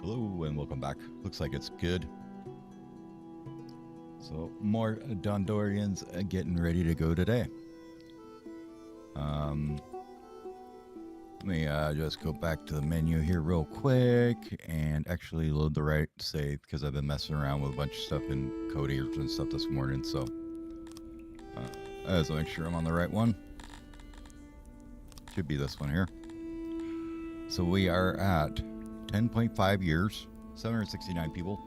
Hello and welcome back. Looks like it's good. So more Dondorians getting ready to go today. Um, Let me just go back to the menu here real quick and actually load the right save because I've been messing around with a bunch of stuff in coders and stuff this morning. So make sure I'm on the right one. Should be this one here. So we are at 10.5 years, 769 people,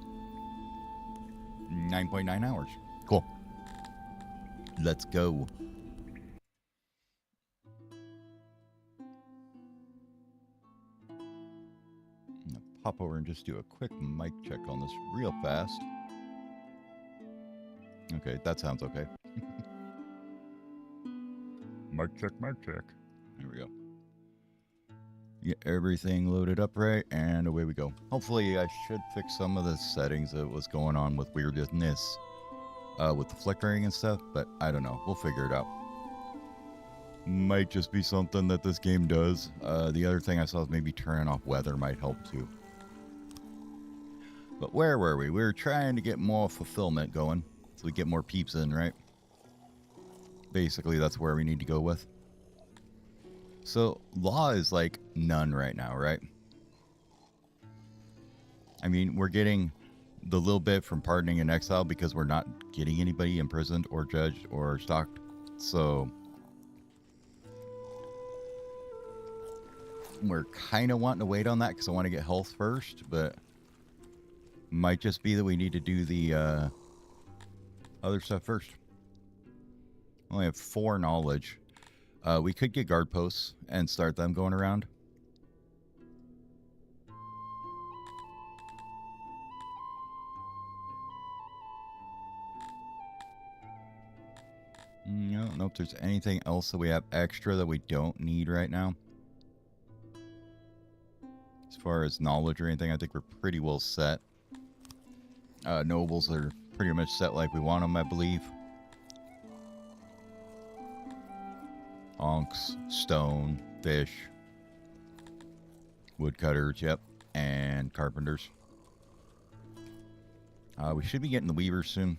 9.9 hours. Cool. Let's go. I'm gonna pop over and just do a quick mic check on this real fast. Okay, that sounds okay. Mic check, mic check. There we go. Get everything loaded up right, and away we go. Hopefully, I should fix some of the settings that was going on with weirdness with the flickering and stuff, but I don't know. We'll figure it out. Might just be something that this game does. The other thing I saw is maybe turning off weather might help too. But where were we? We were trying to get more fulfillment going, so we get more peeps in, right? Basically, that's where we need to go with. So, law is like none right now, right? I mean, we're getting the little bit from pardoning and exile because we're not getting anybody imprisoned or judged or stalked. So, we're kind of wanting to wait on that because I want to get health first, but might just be that we need to do the other stuff first. I only have 4 knowledge. We could get guard posts and start them going around. I don't know if there's anything else that we have extra that we don't need right now. As far as knowledge or anything, I think we're pretty well set. Nobles are pretty much set like we want them, I believe. Onks, stone, fish, woodcutters, yep, and carpenters. We should be getting the weavers soon.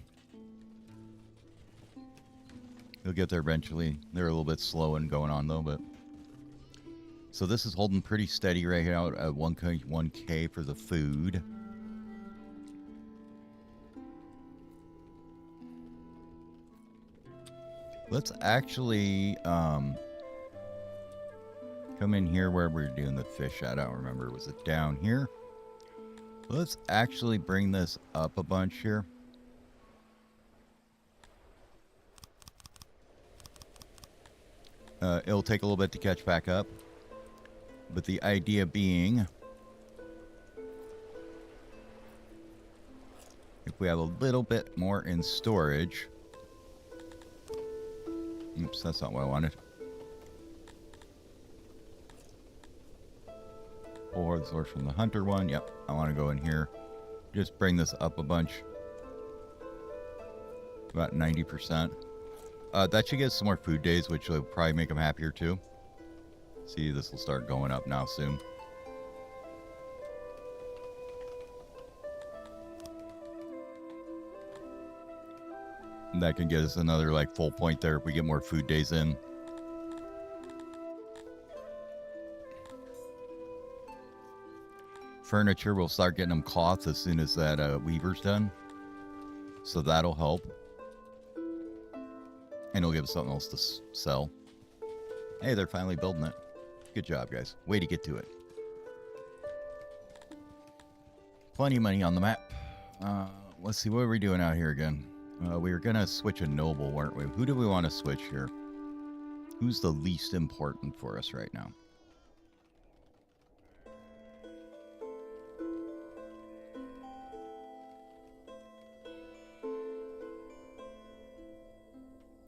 We'll get there eventually. They're a little bit slow and going on though, but so this is holding pretty steady right out at 1K for the food. Let's actually come in here where we're doing the fish at. I don't remember. Was it down here? Let's actually bring this up a bunch here. It'll take a little bit to catch back up. But the idea being, if we have a little bit more in storage. Oops, that's not what I wanted. Or the source from the hunter one. Yep, I want to go in here. Just bring this up a bunch. About 90%. That should get some more food days, which will probably make them happier too. See, this will start going up now soon. And that can get us another like full point there if we get more food days in. Furniture, we'll start getting them cloth as soon as that weaver's done. So that'll help. And it'll give us something else to sell. Hey, they're finally building it. Good job, guys. Way to get to it. Plenty of money on the map. Let's see, what are we doing out here again? We were going to switch a noble, weren't we? Who do we want to switch here? Who's the least important for us right now?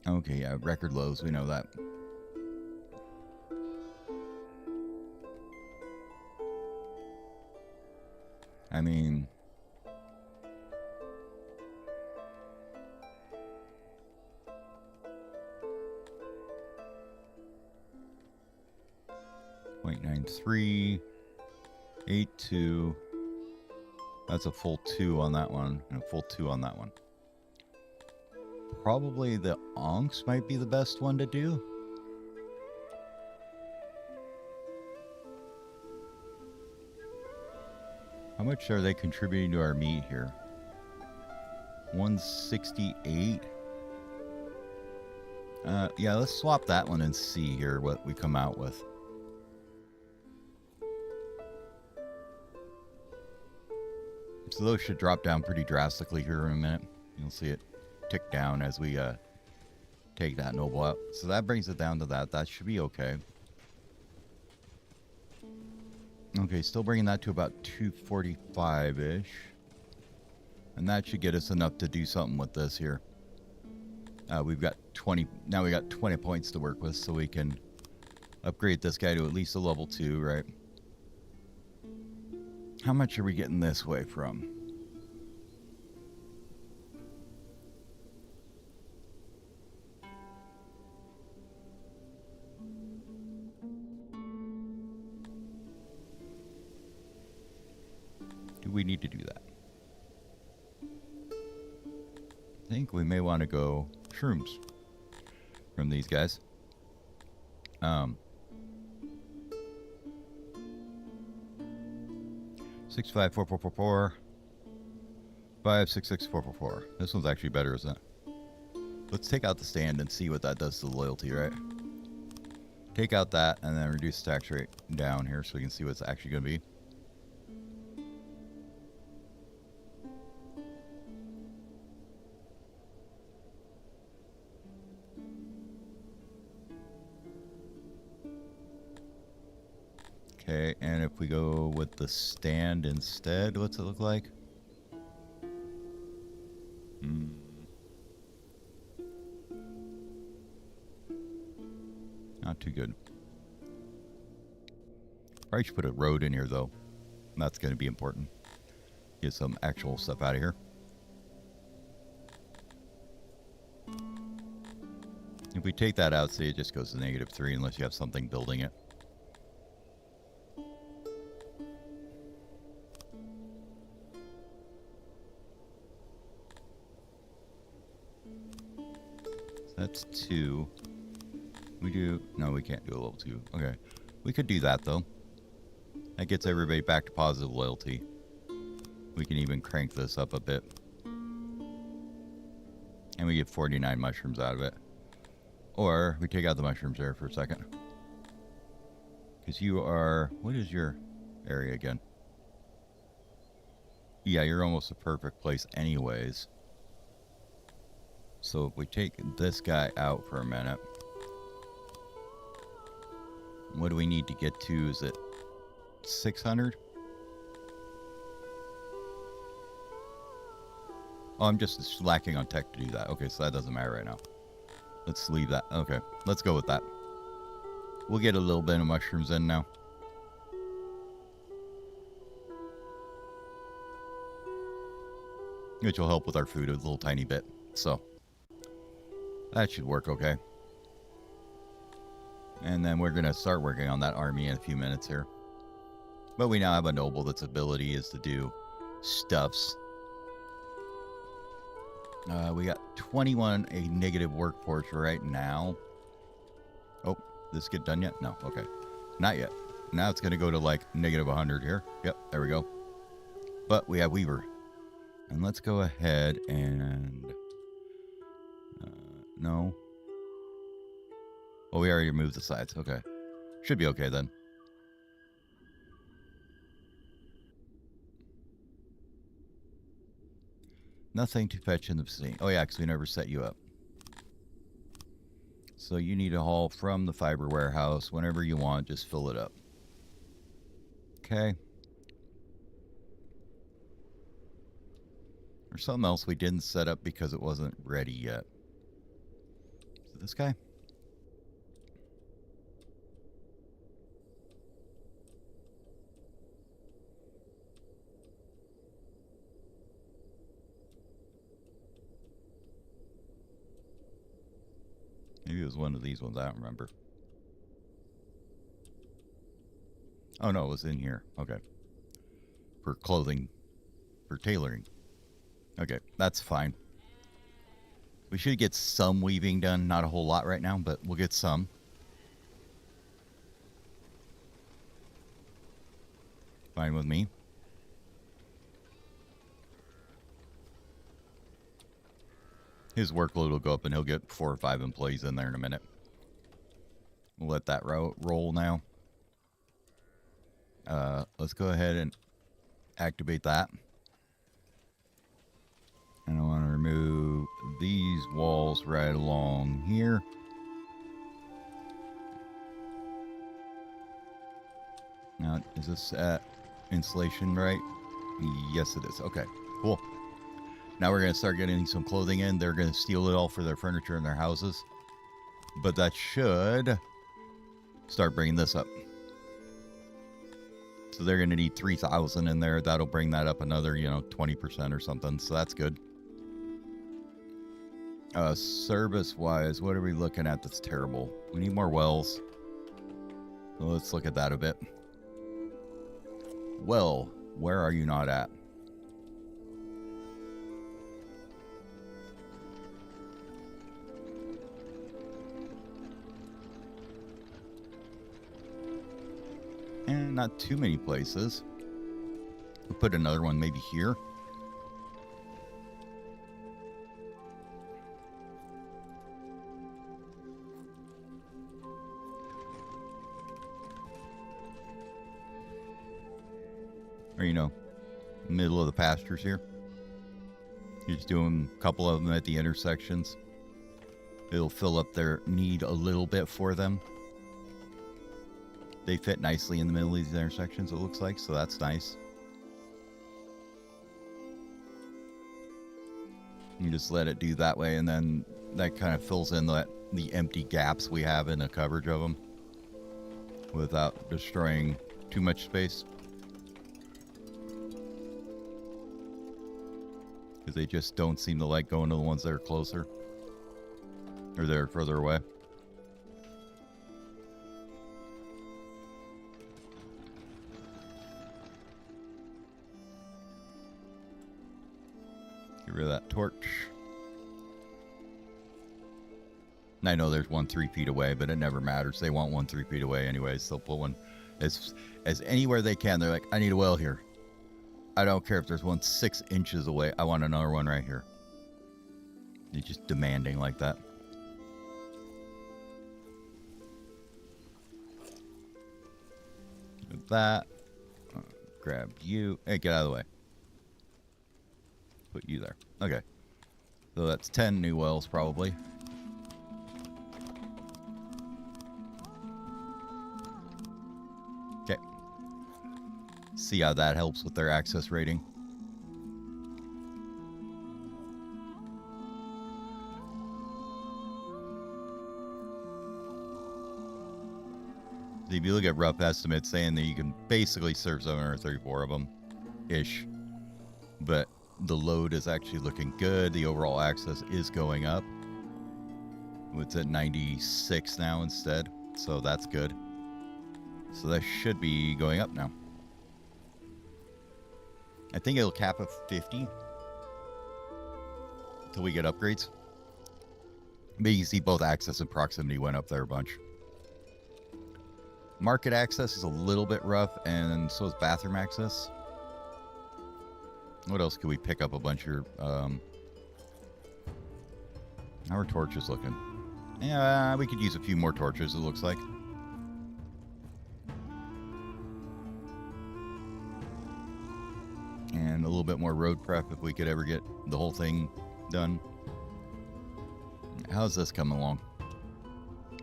Okay, yeah, record lows. We know that. I mean, 0.93, 82. That's a full 2 on that one, and a full 2 on that one. Probably the onks might be the best one to do. How much are they contributing to our meat here? 168. Yeah, let's swap that one and see here what we come out with. So those should drop down pretty drastically here in a minute. You'll see it tick down as we take that noble out. So that brings it down to that. That should be okay. Okay, still bringing that to about 245-ish. And that should get us enough to do something with this here. We've got 20, now we got 20 points to work with, so we can upgrade this guy to at least a level 2, right? How much are we getting this way from? Do we need to do that? I think we may want to go shrooms from these guys. 654444 566444. This one's actually better, isn't it? Let's take out the stand and see what that does to the loyalty, right? Take out that and then reduce the tax rate down here so we can see what it's actually going to be. Okay, and if we go with the stand instead, what's it look like? Not too good. Probably should put a road in here, though. That's going to be important. Get some actual stuff out of here. If we take that out, say it just goes to -3 unless you have something building it. That's 2. We do... No, we can't do a level 2. Okay. We could do that, though. That gets everybody back to positive loyalty. We can even crank this up a bit. And we get 49 mushrooms out of it. Or we take out the mushrooms there for a second. Because you are... What is your area again? Yeah, you're almost a perfect place anyways. So if we take this guy out for a minute, what do we need to get to? Is it 600? Oh, I'm just lacking on tech to do that. Okay, so that doesn't matter right now. Let's leave that. Okay, let's go with that. We'll get a little bit of mushrooms in now. Which will help with our food a little tiny bit. So that should work okay. And then we're going to start working on that army in a few minutes here. But we now have a noble that's ability is to do stuffs. We got 21 a negative workforce right now. Oh, this get done yet? No, okay. Not yet. Now it's going to go to like -100 here. Yep, there we go. But we have Weaver. And let's go ahead and... no. Oh, we already moved the sides. Okay. Should be okay then. Nothing to fetch in the vicinity. Oh yeah, because we never set you up. So you need to haul from the fiber warehouse whenever you want. Just fill it up. Okay. Or something else we didn't set up because it wasn't ready yet. Is it this guy? Maybe it was one of these ones. I don't remember. Oh, no, it was in here. Okay. For clothing. For tailoring. Okay, that's fine. We should get some weaving done. Not a whole lot right now, but we'll get some. Fine with me. His workload will go up and he'll get 4 or 5 employees in there in a minute. We'll let that roll now. Let's go ahead and activate that. And I want to remove these walls right along here. Now, is this at insulation right? Yes, it is. Okay, cool. Now we're going to start getting some clothing in. They're going to steal it all for their furniture in their houses. But that should start bringing this up. So they're going to need 3,000 in there. That'll bring that up another, 20% or something. So that's good. Service-wise, what are we looking at that's terrible? We need more wells. So let's look at that a bit. Well, where are you not at? And not too many places. We'll put another one maybe here. Or, middle of the pastures here. You're just doing a couple of them at the intersections. It'll fill up their need a little bit for them. They fit nicely in the middle of these intersections, it looks like, so that's nice. You just let it do that way, and then that kind of fills in the empty gaps we have in the coverage of them without destroying too much space. Because they just don't seem to like going to the ones that are closer. Or they're further away. Get rid of that torch. And I know there's one 3 feet away, but it never matters. They want one 3 feet away anyways. They'll put one as anywhere they can. They're like, I need a well here. I don't care if there's one 6 inches away. I want another one right here. They're just demanding like that. Do that. Grab you. Hey, get out of the way. Put you there. Okay. So that's 10 new wells probably. Okay. See how that helps with their access rating. If you look at rough estimates saying that you can basically serve 734 of them ish, but the load is actually looking good. The overall access is going up. It's at 96 now instead, so that's good. So that should be going up now. I think it'll cap at 50 until we get upgrades. But you can see both access and proximity went up there a bunch. Market access is a little bit rough, and so is bathroom access. What else could we pick up a bunch of? How are torches looking? Yeah, we could use a few more torches, it looks like. And a little bit more road prep if we could ever get the whole thing done. How's this coming along?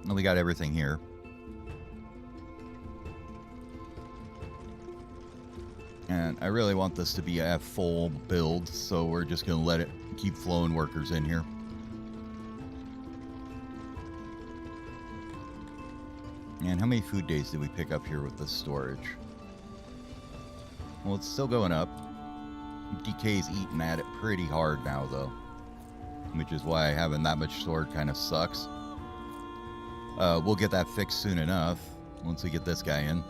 Well, we got everything here. And I really want this to be a full build, so we're just going to let it keep flowing workers in here. And how many food days did we pick up here with this storage? Well, it's still going up. DK's eating at it pretty hard now, though. Which is why having that much stored kind of sucks. We'll get that fixed soon enough, once we get this guy in.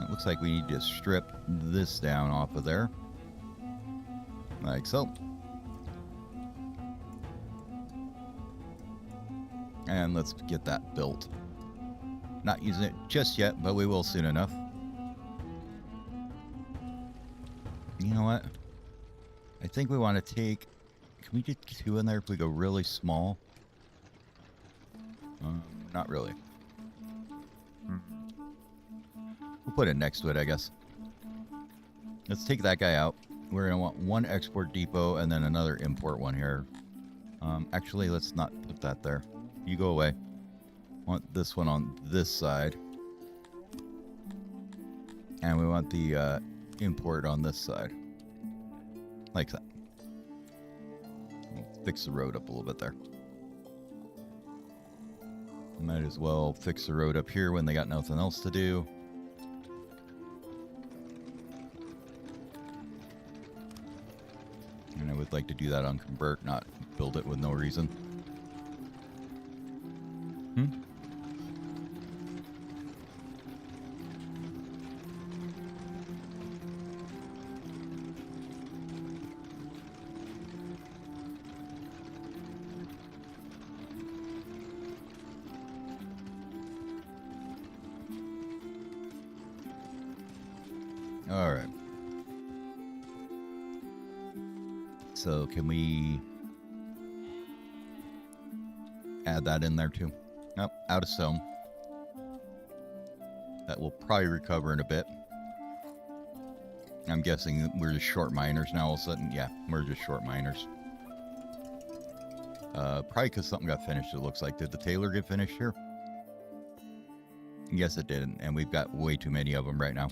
It looks like we need to strip this down off of there. Like so. And let's get that built. Not using it just yet, but we will soon enough. You know what? I think we want to take... Can we get 2 in there if we go really small? Not really. We'll put it next to it, I guess. Let's take that guy out. We're going to want 1 export depot and then another import one here. Actually, let's not put that there. You go away. Want this one on this side. And we want the import on this side. Like that. We'll fix the road up a little bit there. Might as well fix the road up here when they got nothing else to do. And I would like to do that on convert, not build it with no reason. All right. So can we add that in there too? Nope, out of stone. That will probably recover in a bit. I'm guessing we're just short miners now all of a sudden. Yeah, we're just short miners. Probably because something got finished, it looks like. Did the tailor get finished here? Yes, it did, and we've got way too many of them right now.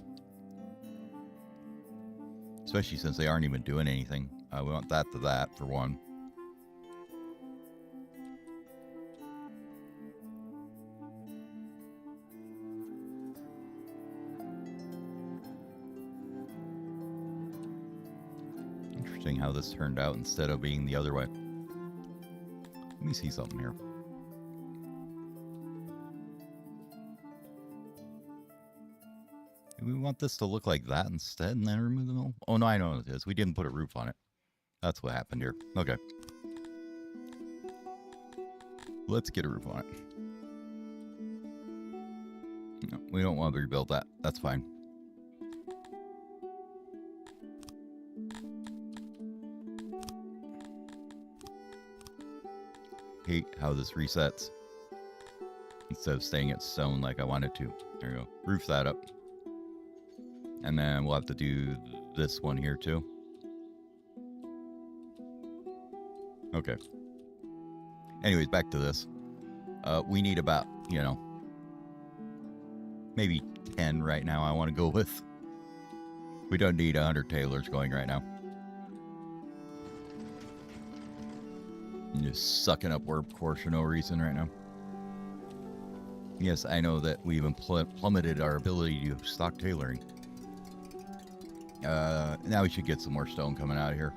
Especially since they aren't even doing anything. We want that to that, for one. Interesting how this turned out instead of being the other way. Let me see something here. Do we want this to look like that instead and then remove the mill? Oh, no, I know what it is. We didn't put a roof on it. That's what happened here. Okay. Let's get a roof on it. No, we don't want to rebuild that. That's fine. Hate how this resets. Instead of staying at stone like I wanted to. There you go. Roof that up. And then we'll have to do this one here too. Okay. Anyways, back to this. We need about, you know, maybe 10 right now I want to go with. We don't need 100 tailors going right now. I'm just sucking up workforce for no reason right now. Yes, I know that we even plummeted our ability to stock tailoring. Now we should get some more stone coming out of here.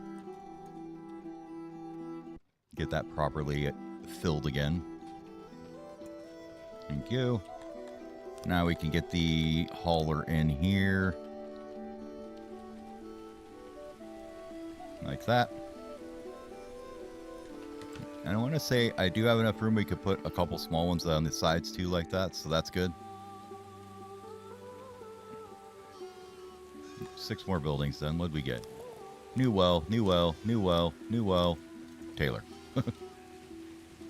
Get that properly filled again. Thank you. Now we can get the hauler in here. Like that. And I want to say I do have enough room we could put a couple small ones on the sides too like that, so that's good. 6 more buildings then. What'd we get? New well, new well, new well, new well, Taylor.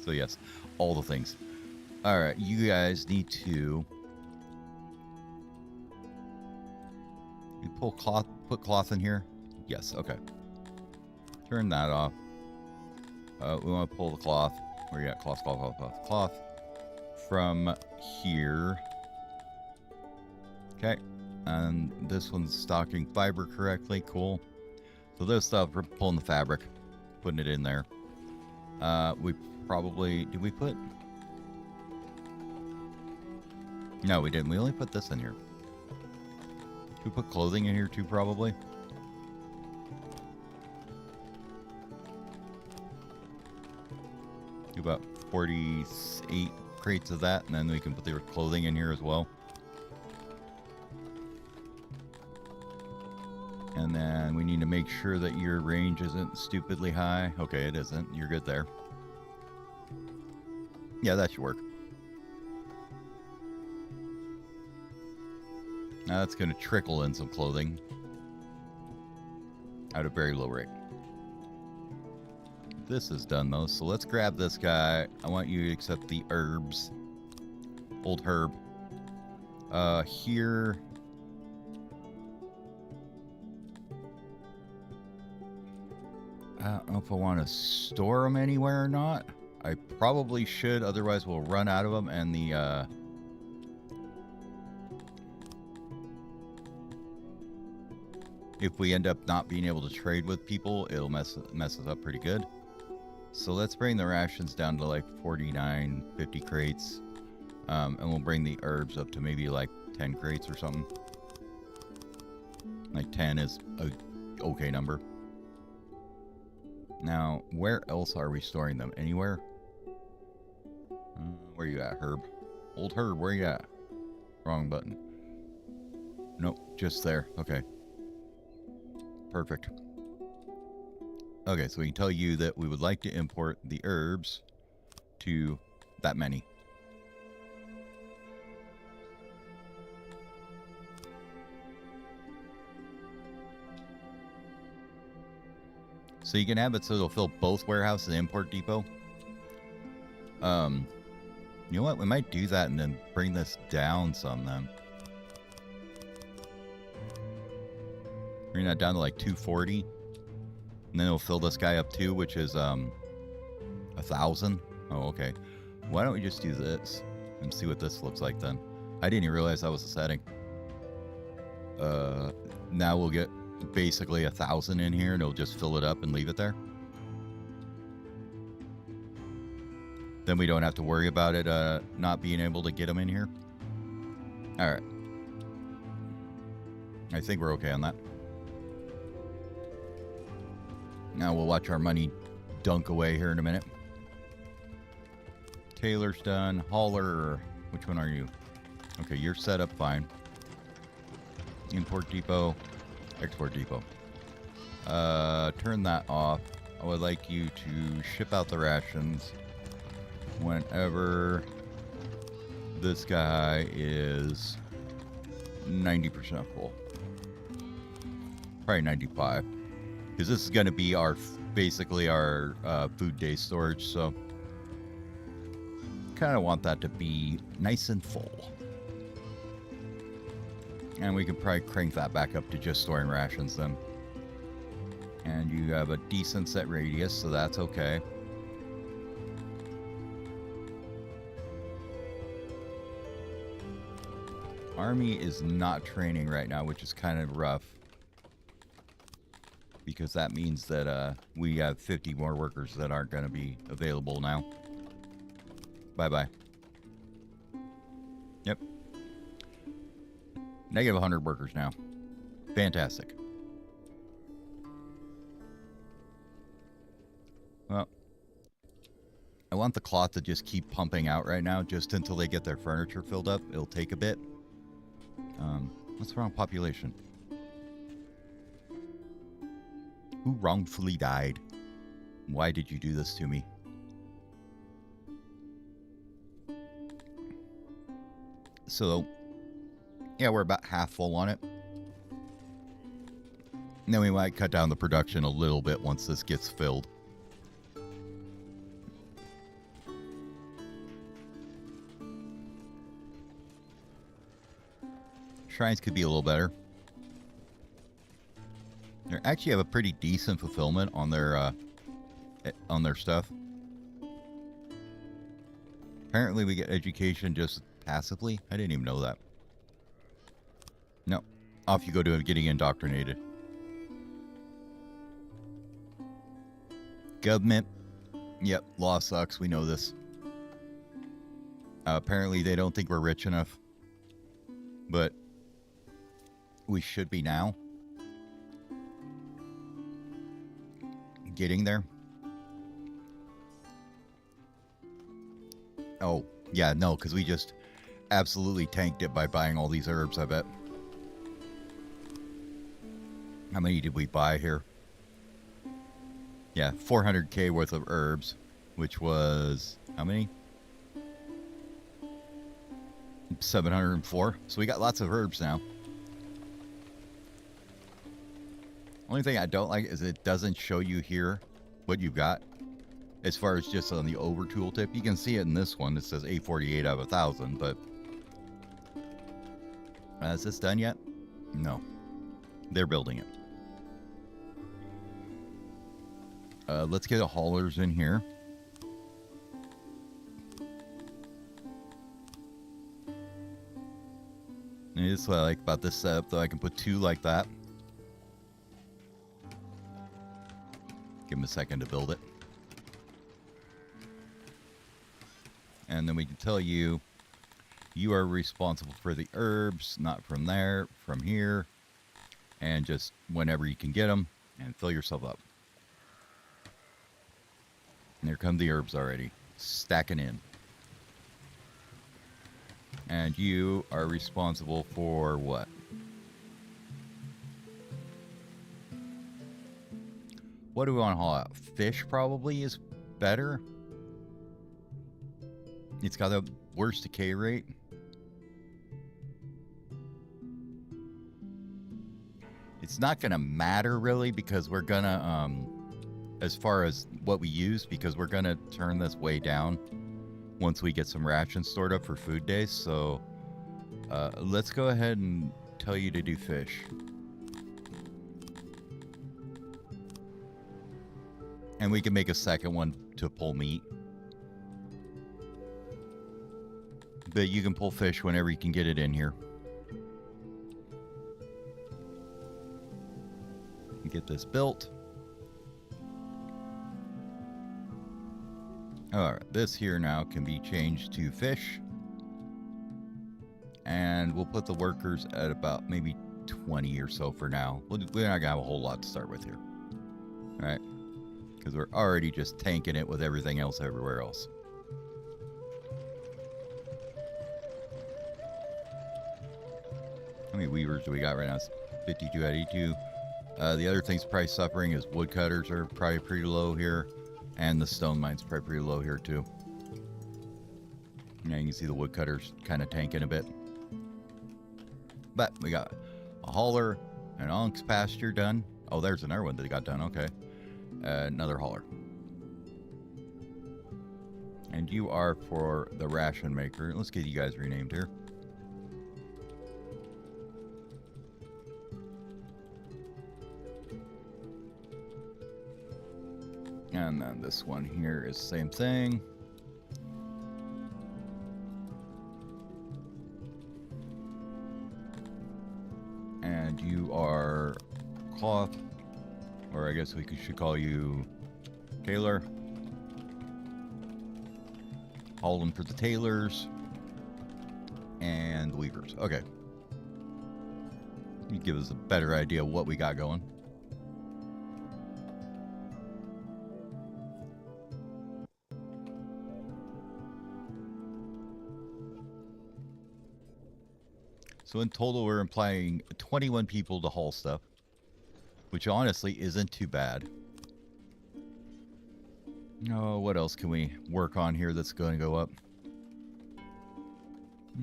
So yes, all the things. Alright, you guys need to... You pull cloth, put cloth in here? Yes, okay. Turn that off. We want to pull the cloth. Where you at? Cloth, cloth, cloth, cloth, cloth. From here. Okay. And this one's stocking fiber correctly. Cool. So this stuff, we're pulling the fabric. Putting it in there. We probably... Did we put... No, we didn't. We only put this in here. Did we put clothing in here too, probably? Do about 48 crates of that, and then we can put the clothing in here as well. And then we need to make sure that your range isn't stupidly high. Okay, it isn't. You're good there. Yeah, that should work. Now that's going to trickle in some clothing at a very low rate. This is done though, so let's grab this guy. I want you to accept the herbs. Old herb. Here. I don't know if I want to store them anywhere or not. I probably should, otherwise we'll run out of them, and the if we end up not being able to trade with people, it'll mess us up pretty good. So let's bring the rations down to like 49, 50 crates. And we'll bring the herbs up to maybe like 10 crates or something. Like 10 is a okay number. Now, where else are we storing them? Anywhere? Where you at, Herb? Old Herb, where you at? Wrong button. Nope, just there. Okay. Perfect. Okay, so we can tell you that we would like to import the herbs to that many. So you can have it so it'll fill both warehouse and import depot. You know what? We might do that and then bring this down some then. Bring that down to like 240. And then it'll fill this guy up too, which is 1,000. Oh, okay. Why don't we just do this and see what this looks like then? I didn't even realize that was a setting. Now we'll get basically 1,000 in here and it'll just fill it up and leave it there. Then we don't have to worry about it not being able to get them in here. All right. I think we're okay on that. Now we'll watch our money dunk away here in a minute. Taylor's done. Hauler, which one are you? Okay, you're set up fine. Import depot, export depot. Turn that off. I would like you to ship out the rations whenever this guy is 90% full. Probably 95. Because this is going to be our basically our food day storage, so kind of want that to be nice and full. And we can probably crank that back up to just storing rations then. And you have a decent set radius, so that's okay. Army is not training right now, which is kind of rough. Because that means that we have 50 more workers that aren't going to be available now. Bye-bye. Yep. Negative 100 workers now. Fantastic. Well, I want the cloth to just keep pumping out right now, just until they get their furniture filled up. It'll take a bit. What's wrong with population? Who wrongfully died? Why did you do this to me? So, yeah, we're about half full on it. And then we might cut down the production a little bit once this gets filled. Shrines could be a little better. They actually have a pretty decent fulfillment on their stuff. Apparently we get education just passively. I didn't even know that. No. Off you go to getting indoctrinated. Government. Yep, law sucks. We know this. Apparently they don't think we're rich enough. But we should be now. Getting there. Oh, yeah, no, because we just absolutely tanked it by buying all these herbs, I bet. How many did we buy here? Yeah, 400k worth of herbs, which was how many? 704. So we got lots of herbs now. Only thing I don't like is it doesn't show you here what you've got. As far as just on the over tooltip, you can see it in this one. It says 848 out of 1,000, but is this done yet? No. They're building it. Let's get a haulers in here. And this is what I like about this setup, though. I can put 2 like that. Give them a second to build it. And then we can tell you, you are responsible for the herbs, not from there, from here. And just whenever you can get them, and fill yourself up. And here come the herbs already, stacking in. And you are responsible for what? What do we want to haul out? Fish probably is better. It's got the worst decay rate. It's not going to matter really because we're going to, as far as what we use, because we're going to turn this way down once we get some rations stored up for food days. So let's go ahead and tell you to do fish. And we can make a second one to pull meat. But you can pull fish whenever you can get it in here. Get this built. Alright, this here now can be changed to fish. And we'll put the workers at about maybe 20 or so for now. We're not going to have a whole lot to start with here. Alright. Because we're already just tanking it with everything else everywhere else. How many weavers do we got right now? It's 52 out of 82. The other thing's price suffering is woodcutters are probably pretty low here. And the stone mine's probably pretty low here too. Now you can see the woodcutters kind of tanking a bit. But we got a hauler, an ox pasture done. Oh, there's another one that got done. Okay. Another hauler. And you are for the ration maker. Let's get you guys renamed here. And then this one here is the same thing. And you are cloth, or I guess we should call you tailor. Hauling for the tailors and weavers. Okay. You give us a better idea of what we got going. So in total, we're employing 21 people to haul stuff, which honestly isn't too bad. Oh, what else can we work on here that's going to go up?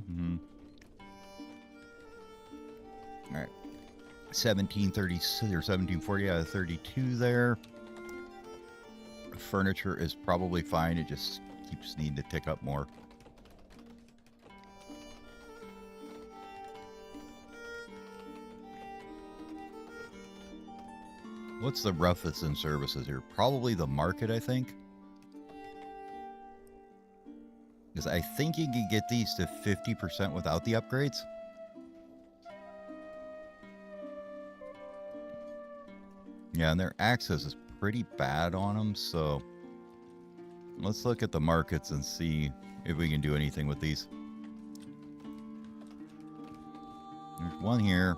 All right, 1730 or 1740 out of 32 there. Furniture is probably fine. It just keeps needing to tick up more. What's the roughest in services here? Probably the market, I think. Because I think you can get these to 50% without the upgrades. Yeah, and their access is pretty bad on them, so let's look at the markets and see if we can do anything with these. There's one here.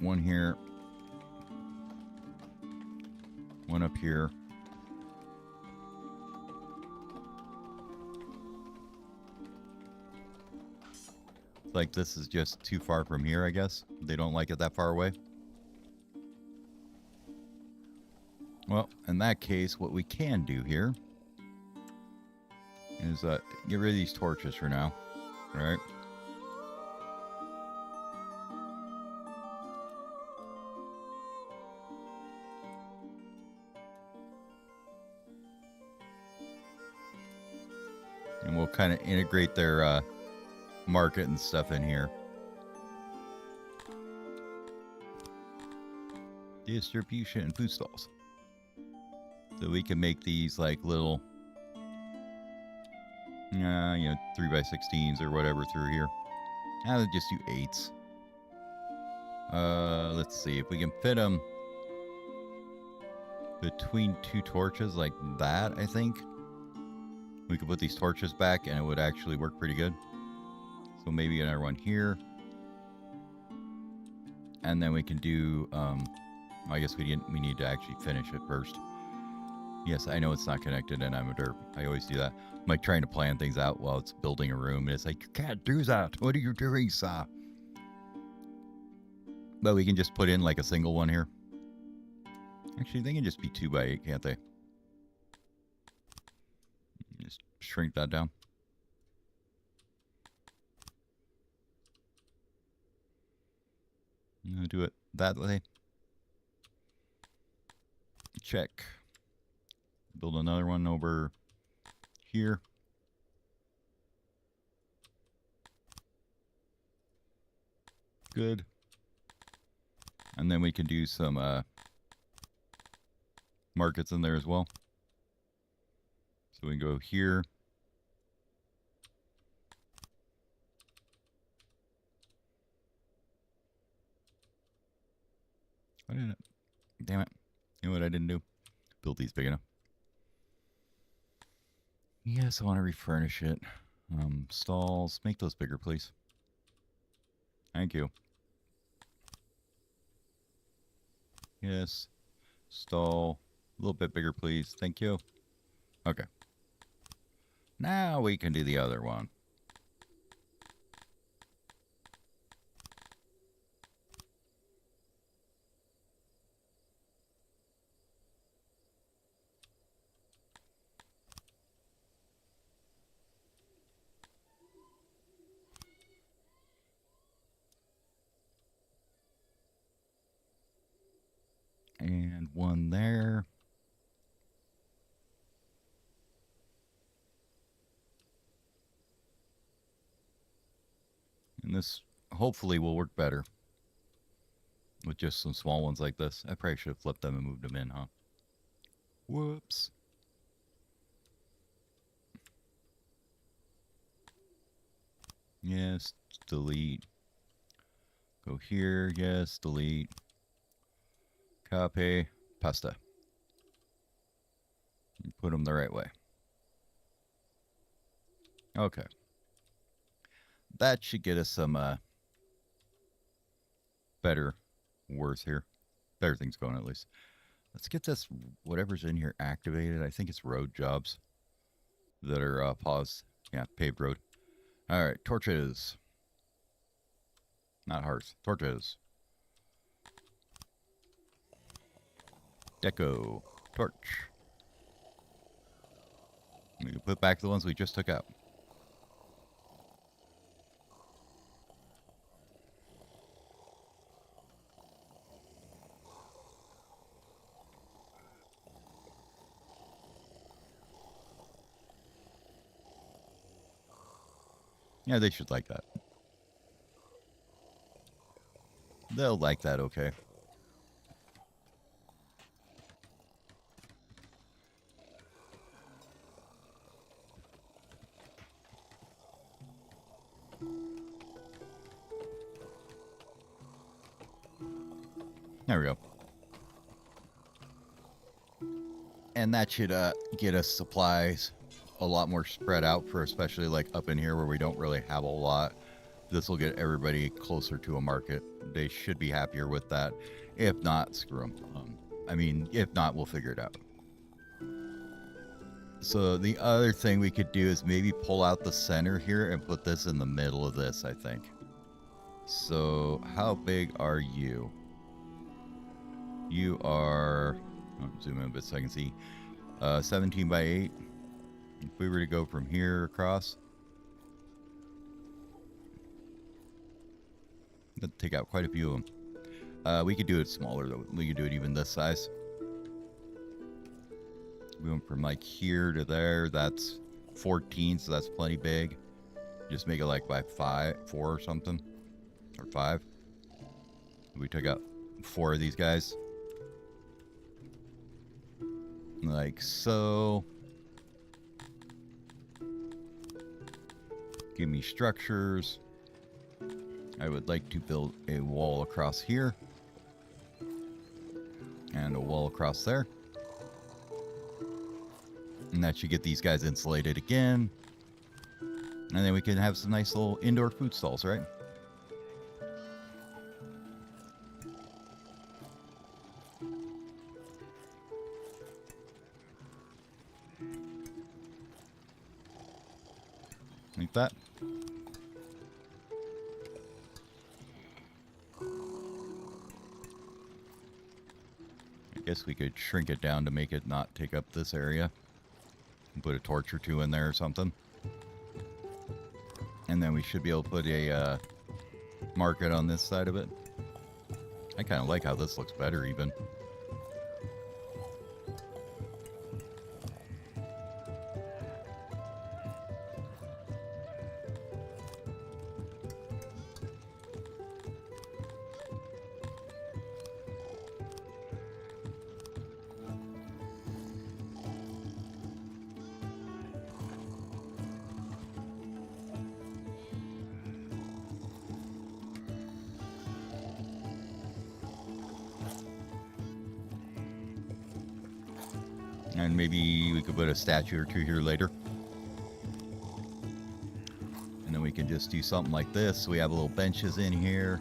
One here. One up here. So like this is just too far from here, I guess. They don't like it that far away. Well, in that case, what we can do here is get rid of these torches for now. All right. And we'll kind of integrate their market and stuff in here. Distribution and food stalls. So we can make these like little, you know, 3x16s or whatever through here. I'll just do 8s. Let's see if we can fit them between 2 torches like that. I think we could put these torches back and it would actually work pretty good. So maybe another one here, and then we can do. I guess we need to actually finish it first. Yes, I know it's not connected, and I'm a derp. I always do that. I'm like trying to plan things out while it's building a room, and it's like, you can't do that. What are you doing, sir? But we can just put in like a single one here. Actually, they can just be 2x8, can't they? Just shrink that down. I'm gonna do it that way. Check. Build another one over here. Good. And then we can do some markets in there as well. So we can go here. Why didn't it? Damn it. You know what I didn't do? Build these big enough. Yes, I want to refurnish it. Stalls. Make those bigger, please. Thank you. Yes. Stall. A little bit bigger, please. Thank you. Okay. Now we can do the other one. And one there. And this hopefully will work better with just some small ones like this. I probably should have flipped them and moved them in, huh? Whoops. Yes, delete. Go here, yes, delete. Copy, pasta. Put them the right way. Okay. That should get us some better worth here. Better things going at least. Let's get this, whatever's in here, activated. I think it's road jobs that are paused. Yeah, paved road. All right, torches. Not hearth, torches. Deco, torch. We can put back the ones we just took out. Yeah, they should like that. They'll like that, okay. There we go. And that should get us supplies a lot more spread out for especially like up in here where we don't really have a lot. This will get everybody closer to a market. They should be happier with that. If not, screw them. I mean, if not, we'll figure it out. So the other thing we could do is maybe pull out the center here and put this in the middle of this, I think. So how big are you? You are, zoom in a bit so I can see, 17 by 8. If we were to go from here across, that'd take out quite a few of them. We could do it smaller though. We could do it even this size. We went from like here to there. That's 14, so that's plenty big. Just make it like by 4 or something, or 5. We took out 4 of these guys, like so. Give me structures. I would like to build a wall across here and a wall across there. And that should get these guys insulated again. And then we can have some nice little indoor food stalls, right? Like that. I guess we could shrink it down to make it not take up this area. Put a torch or 2 in there or something. And then we should be able to put a market on this side of it. I kind of like how this looks better even. And maybe we could put a statue or 2 here later. And then we can just do something like this. We have little benches in here.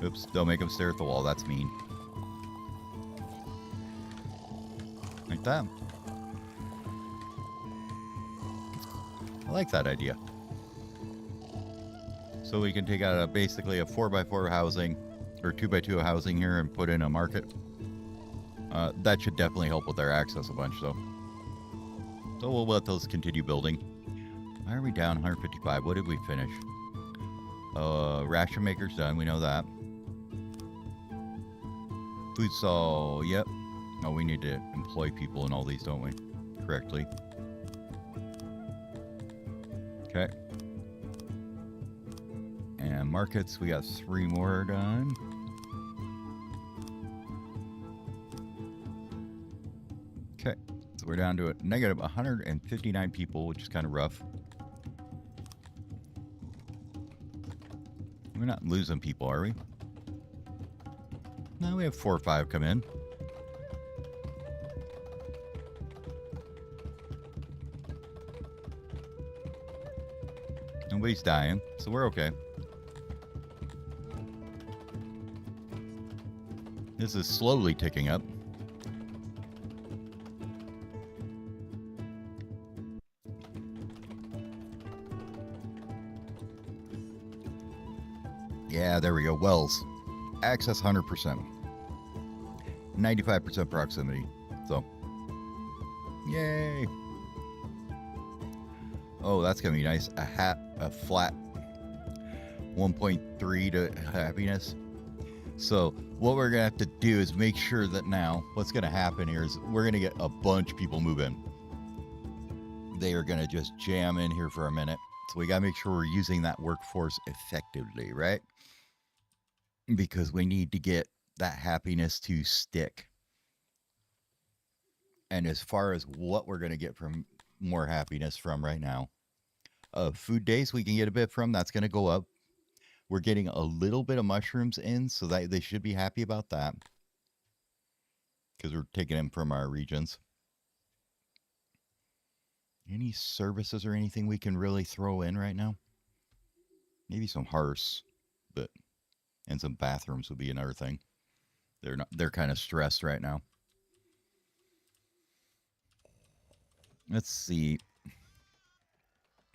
Oops, don't make them stare at the wall. That's mean. Like that. I like that idea. So we can take out basically a 4x4 housing or 2x2 housing here and put in a market. That should definitely help with their access a bunch, though. So we'll let those continue building. Why are we down 155? What did we finish? Ration maker's done. We know that. Food stall, yep. Oh, we need to employ people in all these, don't we? Correctly. Okay. And markets, we got 3 more done. Okay, so we're down to a negative 159 people, which is kind of rough. We're not losing people, are we? No, we have 4 or 5 come in. Nobody's dying, so we're okay. This is slowly ticking up. Yeah, there we go. Wells. Access 100%. 95% proximity. So. Yay. Oh, that's going to be nice. A flat 1.3 to happiness. So what we're going to have to do is make sure that now what's going to happen here is we're going to get a bunch of people move in. They are going to just jam in here for a minute. So we got to make sure we're using that workforce effectively, right? Because we need to get that happiness to stick. And as far as what we're going to get from more happiness from right now, food days we can get a bit from, that's going to go up. We're getting a little bit of mushrooms in, so that they should be happy about that. Because we're taking them from our regions. Any services or anything we can really throw in right now? Maybe some hearths, but and some bathrooms would be another thing. They're kind of stressed right now. Let's see.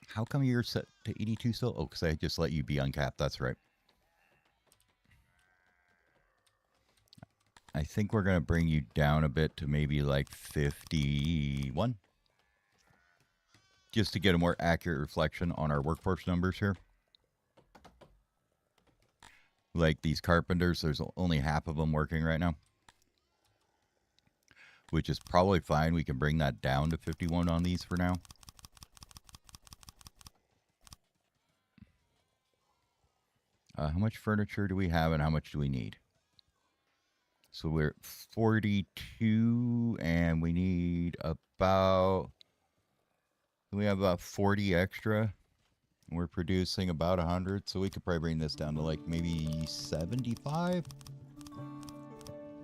How come you're set to 82 still? Oh, because I just let you be uncapped. That's right. I think we're going to bring you down a bit to maybe like 51. Just to get a more accurate reflection on our workforce numbers here. Like these carpenters, there's only half of them working right now. Which is probably fine. We can bring that down to 51 on these for now. How much furniture do we have and how much do we need? So we're at 42 and we need about... We have about 40 extra. We're producing about 100, so we could probably bring this down to like maybe 75?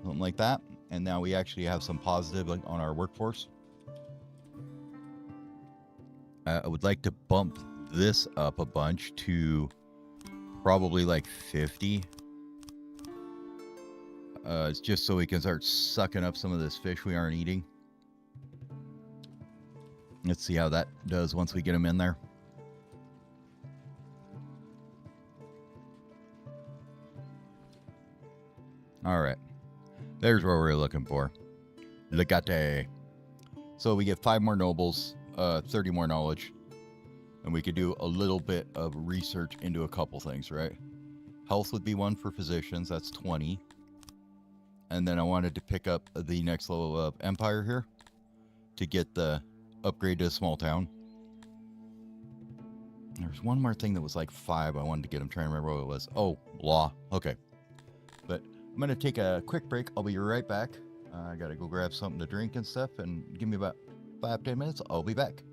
Something like that. And now we actually have some positive on our workforce. I would like to bump this up a bunch to probably like 50. It's just so we can start sucking up some of this fish we aren't eating. Let's see how that does once we get them in there. All right. There's what we're looking for. Legate. So we get 5 more nobles, 30 more knowledge. And we could do a little bit of research into a couple things, right? Health would be 1 for physicians. That's 20. And then I wanted to pick up the next level of empire here to get the upgrade to a small town. There's one more thing that was like 5 I wanted to get. I'm trying to remember what it was. Oh, law. Okay. But I'm going to take a quick break. I'll be right back. I got to go grab something to drink and stuff. And give me about 5-10 minutes. I'll be back.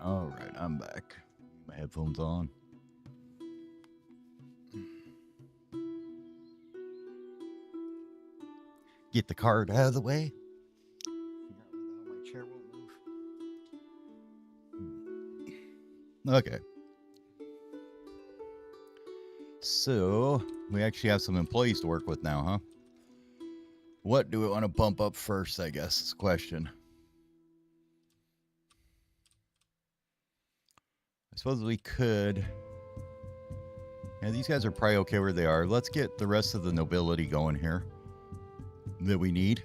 All right, I'm back. My headphones on. Get the card out of the way. My chair won't move. Okay. So, we actually have some employees to work with now, huh? What do we want to bump up first, I guess, is the question. I suppose we could... Yeah, these guys are probably okay where they are. Let's get the rest of the nobility going here that we need.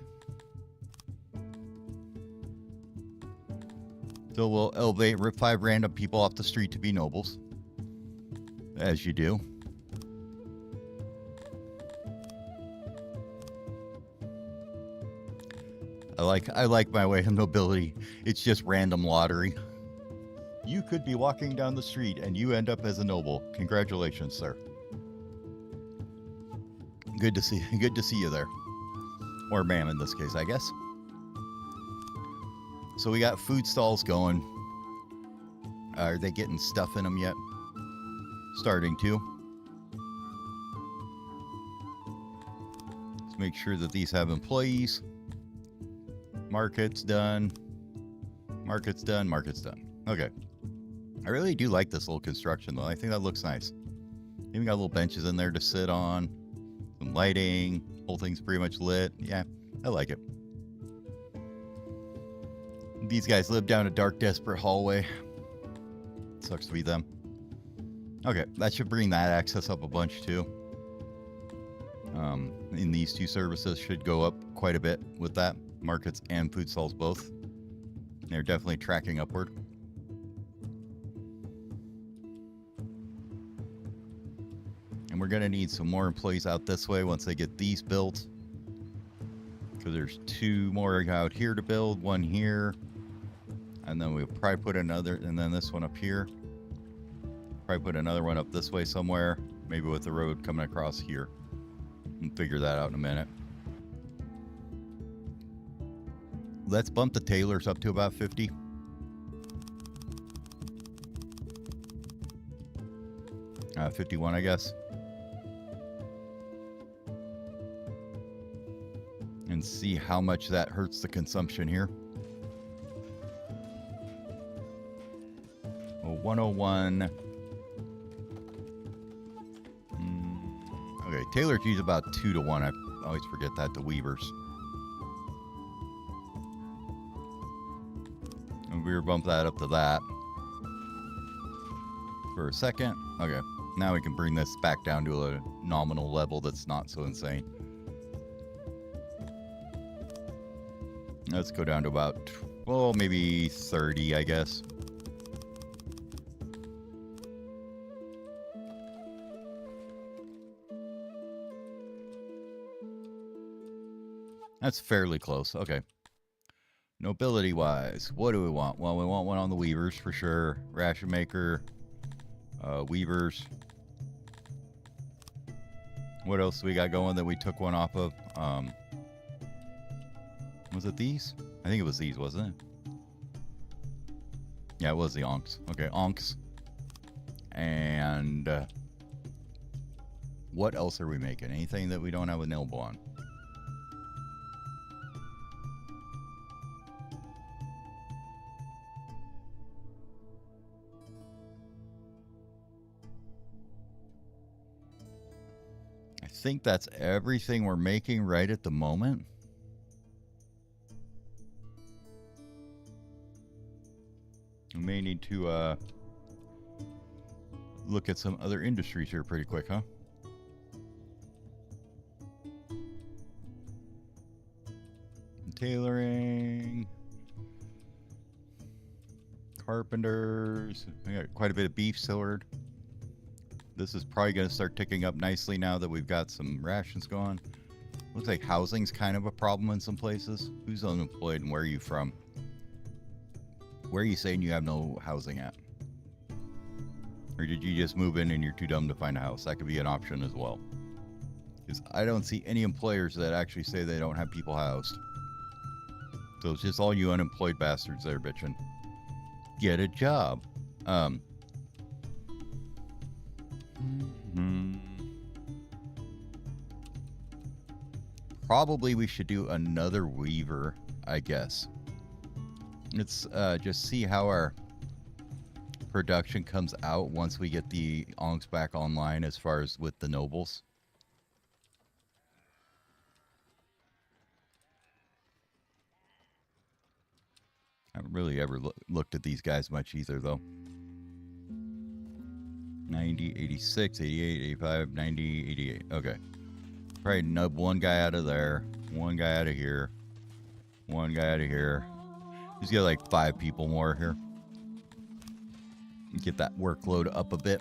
So we'll elevate 5 random people off the street to be nobles, as you do. I like my way of nobility. It's just random lottery. You could be walking down the street and you end up as a noble. Congratulations, sir. Good to see you there. Or ma'am in this case, I guess. So we got food stalls going. Are they getting stuff in them yet? Starting to. Let's make sure that these have employees. Market's done. Market's done. Market's done. Okay. I really do like this little construction, though. I think that looks nice. Even got little benches in there to sit on. Some lighting. Whole thing's pretty much lit. Yeah, I like it. These guys live down a dark, desperate hallway. Sucks to be them. Okay, that should bring that access up a bunch, too. In these two services should go up quite a bit with that. Markets and food stalls both. They're definitely tracking upward. And we're going to need some more employees out this way once they get these built. Because there's 2 more out here to build, 1 here. And then we'll probably put another, and then this one up here. Probably put another one up this way somewhere. Maybe with the road coming across here. We'll figure that out in a minute. Let's bump the tailors up to about 50. Uh, 51, I guess. And see how much that hurts the consumption here. Well, 101. Okay, tailors use about 2 to 1. I always forget that to weavers. And we'll bump that up to that for a second. Okay, now we can bring this back down to a nominal level that's not so insane. Let's go down to about, well, maybe 30, I guess. That's fairly close. Okay. Nobility-wise, what do we want? Well, we want one on the weavers for sure. Ration maker, weavers. What else do we got going that we took one off of? Was it these? I think it was these, wasn't it? Yeah, it was the onks. Okay, onks. And what else are we making? Anything that we don't have a noble on? I think that's everything we're making right at the moment. We may need to look at some other industries here pretty quick, huh? Tailoring, carpenters. We got quite a bit of beef stored. This is probably going to start ticking up nicely now that we've got some rations going. Looks like housing's kind of a problem in some places. Who's unemployed and where are you from? Where are you saying you have no housing at? Or did you just move in and you're too dumb to find a house? That could be an option as well. Because I don't see any employers that actually say they don't have people housed. So it's just all you unemployed bastards there bitching. get a job. Probably we should do another weaver, I guess. Let's just see how our production comes out once we get the onks back online as far as with the nobles. I haven't really ever looked at these guys much either, though. 90, 86, 88, 85, 90, 88. Okay. Probably nub one guy out of there, one guy out of here, one guy out of here. Just get like 5 people more here. Get that workload up a bit.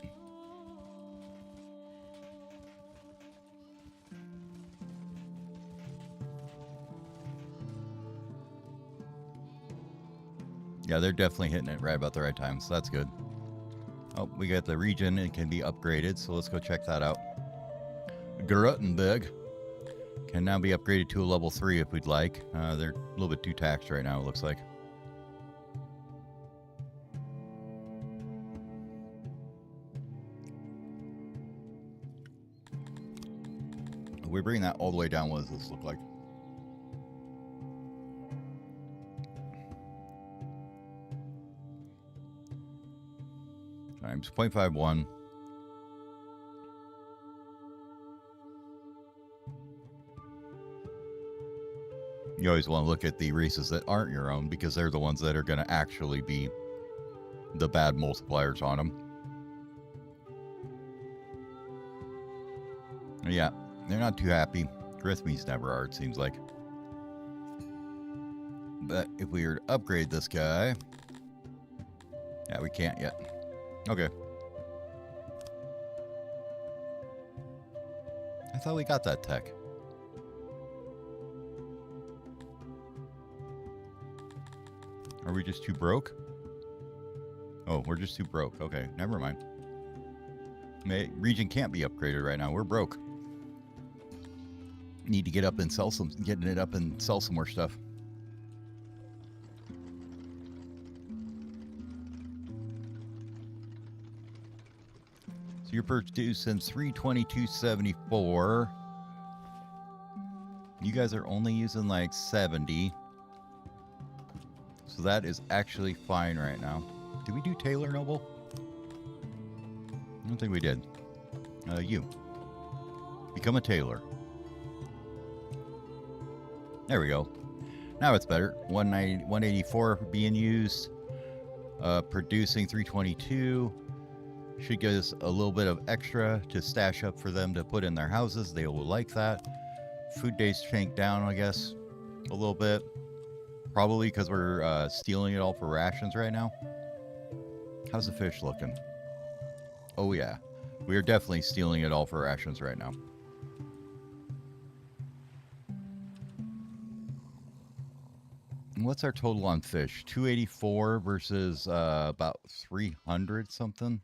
Yeah, they're definitely hitting it right about the right time, so that's good. Oh, we got the region. It can be upgraded, so let's go check that out. Gruttenberg can now be upgraded to a level 3 if we'd like. They're a little bit too taxed right now, it looks like. If we bring that all the way down, what does this look like? Times 0.51. You always want to look at the races that aren't your own because they're the ones that are going to actually be the bad multipliers on them. Yeah, they're not too happy. Grithme's never are, it seems like. But if we were to upgrade this guy... Yeah, we can't yet. Okay. I thought we got that tech. Are we just too broke? Oh, we're just too broke. Okay, never mind. Region can't be upgraded right now. We're broke. Need to get up and sell some, getting it up and sell some more stuff. So you're producing 322.74. You guys are only using like 70. So that is actually fine right now. Did we do Taylor Noble? I don't think we did. You. Become a tailor. There we go. Now it's better. 184 being used. Producing 322. Should give us a little bit of extra to stash up for them to put in their houses. They will like that. Food days tanked down, I guess, a little bit. Probably because we're stealing it all for rations right now. How's the fish looking? Oh yeah. We are definitely stealing it all for rations right now. What's our total on fish? 284 versus about 300 something.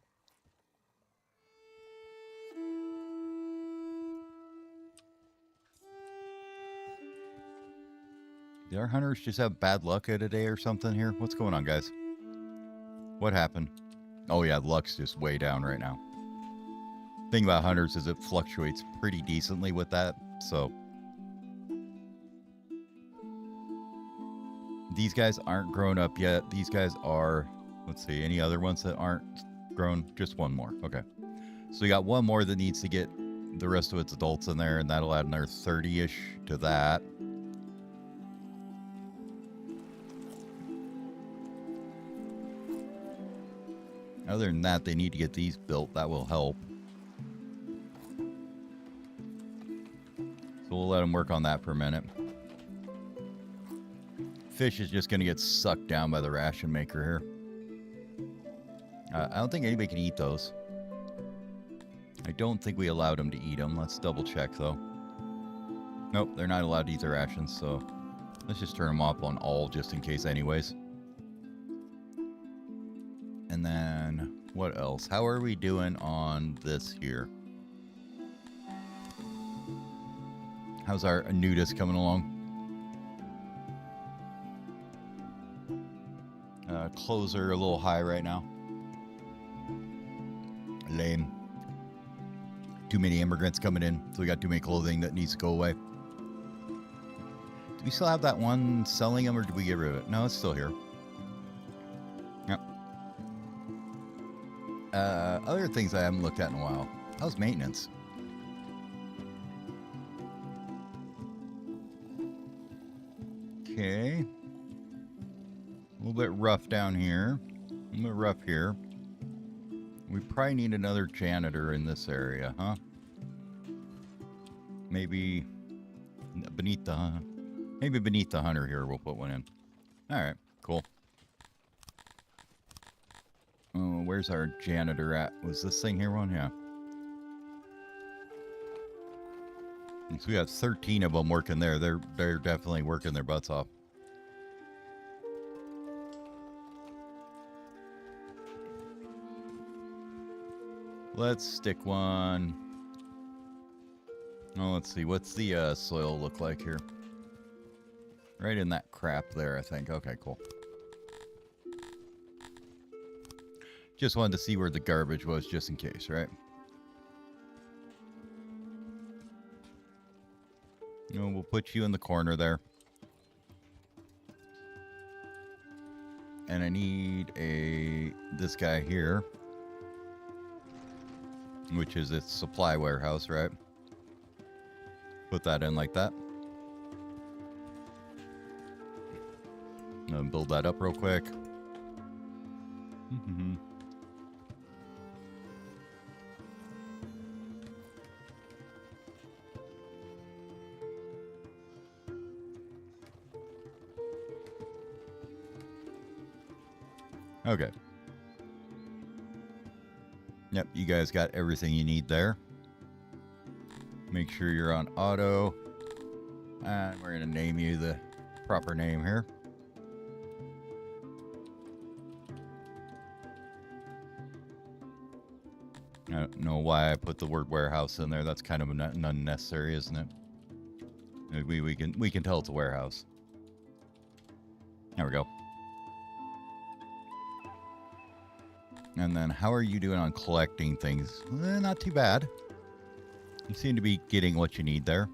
Did our hunters just have bad luck at a day or something here? What's going on, guys? What happened? Oh yeah, luck's just way down right now. Thing about hunters is it fluctuates pretty decently with that, so. These guys aren't grown up yet. These guys are, let's see, any other ones that aren't grown? Just one more, okay. So we got one more that needs to get the rest of its adults in there, and that'll add another 30-ish to that. Other than that, they need to get these built. That will help. So we'll let them work on that for a minute. Fish is just going to get sucked down by the ration maker here. I don't think anybody can eat those. I don't think we allowed them to eat them. Let's double check, though. Nope, they're not allowed to eat their rations, so let's just turn them off on all just in case anyways. And then, what else? How are we doing on this here? How's our nudist coming along? Clothes are a little high right now. Lame. Too many immigrants coming in, so we got too many clothing that needs to go away. Do we still have that one selling them, or did we get rid of it? No, it's still here. Yep. Other things I haven't looked at in a while. How's maintenance? Okay. A little bit rough down here. A little bit rough here. We probably need another janitor in this area, huh? Maybe beneath the hunter here, we'll put one in. All right, cool. Oh, where's our janitor at? Was this thing here one? Yeah. So we got 13 of them working there. They're definitely working their butts off. Let's stick one. Oh, let's see. What's the soil look like here? Right in that crap there, I think. Okay, cool. Just wanted to see where the garbage was, just in case, right? You know, we'll put you in the corner there. And I need this guy here, which is its supply warehouse, right? Put that in like that. And build that up real quick. Okay. Yep, you guys got everything you need there. Make sure you're on auto. And we're going to name you the proper name here. I don't know why I put the word warehouse in there. That's kind of unnecessary, isn't it? We can tell it's a warehouse. There we go. And then how are you doing on collecting things? Not too bad. You seem to be getting what you need there.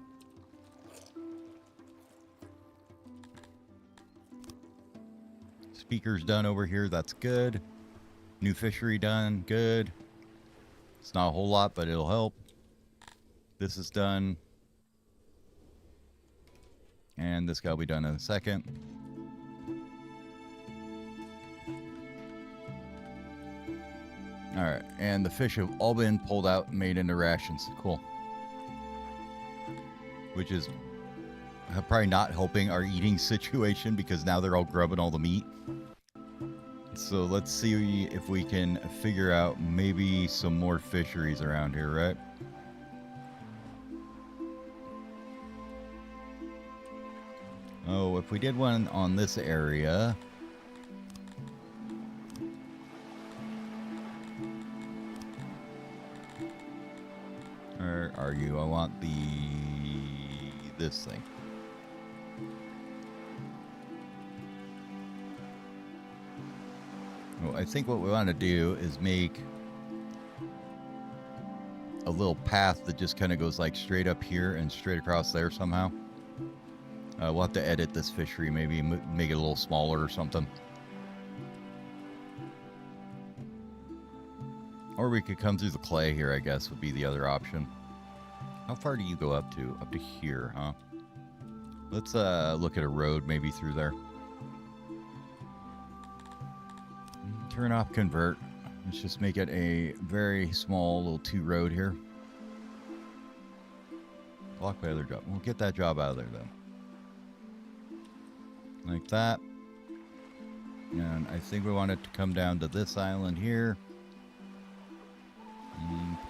Speakers done over here. That's good. New fishery done. Good. It's not a whole lot, but it'll help. This is done. And this guy will be done in a second. Alright, and the fish have all been pulled out and made into rations. Cool. Which is probably not helping our eating situation because now they're all grubbing all the meat. So let's see if we can figure out maybe some more fisheries around here, right? Oh, if we did one on this area... Where are you? I want this thing. Well, I think what we want to do is make a little path that just kind of goes like straight up here and straight across there somehow. We'll have to edit this fishery, maybe make it a little smaller or something. Or we could come through the clay here, I guess, would be the other option. How far do you go up to? Up to here, huh? Let's look at a road maybe through there. Turn off convert. Let's just make it a very small little 2 road here. Block by other job. We'll get that job out of there then. Like that. And I think we want it to come down to this island here.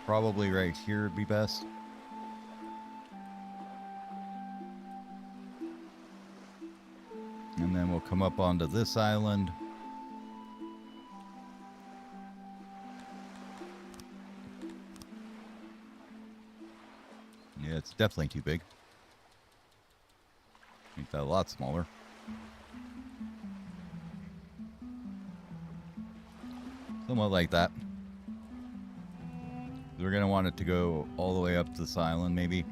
Probably right here would be best. And then we'll come up onto this island. Yeah, it's definitely too big. Make that a lot smaller. Somewhat like that. We're going to want it to go all the way up to this island, maybe.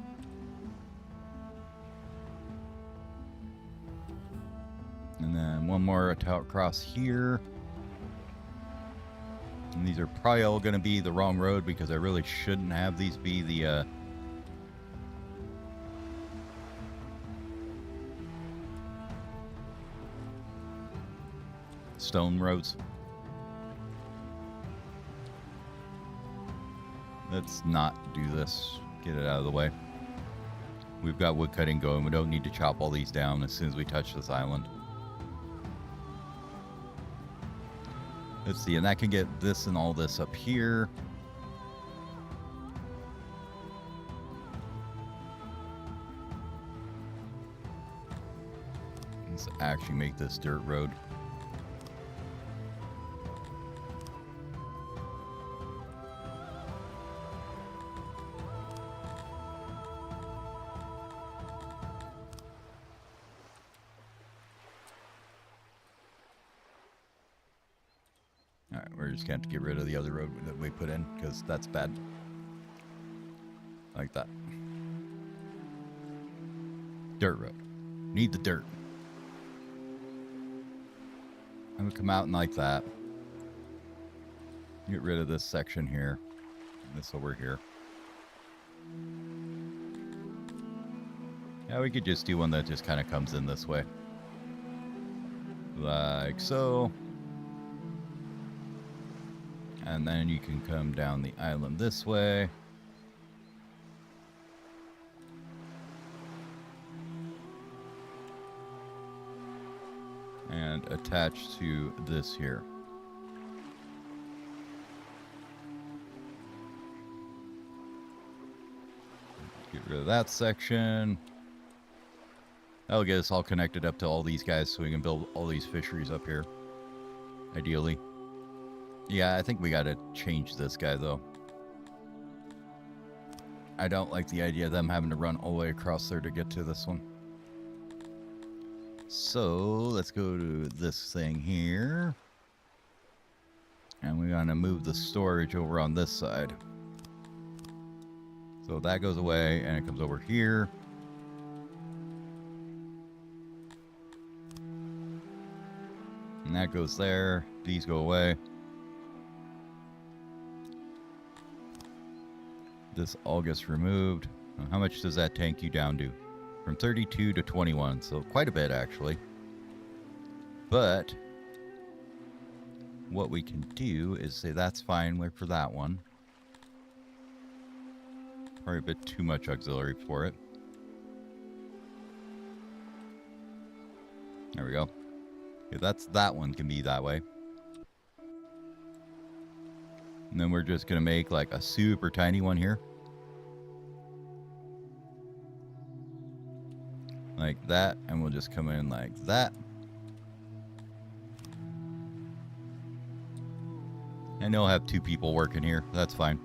And then one more across here. And these are probably all going to be the wrong road because I really shouldn't have these be the stone roads. Let's not do this. Get it out of the way. We've got wood cutting going. We don't need to chop all these down as soon as we touch this island. Let's see, and that can get this and all this up here. Let's actually make this dirt road. Alright, we're just going to get rid of the other road that we put in, because that's bad. Like that. Dirt road. Need the dirt. I'm going to come out and like that. Get rid of this section here. This over here. Yeah, we could just do one that just kind of comes in this way. Like so. And then you can come down the island this way. And attach to this here. Get rid of that section. That'll get us all connected up to all these guys so we can build all these fisheries up here. Ideally. Yeah, I think we gotta change this guy, though. I don't like the idea of them having to run all the way across there to get to this one. So, let's go to this thing here. And we're gonna move the storage over on this side. So that goes away, and it comes over here. And that goes there. These go away. This all gets removed. How much does that tank you down to? From 32 to 21, so quite a bit actually. But what we can do is say that's fine for that one. Probably a bit too much auxiliary for it. There we go. Okay, that one can be that way. And then we're just going to make like a super tiny one here. Like that. And we'll just come in like that. And they'll have 2 people working here. That's fine.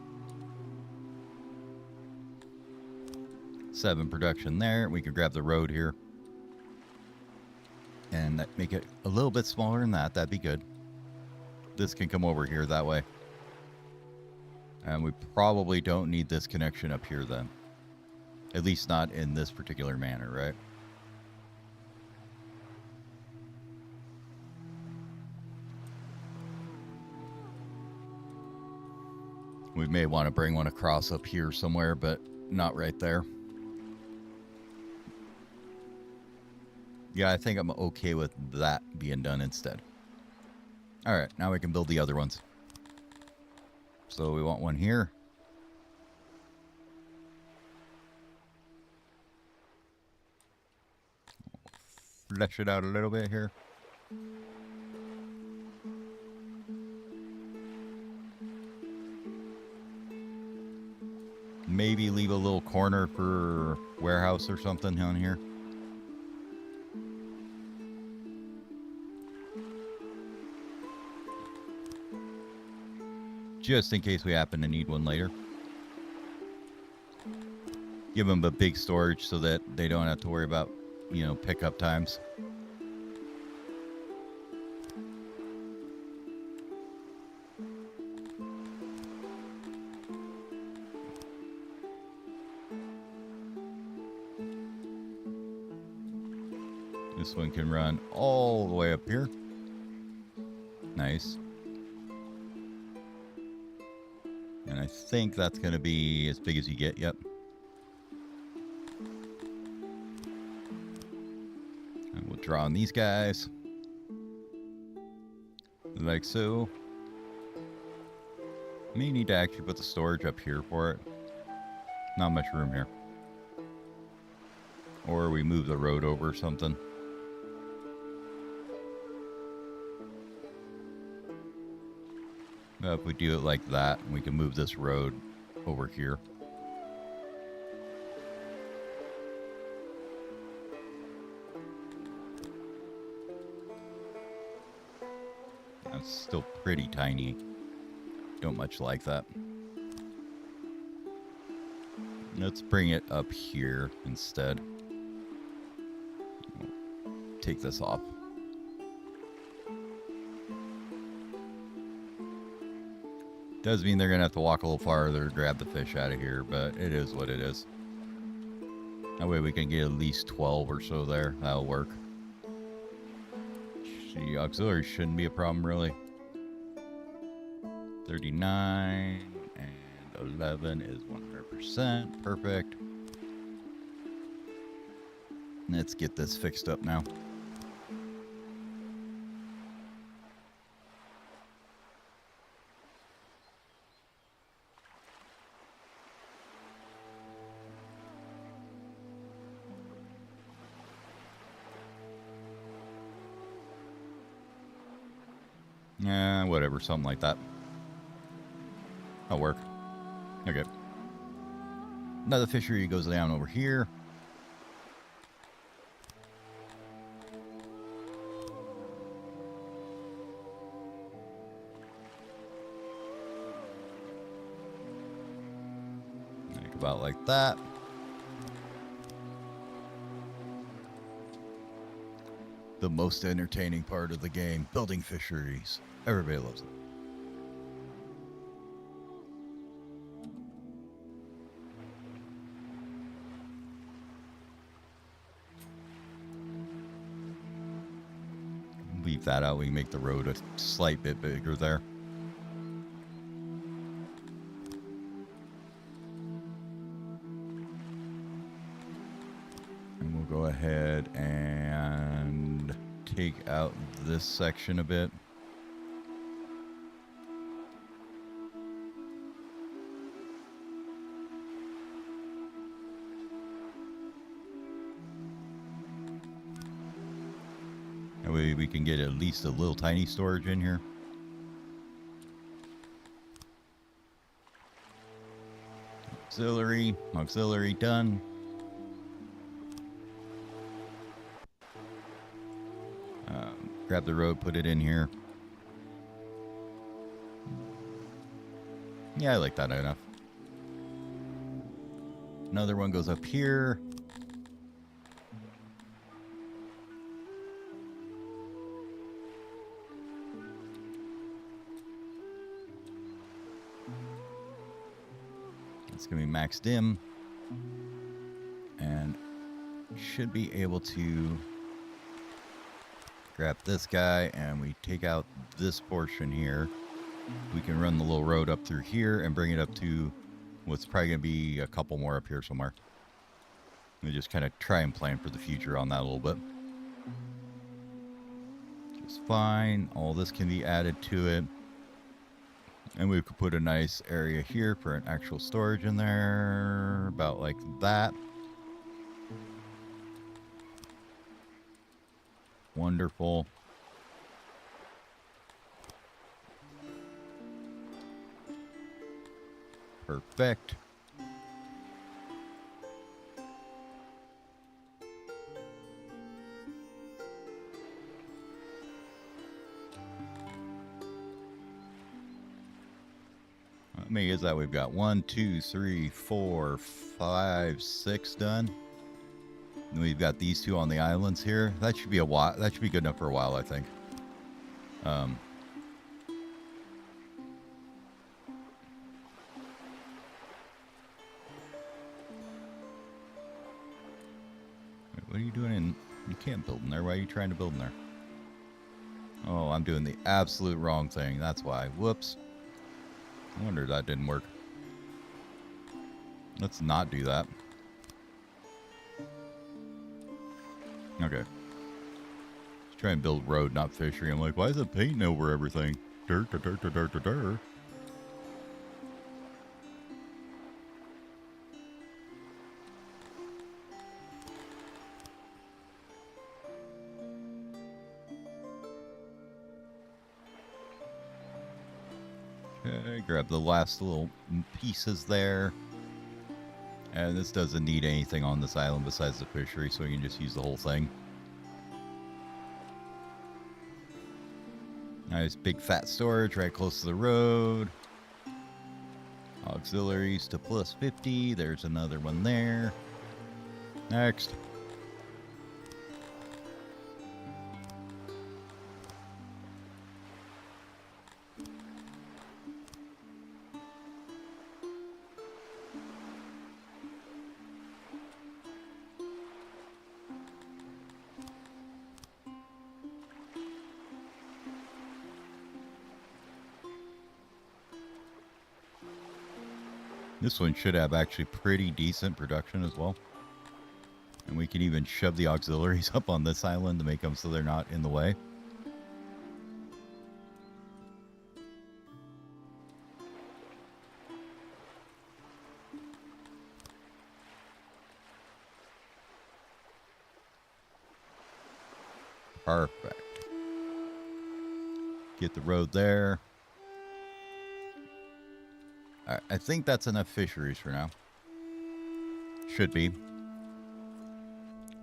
7 production there. We could grab the road here. And make it a little bit smaller than that. That'd be good. This can come over here that way. And we probably don't need this connection up here then. At least not in this particular manner, right? We may want to bring one across up here somewhere, but not right there. Yeah, I think I'm okay with that being done instead. Alright, now we can build the other ones. So we want one here. Flesh it out a little bit here. Maybe leave a little corner for warehouse or something down here. Just in case we happen to need one later. Give them a big storage so that they don't have to worry about, you know, pickup times. This one can run all the way up here. Nice. And I think that's going to be as big as you get. Yep. And we'll draw on these guys. Like so. May need to actually put the storage up here for it. Not much room here. Or we move the road over or something. If we do it like that, we can move this road over here. That's still pretty tiny. Don't much like that. Let's bring it up here instead. Take this off. Does mean they're going to have to walk a little farther to grab the fish out of here, but it is what it is. That way we can get at least 12 or so there. That'll work. The auxiliary shouldn't be a problem, really. 39 and 11 is 100%. Perfect. Let's get this fixed up now. Whatever, something like that. That'll work. Okay. Another fishery goes down over here. Think about like that. The most entertaining part of the game, building fisheries. Everybody loves it. Leave that out. We can make the road a slight bit bigger there. And we'll go ahead and take out this section a bit. That way we can get at least a little tiny storage in here. Auxiliary done. Grab the road, put it in here. Yeah, I like that enough. Another one goes up here. It's going to be maxed in. And should be able to grab this guy, and we take out this portion here. We can run the little road up through here and bring it up to what's probably going to be a couple more up here somewhere. We just kind of try and plan for the future on that a little bit. Just fine. All this can be added to it. And we could put a nice area here for an actual storage in there, about like that. Wonderful. Perfect. Let me is that we've got 1, 2, 3, 4, 5, 6 done. And we've got these two on the islands here. That should be a while. That should be good enough for a while, I think. What are you doing in You can't build in there. Why are you trying to build in there? Oh, I'm doing the absolute wrong thing. That's why. Whoops. I wonder that didn't work. Let's not do that. Okay. Let's try and build road, not fishery. I'm like, why is it painting over everything? Dirt, dirt, dirt, dirt, dirt, dirt. Okay, grab the last little pieces there. And this doesn't need anything on this island besides the fishery, so we can just use the whole thing. Nice big fat storage right close to the road. Auxiliaries to plus 50. There's another one there. Next. This one should have actually pretty decent production as well. And we can even shove the auxiliaries up on this island to make them so they're not in the way. Perfect. Get the road there. I think that's enough fisheries for now. Should be.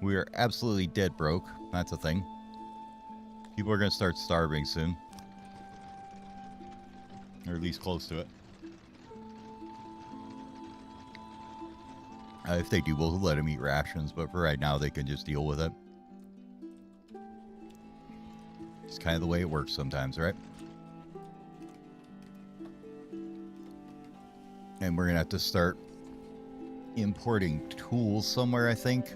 We are absolutely dead broke. That's a thing. People are going to start starving soon. Or at least close to it. If they do, we'll let them eat rations. But for right now, they can just deal with it. It's kind of the way it works sometimes, right? And we're going to have to start importing tools somewhere, I think,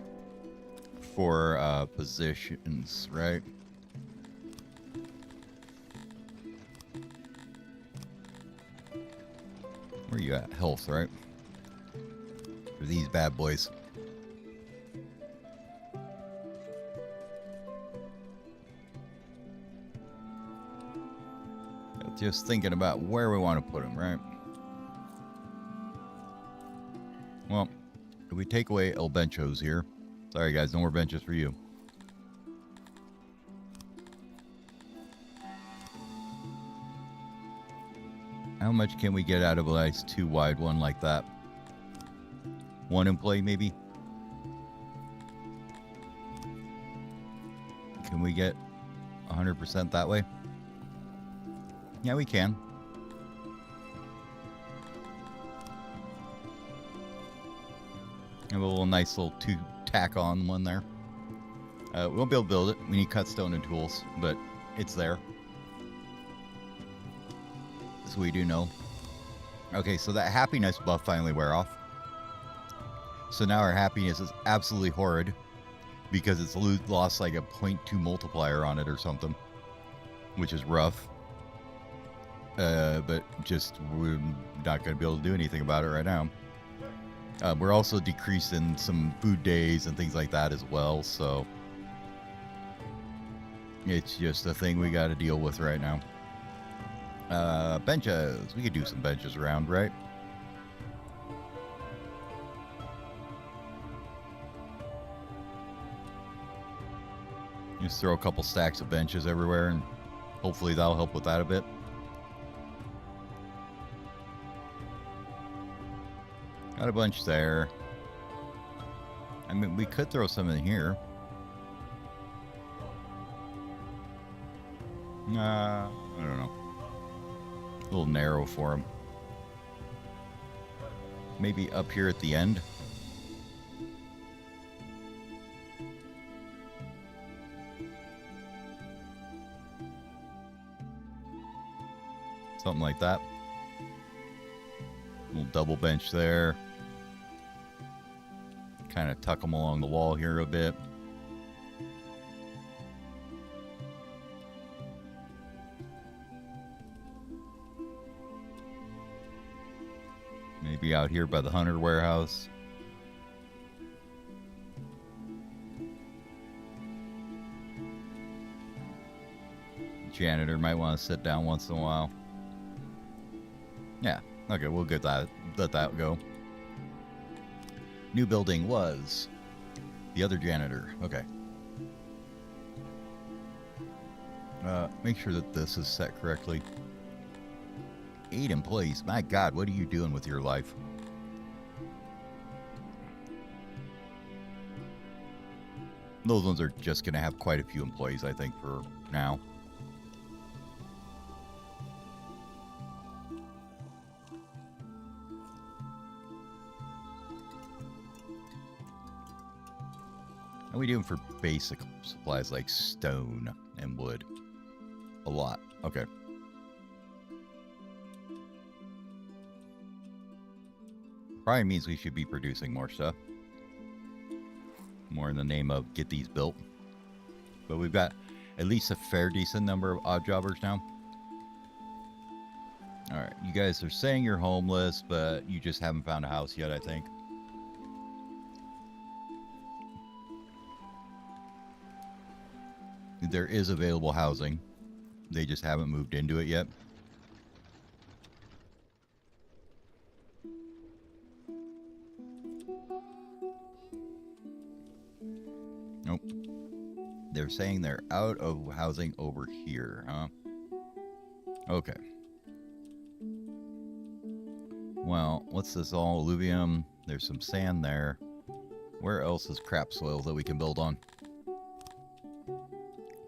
for positions, right? Where you at? Health, right? For these bad boys. Just thinking about where we want to put them, right? Well, if we take away El Benchos here. Sorry, guys, no more benches for you. How much can we get out of a nice 2-wide one like that? 1 employee, maybe? Can we get 100% that way? Yeah, we can. Have a little nice little 2 tack on one there. We won't be able to build it. We need cut stone and tools, but it's there. So we do know. Okay, so that happiness buff finally wear off. So now our happiness is absolutely horrid because it's lost like a 0.2 multiplier on it or something, which is rough. But just we're not going to be able to do anything about it right now. We're also decreasing some food days and things like that as well, so it's just a thing we got to deal with right now. Benches. We could do some benches around, right? Just throw a couple stacks of benches everywhere, and hopefully that'll help with that a bit. Got a bunch there. I mean, we could throw some in here. I don't know. A little narrow for them. Maybe up here at the end. Something like that. Little double bench there. Kind of tuck them along the wall here a bit. Maybe out here by the Hunter warehouse. Janitor might want to sit down once in a while. Yeah, okay, we'll get that. Let that go. New building was the other janitor. Okay. Make sure that this is set correctly. 8 employees. My God, what are you doing with your life? Those ones are just going to have quite a few employees, I think, for now. How are we doing for basic supplies like stone and wood? A lot. Okay. Probably means we should be producing more stuff. More in the name of get these built. But we've got at least a fair decent number of odd jobbers now. Alright, you guys are saying you're homeless, but you just haven't found a house yet, I think. There is available housing. They just haven't moved into it yet. Nope. They're saying they're out of housing over here, huh? Okay. Well, what's this all? Alluvium. There's some sand there. Where else is crap soil that we can build on?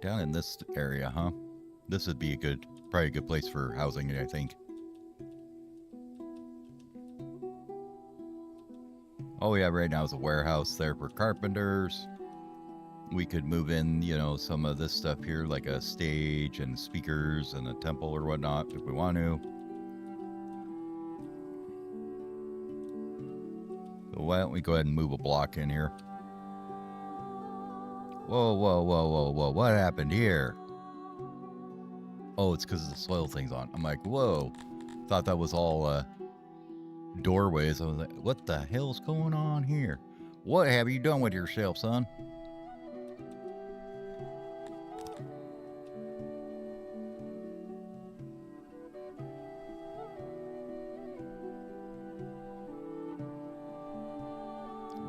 Down in this area, huh? This would be probably a good place for housing, I think. All we have right now is a warehouse there for carpenters. We could move in, you know, some of this stuff here, like a stage and speakers and a temple or whatnot, if we want to. So why don't we go ahead and move a block in here? Whoa, whoa, whoa, whoa, whoa. What happened here? Oh, it's because the soil thing's on. I'm like, whoa. Thought that was all doorways. I was like, what the hell's going on here? What have you done with yourself, son?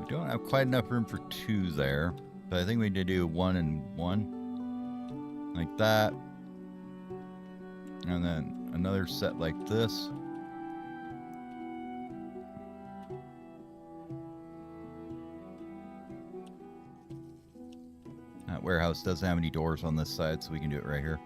We don't have quite enough room for 2 there. But I think we need to do 1 and 1. Like that. And then another set like this. That warehouse doesn't have any doors on this side, so we can do it right here.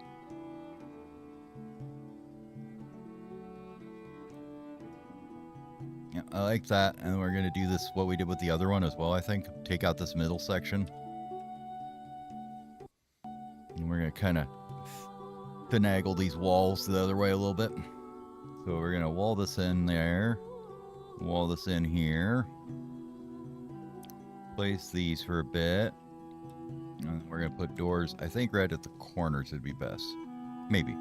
Yeah, I like that. And we're going to do this, what we did with the other one as well, I think. Take out this middle section. And we're going to kind of finagle these walls the other way a little bit. So we're going to wall this in there. Wall this in here. Place these for a bit. And we're going to put doors, I think right at the corners would be best. Maybe.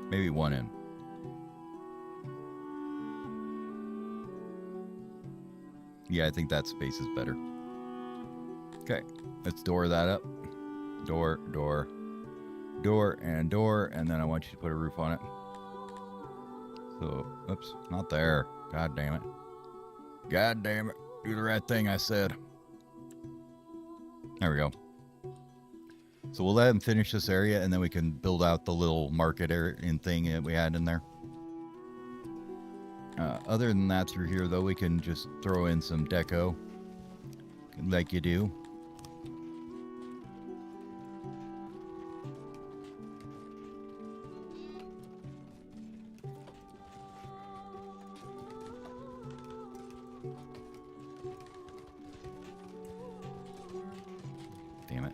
Maybe 1 in. Yeah, I think that space is better. Okay, let's door that up. Door, door, door, and door, and then I want you to put a roof on it. So, oops, not there. God damn it. God damn it. Do the right thing, I said. There we go. So we'll let him finish this area, and then we can build out the little market area and thing that we had in there. Other than that, through here, though, we can just throw in some deco, like you do. Damn it.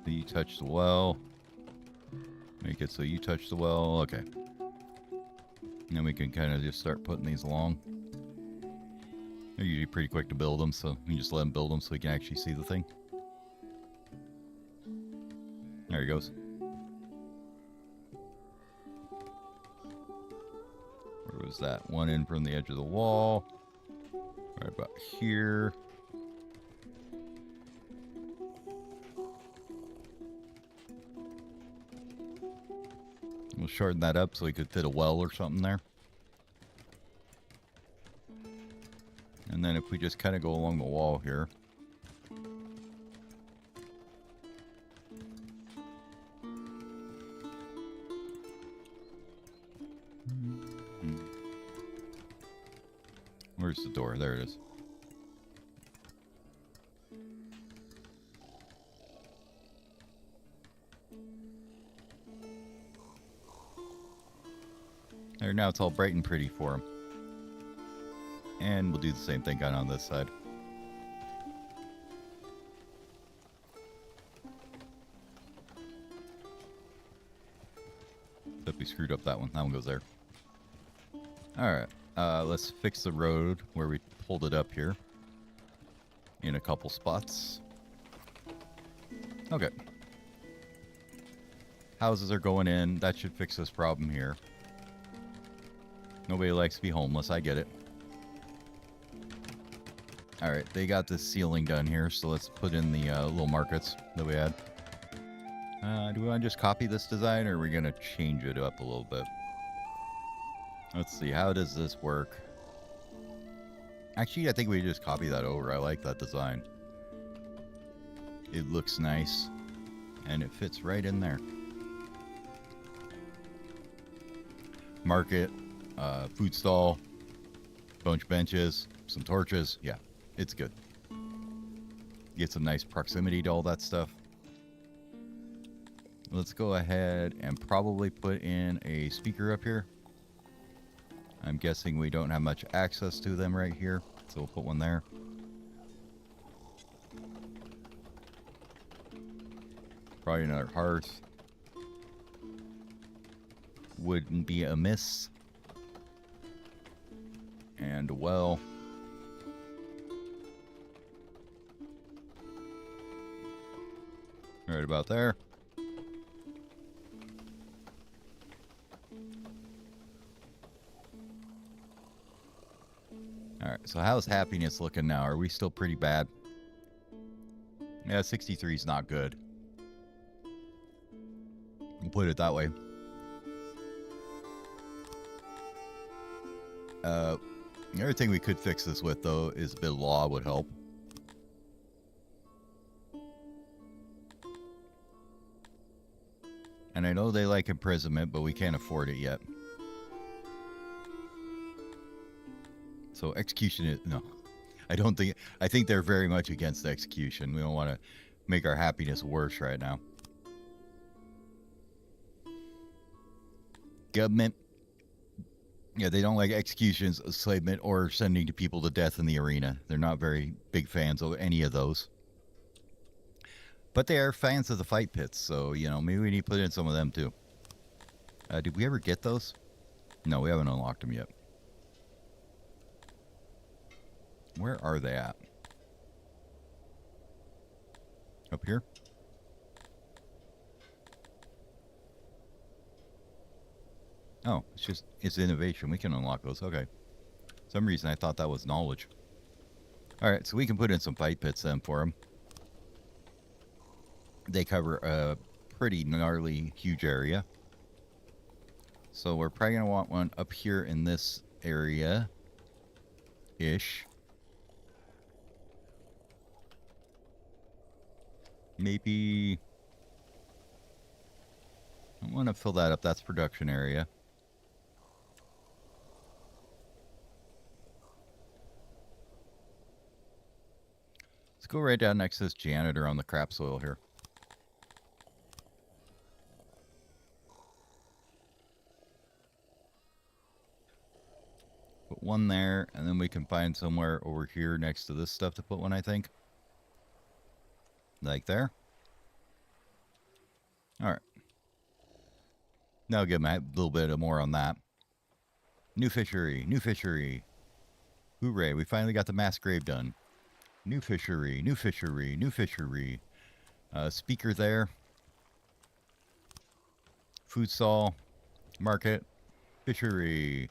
You touch the well. Make it so you touch the well. Okay. And then we can kind of just start putting these along. They're usually pretty quick to build them, so you just let them build them so we can actually see the thing. There he goes. was that? One in from the edge of the wall. Right about here. We'll shorten that up so we could fit a well or something there. And then if we just kind of go along the wall here. Where's the door? There it is. There, now it's all bright and pretty for him. And we'll do the same thing kind of on this side. Except we screwed up that one. That one goes there. Alright. Let's fix the road where we pulled it up here. In a couple spots. Okay. Houses are going in. That should fix this problem here. Nobody likes to be homeless. I get it. Alright, they got this ceiling done here, so let's put in the little markets that we had. Do we want to just copy this design, or are we going to change it up a little bit? Let's see, how does this work? Actually, I think we just copy that over. I like that design. It looks nice, and it fits right in there. Market, food stall, bunch of benches, some torches. Yeah, it's good. Get some nice proximity to all that stuff. Let's go ahead and probably put in a speaker up here. I'm guessing we don't have much access to them right here, so we'll put one there. Probably another hearth. Wouldn't be amiss. And a well. Right about there. Alright, so how's happiness looking now? Are we still pretty bad? Yeah, 63 is not good. We'll put it that way. The other thing we could fix this with, though, is a bit of law would help. And I know they like imprisonment, but we can't afford it yet. So execution is... No. I think they're very much against execution. We don't want to make our happiness worse right now. Government. Yeah, they don't like executions, enslavement, or sending people to death in the arena. They're not very big fans of any of those. But they are fans of the fight pits, so, you know, maybe we need to put in some of them, too. Did we ever get those? No, we haven't unlocked them yet. Where are they at? Up here? Oh, it's innovation. We can unlock those. Okay. For some reason I thought that was knowledge. Alright, so we can put in some fight pits then for them. They cover a pretty gnarly, huge area. So we're probably going to want one up here in this area-ish. Maybe... I want to fill that up. That's production area. Let's go right down next to this janitor on the crap soil here. Put one there, and then we can find somewhere over here next to this stuff to put one, I think. Like there. Alright. Now give them a little bit more on that. New fishery, new fishery. Hooray, we finally got the mass grave done. New fishery, new fishery, new fishery. Speaker there. Food stall. Market. Fishery.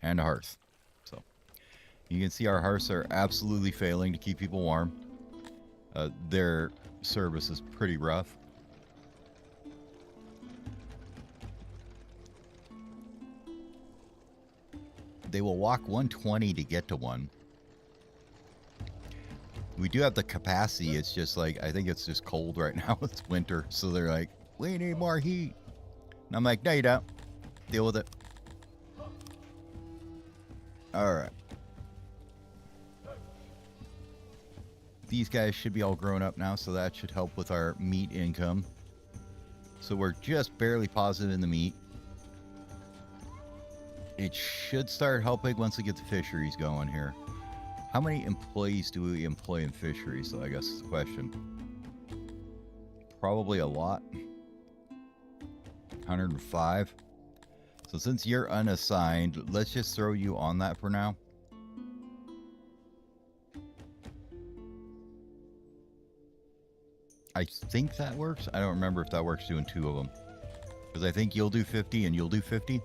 and a hearth. So you can see our hearths are absolutely failing to keep people warm. Their service is pretty rough. They will walk 120 to get to one. We do have the capacity. It's just like, I think it's just cold right now. It's winter. So they're like, we need more heat. And I'm like, no, you don't. Deal with it. All right. These guys should be all grown up now, so that should help with our meat income. So we're just barely positive in the meat. It should start helping once we get the fisheries going here. How many employees do we employ in fisheries, though, I guess is the question. Probably a lot. 105. So since you're unassigned, let's just throw you on that for now. I think that works. I don't remember if that works doing 2 of them. Because I think you'll do 50 and you'll do 50.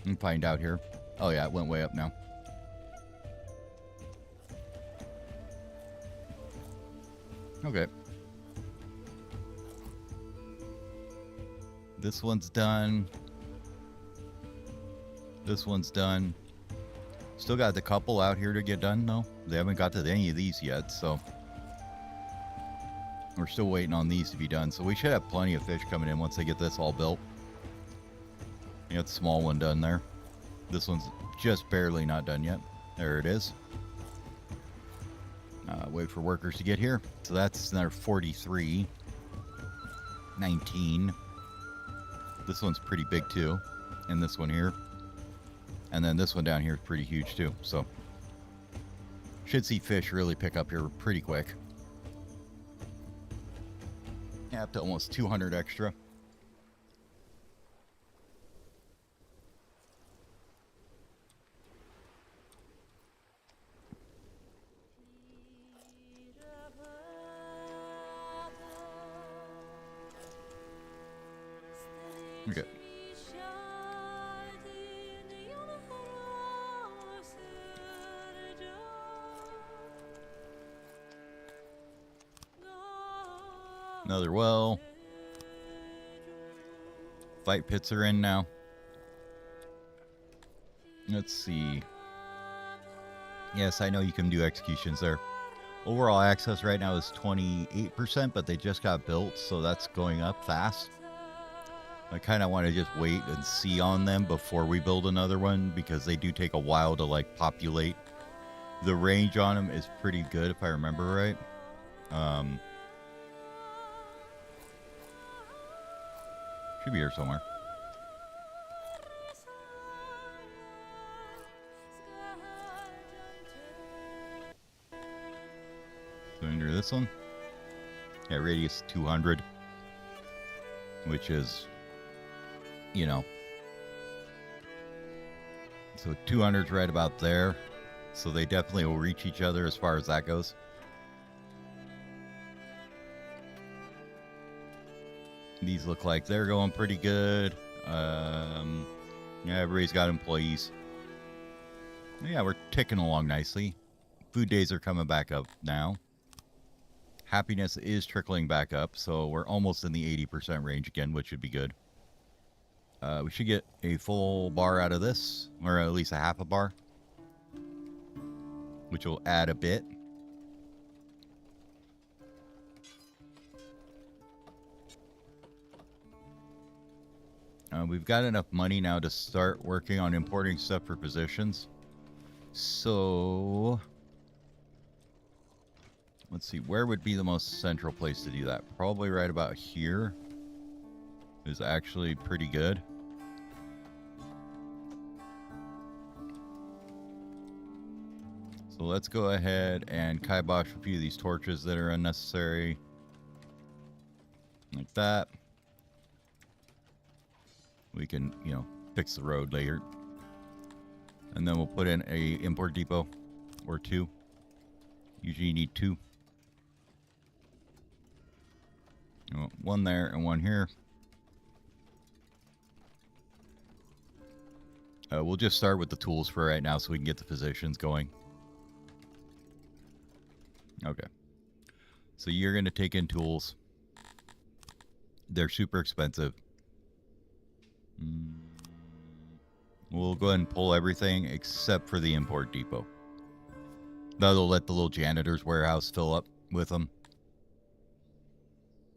And find out here. Oh yeah, it went way up now. Okay. This one's done. This one's done. Still got the couple out here to get done though. They haven't got to any of these yet, so we're still waiting on these to be done. So we should have plenty of fish coming in once they get this all built. You got the small one done there. This one's just barely not done yet. There it is. Wait for workers to get here. So that's another 43. 19. This one's pretty big too. And this one here. And then this one down here is pretty huge too. So should see fish really pick up here pretty quick. Yeah, up to almost 200 extra. Okay. Another well. Fight pits are in now. Let's see. Yes, I know you can do executions there. Overall access right now is 28%, but they just got built, so that's going up fast. I kind of want to just wait and see on them before we build another one, because they do take a while to like populate. The range on them is pretty good if I remember right. Should be here somewhere. So under this one, yeah, radius 200, which is, you know, so 200's right about there. So they definitely will reach each other as far as that goes. These look like they're going pretty good. Yeah, everybody's got employees. Yeah, we're ticking along nicely. Food days are coming back up now. Happiness is trickling back up, so we're almost in the 80% range again, which should be good. We should get a full bar out of this, or at least a half a bar, which will add a bit. We've got enough money now to start working on importing stuff for positions. So let's see, where would be the most central place to do that? Probably right about here is actually pretty good. So let's go ahead and kibosh a few of these torches that are unnecessary. Like that. We can, you know, fix the road later. And then we'll put in a import depot or 2. Usually you need 2. One there and one here. We'll just start with the tools for right now so we can get the positions going. Okay. So you're going to take in tools. They're super expensive. We'll go ahead and pull everything except for the import depot. That'll let the little janitor's warehouse fill up with them.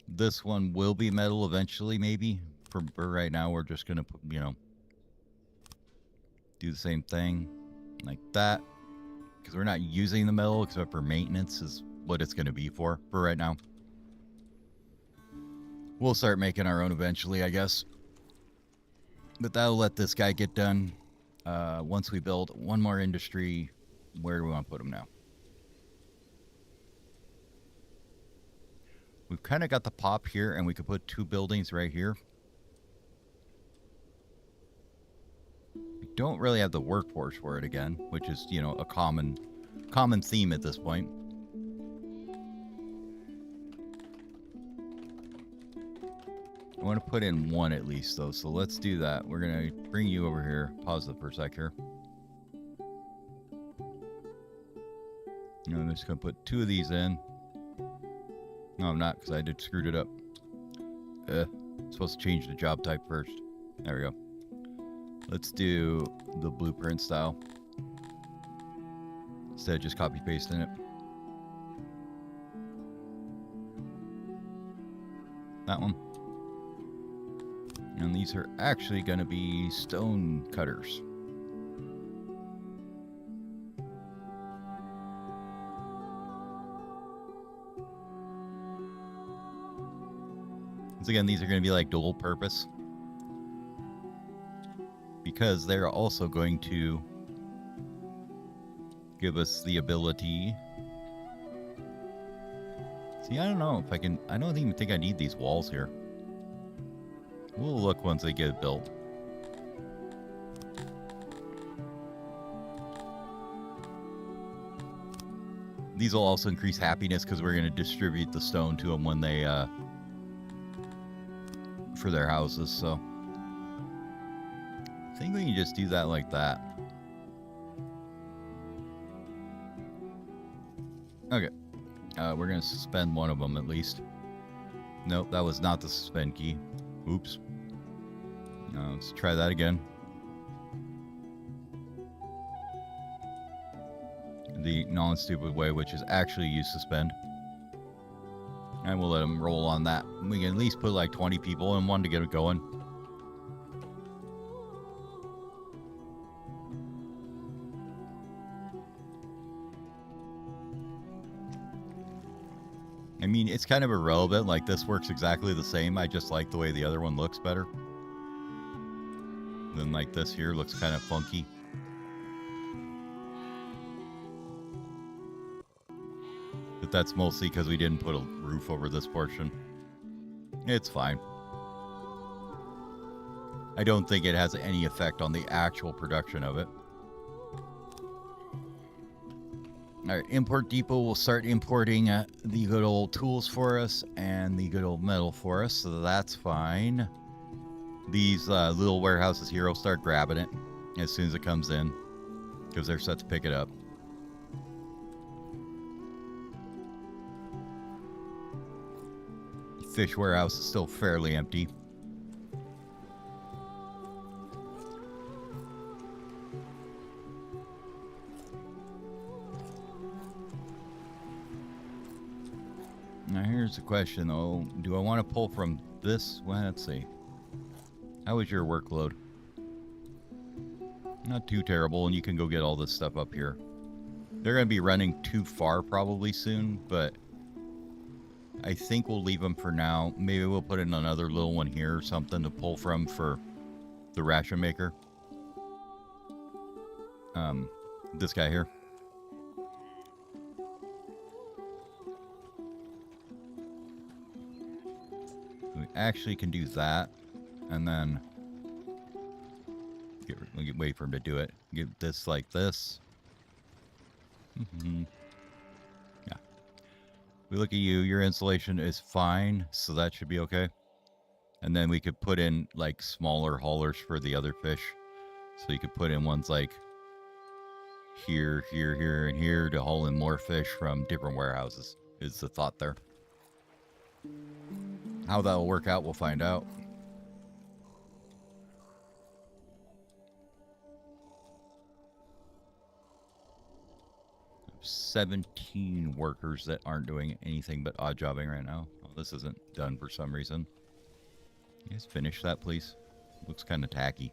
This one will be metal eventually, maybe. For right now, we're just going to, you know, do the same thing like that. Because we're not using the metal except for maintenance is what it's going to be for right now. We'll start making our own eventually, I guess. But that'll let this guy get done. Once we build one more industry, where do we want to put him now? We've kind of got the pop here, and we could put 2 buildings right here. We don't really have the workforce for it again, which is, you know, a common theme at this point. I want to put in 1 at least, though, so let's do that. We're going to bring you over here. Pause it for a sec here. And I'm just going to put 2 of these in. No, I'm not, because I did screwed it up. I'm supposed to change the job type first. There we go. Let's do the blueprint style. Instead of just copy-pasting it. That one. And these are actually going to be stone cutters. Once again, these are going to be like dual purpose. Because they're also going to give us the ability. See, I don't know if I can. I don't even think I need these walls here. We'll look once they get built. These will also increase happiness because we're going to distribute the stone to them when they, for their houses, so. I think we can just do that like that. Okay. We're going to suspend one of them at least. Nope, that was not the suspend key. Oops. Let's try that again. The non-stupid way, which is actually use suspend. And we'll let them roll on that. We can at least put like 20 people in one to get it going. I mean, it's kind of irrelevant. Like, this works exactly the same. I just like the way the other one looks better. Then, like, this here looks kind of funky. But that's mostly because we didn't put a roof over this portion. It's fine. I don't think it has any effect on the actual production of it. Alright, import depot will start importing the good old tools for us and the good old metal for us, so that's fine. These little warehouses here will start grabbing it as soon as it comes in, because they're set to pick it up. Fish warehouse is still fairly empty. Now here's the question though, do I want to pull from this? Well, let's see. How is your workload? Not too terrible, and you can go get all this stuff up here. They're going to be running too far probably soon, but I think we'll leave them for now. Maybe we'll put in another little one here or something to pull from for the ration maker. This guy here. We actually can do that, and then wait for him to do it. Get this like this. Yeah. We look at you. Your insulation is fine, so that should be okay. And then we could put in like smaller haulers for the other fish. So you could put in ones like here, here, here, and here to haul in more fish from different warehouses, is the thought there. How that'll work out, we'll find out. There's 17 workers that aren't doing anything but odd jobbing right now. Oh, this isn't done for some reason. You guys finish that, please? Looks kind of tacky.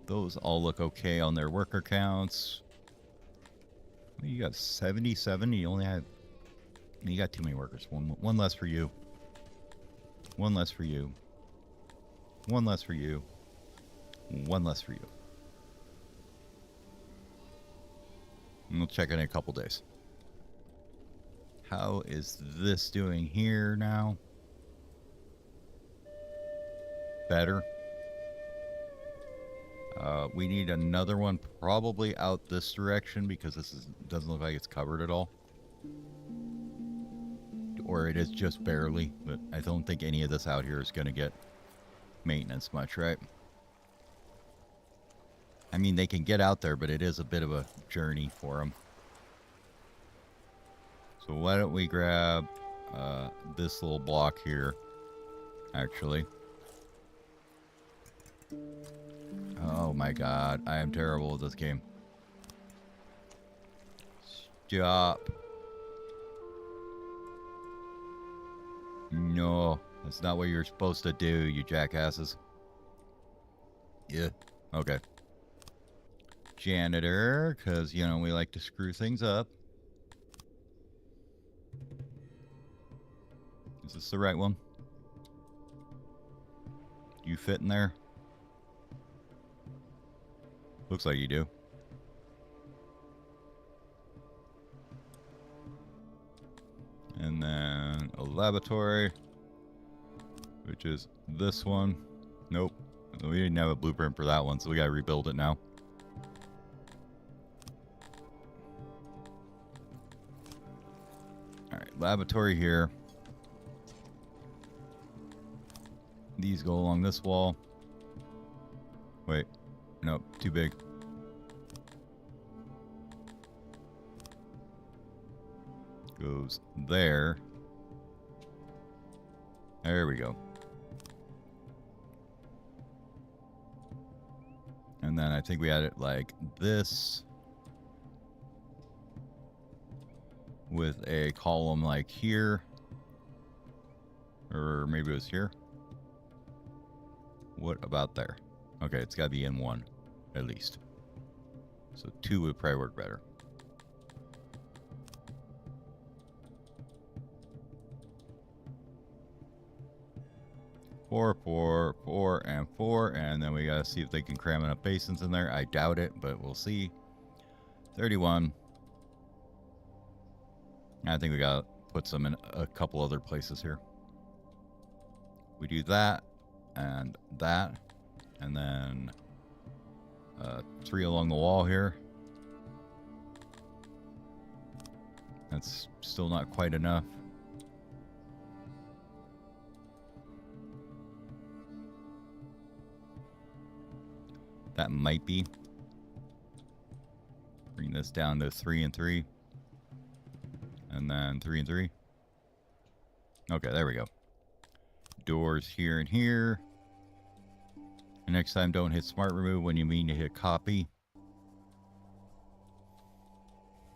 Those all look okay on their worker counts. You got 77. You only have... You got too many workers. One less for you. One less for you. One less for you. One less for you. And we'll check in a couple days. How is this doing here now? Better. We need another one probably out this direction because this doesn't look like it's covered at all. Or it is just barely, but I don't think any of this out here is going to get maintenance much, right? I mean, they can get out there, but it is a bit of a journey for them. So why don't we grab this little block here, actually. Oh my god, I am terrible at this game. Stop. No, that's not what you're supposed to do, you jackasses. Yeah, okay. Janitor, because, you know, we like to screw things up. Is this the right one? Do you fit in there? Looks like you do. And then a laboratory, which is this one. Nope. We didn't have a blueprint for that one, so we gotta rebuild it now. Alright, laboratory here. These go along this wall. Wait. Nope, too big. Goes there. There we go. And then I think we had it like this. With a column like here. Or maybe it was here. What about there? Okay, it's got to be in one, at least. So 2 would probably work better. Four, 4, 4, and 4, and then we gotta see if they can cram enough basins in there. I doubt it, but we'll see. 31. I think we gotta put some in a couple other places here. We do that, and that. And then 3 along the wall here. That's still not quite enough. That might be. Bring this down to 3 and 3. And then 3 and 3. Okay, there we go. Doors here and here. And next time, don't hit smart remove when you mean to hit copy.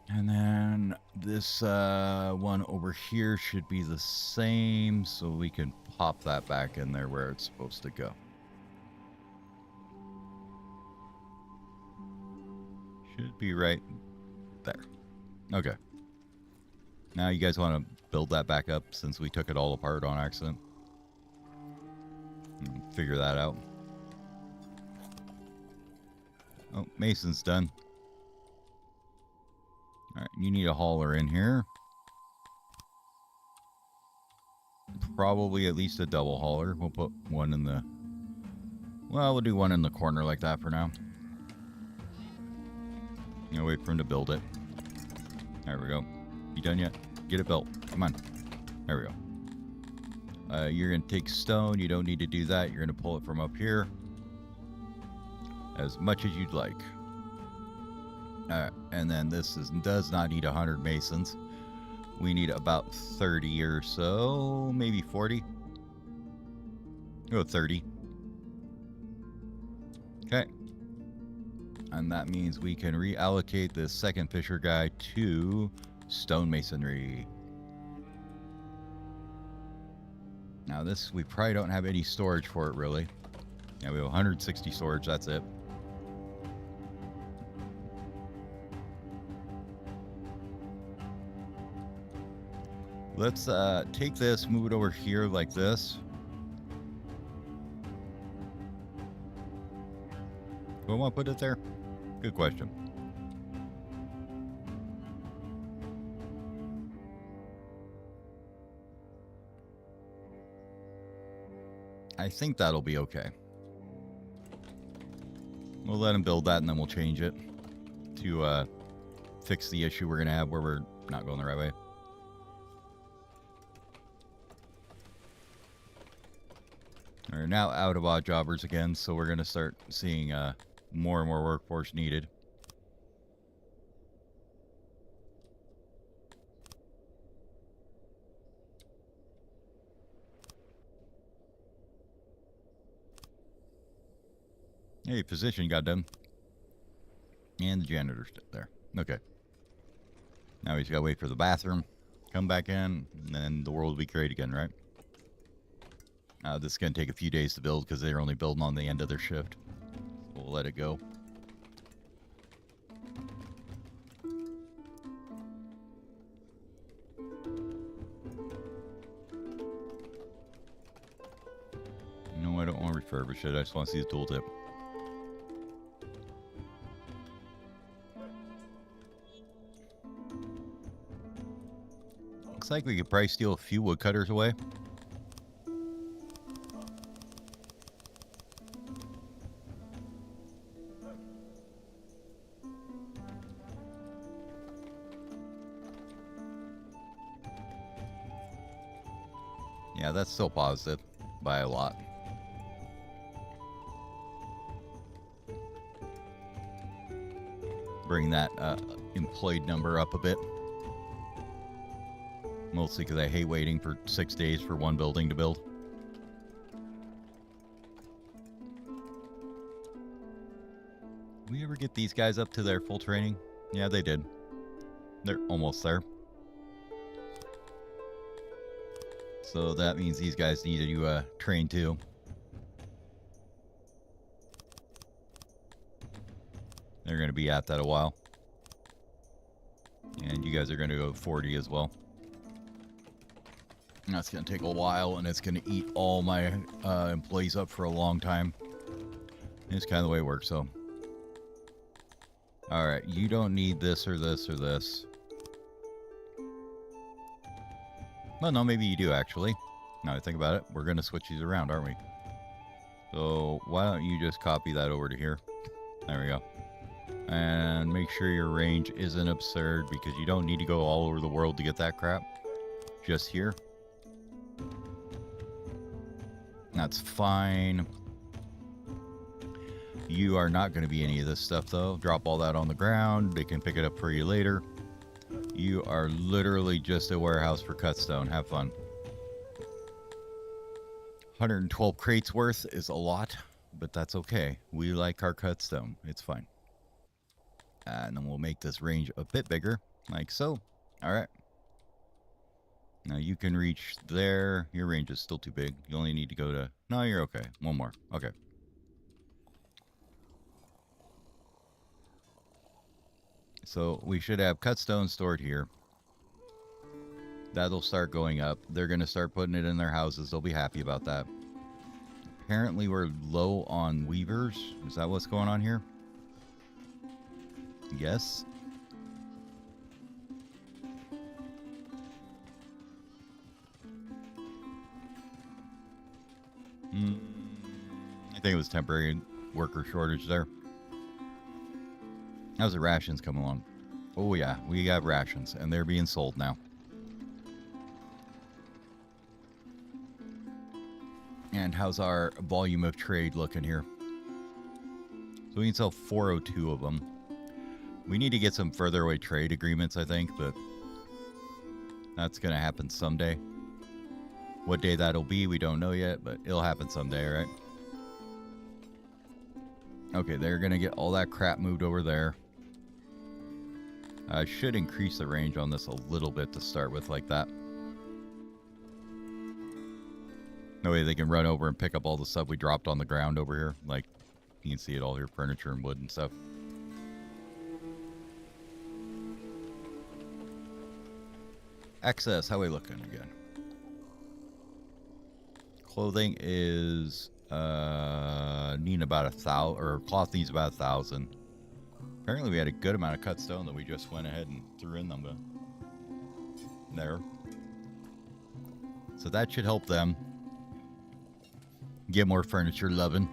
And then this one over here should be the same, so we can pop that back in there where it's supposed to go. Should be right there. Okay. Now you guys want to build that back up since we took it all apart on accident. Figure that out. Oh, Mason's done. Alright, you need a hauler in here. Probably at least a double hauler. We'll put one in the... Well, we'll do one in the corner like that for now. You know, wait for him to build it. There we go. You done yet? Get it built. Come on. There we go. You're going to take stone. You don't need to do that. You're going to pull it from up here. As much as you'd like. And then this does not need 100 masons. We need about 30 or so. Maybe 40. Oh, 30. Okay. And that means we can reallocate the second fisher guy to stonemasonry. Now this, we probably don't have any storage for it, really. Yeah, we have 160 storage, that's it. Let's take this, move it over here like this. Do I want to put it there? Good question. I think that'll be okay. We'll let him build that and then we'll change it to fix the issue we're going to have where we're not going the right way. We're now out of odd jobbers again, so we're going to start seeing more and more workforce needed. Hey, physician got done. And the janitor's there. Okay. Now he's got to wait for the bathroom. Come back in, and then the world will be great again, right? This is going to take a few days to build because they're only building on the end of their shift. We'll let it go. No, I don't want to refurbish it. I just want to see the tooltip. Looks like we could probably steal a few woodcutters away. Yeah, that's still positive by a lot. Bring that employed number up a bit. Mostly because I hate waiting for 6 days for one building to build. Did we ever get these guys up to their full training? Yeah, they did. They're almost there. So that means these guys need to train too. They're going to be at that a while. And you guys are going to go 40 as well. That's going to take a while, and it's going to eat all my employees up for a long time. It's kind of the way it works, so. Alright, you don't need this or this or this. Well, no, maybe you do, actually. Now I think about it, we're going to switch these around, aren't we? So, why don't you just copy that over to here. There we go. And make sure your range isn't absurd, because you don't need to go all over the world to get that crap. Just here. That's fine. You are not going to be any of this stuff, though. Drop all that on the ground. They can pick it up for you later. You are literally just a warehouse for cutstone. Have fun. 112 crates worth is a lot, but that's okay. We like our cutstone. It's fine. And then we'll make this range a bit bigger, like so. All right. Now you can reach there. Your range is still too big. You only need to go to... No, you're okay. One more. Okay. So we should have cutstone stored here. That'll start going up. They're going to start putting it in their houses. They'll be happy about that. Apparently we're low on weavers. Is that what's going on here? Yes. I think it was temporary worker shortage there. How's the rations come along? Oh yeah, we got rations, and they're being sold now. And how's our volume of trade looking here? So we can sell 402 of them. We need to get some further away trade agreements, I think, but that's going to happen someday. What day that'll be, we don't know yet, but it'll happen someday, right? Okay, they're going to get all that crap moved over there. I should increase the range on this a little bit to start with, like that. No way they can run over and pick up all the stuff we dropped on the ground over here. Like, you can see it all here, furniture and wood and stuff. Excess, how are we looking again? Clothing is needing about 1,000, or cloth needs about 1,000. Apparently we had a good amount of cut stone that we just went ahead and threw in them there. So that should help them get more furniture loving.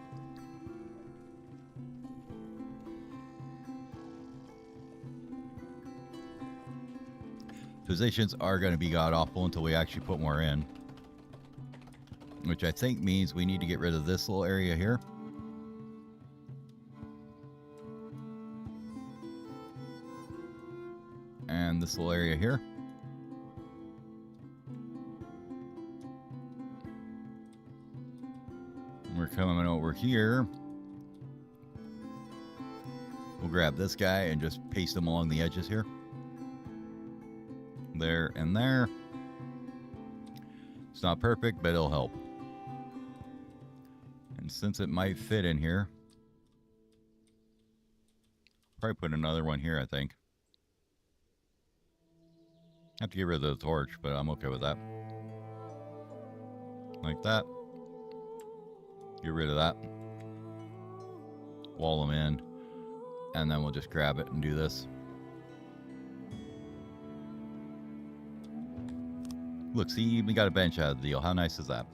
Positions are going to be god-awful until we actually put more in. Which I think means we need to get rid of this little area here. And this little area here. We're coming over here. We'll grab this guy and just paste him along the edges here. There and there. It's not perfect, but it'll help. And since it might fit in here, probably put another one here, I think. Have to get rid of the torch, but I'm okay with that. Like that. Get rid of that. Wall them in. And then we'll just grab it and do this. Look, see, you even got a bench out of the deal. How nice is that?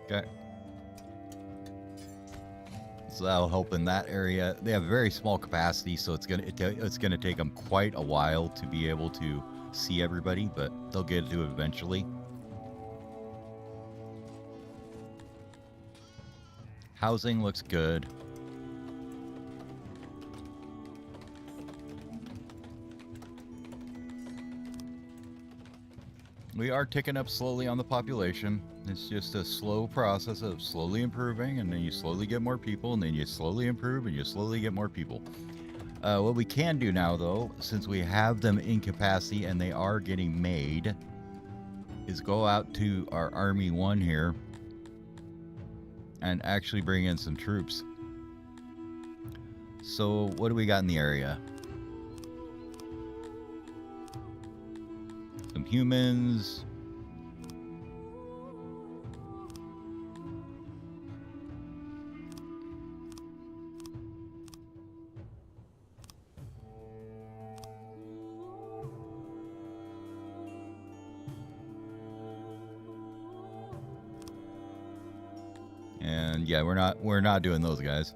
Okay. So that'll help in that area. They have a very small capacity, so it's gonna take them quite a while to be able to see everybody, but they'll get to it eventually. Housing looks good. We are ticking up slowly on the population. It's just a slow process of slowly improving, and then you slowly get more people, and then you slowly improve, and you slowly get more people. What we can do now, though, since we have them in capacity and they are getting made, is go out to our Army 1 here and actually bring in some troops. So what do we got in the area? Some humans. And yeah, we're not doing those guys.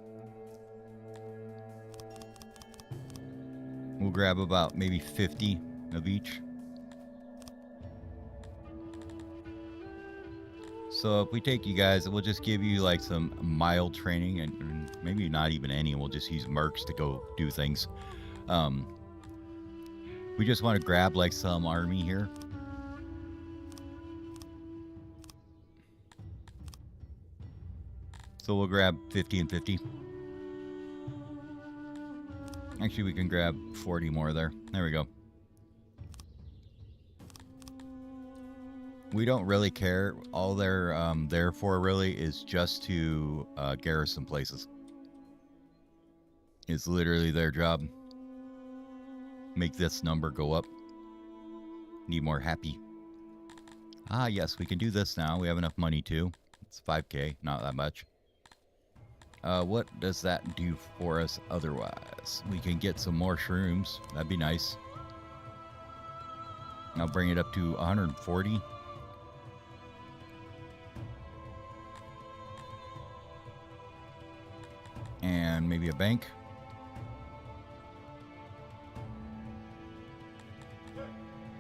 We'll grab about maybe 50 of each. So if we take you guys, we'll just give you like some mild training, and maybe not even any. We'll just use mercs to go do things. We just want to grab like some army here. So we'll grab 50 and 50. Actually, we can grab 40 more there. There we go. We don't really care. All they're there for really is just to garrison places. It's literally their job. Make this number go up. Need more happy. Ah, yes, we can do this now. We have enough money too. It's 5K, not that much. What does that do for us otherwise? We can get some more shrooms. That'd be nice. I'll bring it up to 140. And maybe a bank.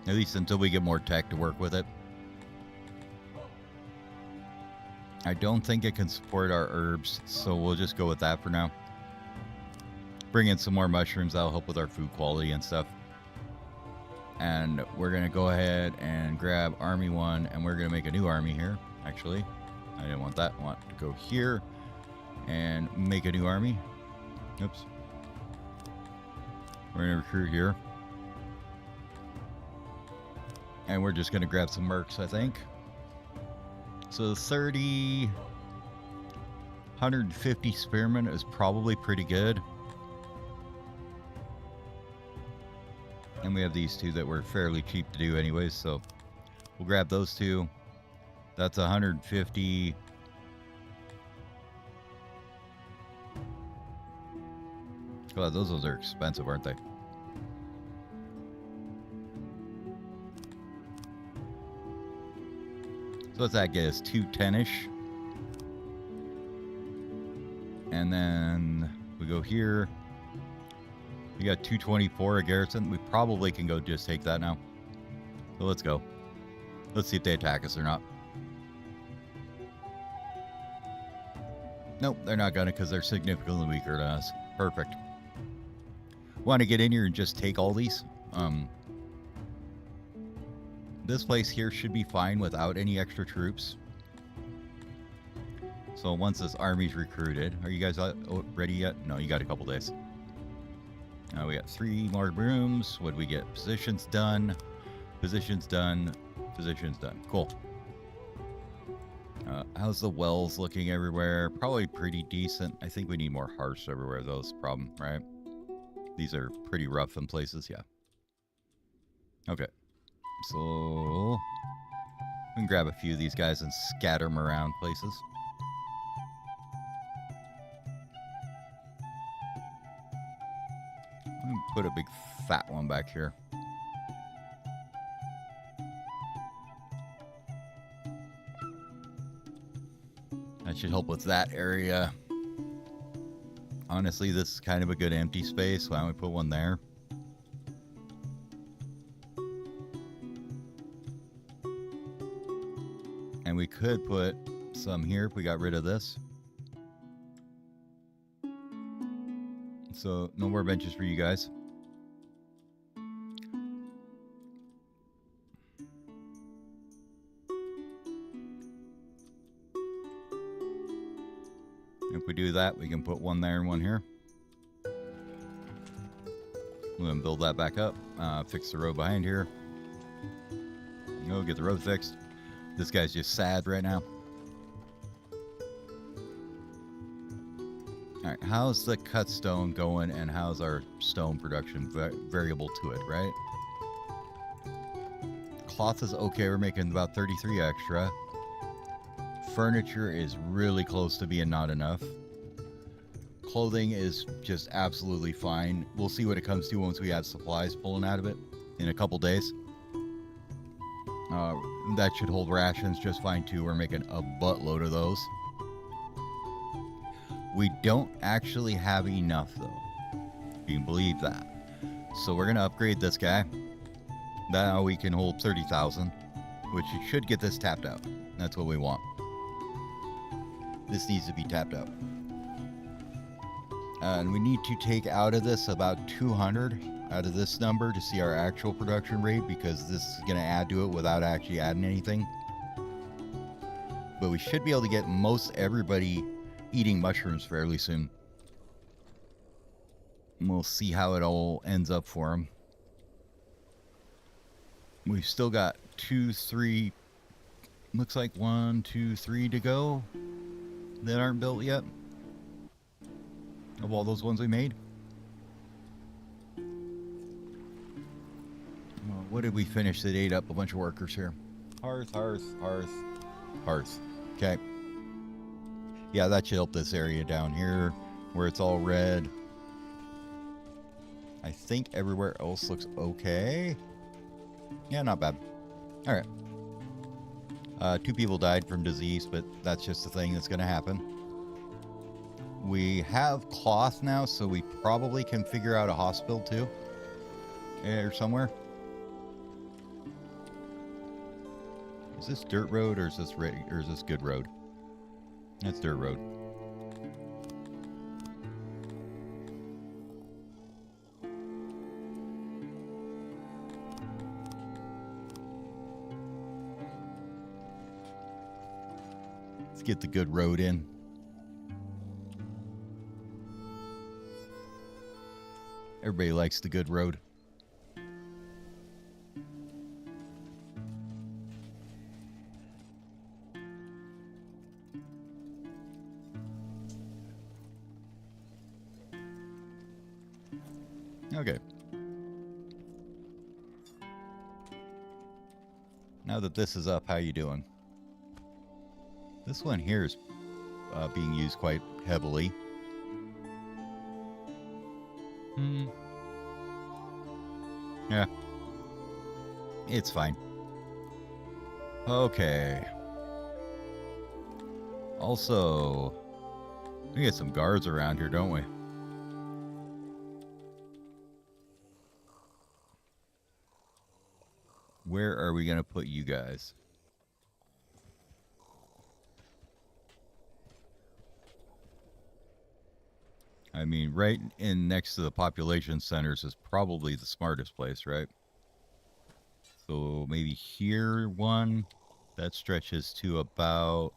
At least until we get more tech to work with it. I don't think it can support our herbs, so we'll just go with that for now. Bring in some more mushrooms. That'll help with our food quality and stuff. And we're going to go ahead and grab Army 1, and we're going to make a new army here. Actually, I didn't want that. I want to go here and make a new army. Oops. We're going to recruit here. And we're just going to grab some mercs, I think. So 30, 150 spearmen is probably pretty good. And we have these two that were fairly cheap to do anyways, so we'll grab those two. That's 150. God, those are expensive, aren't they? So what's that get us? 210-ish. And then we go here. We got 224 a garrison. We probably can go just take that now. So let's go. Let's see if they attack us or not. Nope, they're not gonna because they're significantly weaker than us. Perfect. Want to get in here and just take all these. This place here should be fine without any extra troops. So once this army's recruited, are you guys ready yet? No, you got a couple days. We got 3 more rooms. What do we get? Positions done. Positions done. Positions done. Cool. How's the wells looking everywhere? Probably pretty decent. I think we need more hearths everywhere, though. That's the problem, right? These are pretty rough in places, yeah. Okay. So we can grab a few of these guys and scatter them around places. I'm gonna put a big fat one back here. That should help with that area. Honestly, this is kind of a good empty space. Why don't we put one there? And we could put some here if we got rid of this. So no more benches for you guys. If we do that, we can put one there and one here. We're going to build that back up. Fix the road behind here. Go get the road fixed. This guy's just sad right now. Alright, how's the cut stone going and how's our stone production variable to it, right? Cloth is okay, we're making about 33 extra. Furniture is really close to being not enough. Clothing is just absolutely fine. We'll see what it comes to once we have supplies pulling out of it in a couple days. That should hold rations just fine too. We're making a buttload of those. We don't actually have enough though. You can believe that. So we're gonna upgrade this guy. Now we can hold 30,000, which should get this tapped out. That's what we want. This needs to be tapped out. And we need to take out of this about 200 out of this number to see our actual production rate, because this is going to add to it without actually adding anything. But we should be able to get most everybody eating mushrooms fairly soon. And we'll see how it all ends up for them. We've still got 2, 3, looks like 1, 2, 3 to go that aren't built yet. Of all those ones we made. Well, what did we finish that ate up a bunch of workers here? Hearth, hearth, hearth, hearth. Okay. Yeah, that should help this area down here where it's all red. I think everywhere else looks okay. Yeah, not bad. All right. 2 people died from disease, but that's just a thing that's going to happen. We have cloth now, so we probably can figure out a hospital too, or somewhere. Is this dirt road or is this good road? That's dirt road. Let's get the good road in. Everybody likes the good road. Okay. Now that this is up, how you doing? This one here is being used quite heavily. Yeah. It's fine. Okay. Also, we get some guards around here, don't we? Where are we going to put you guys? I mean, right in next to the population centers is probably the smartest place, right? So maybe here one. That stretches to about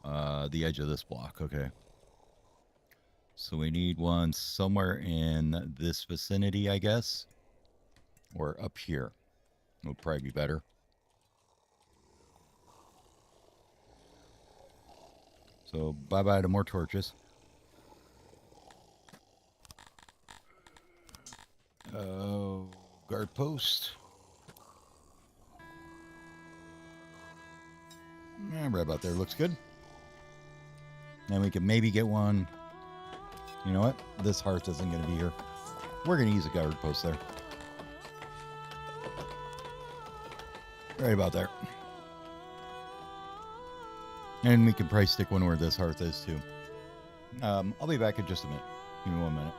the edge of this block. Okay. So we need one somewhere in this vicinity, I guess. Or up here. Would probably be better. So bye-bye to more torches. Guard post. Right about there looks good. And we can maybe get one. You know what? This hearth isn't going to be here. We're going to use a guard post there. Right about there. And we can probably stick one where this hearth is too. I'll be back in just a minute. Give me 1 minute.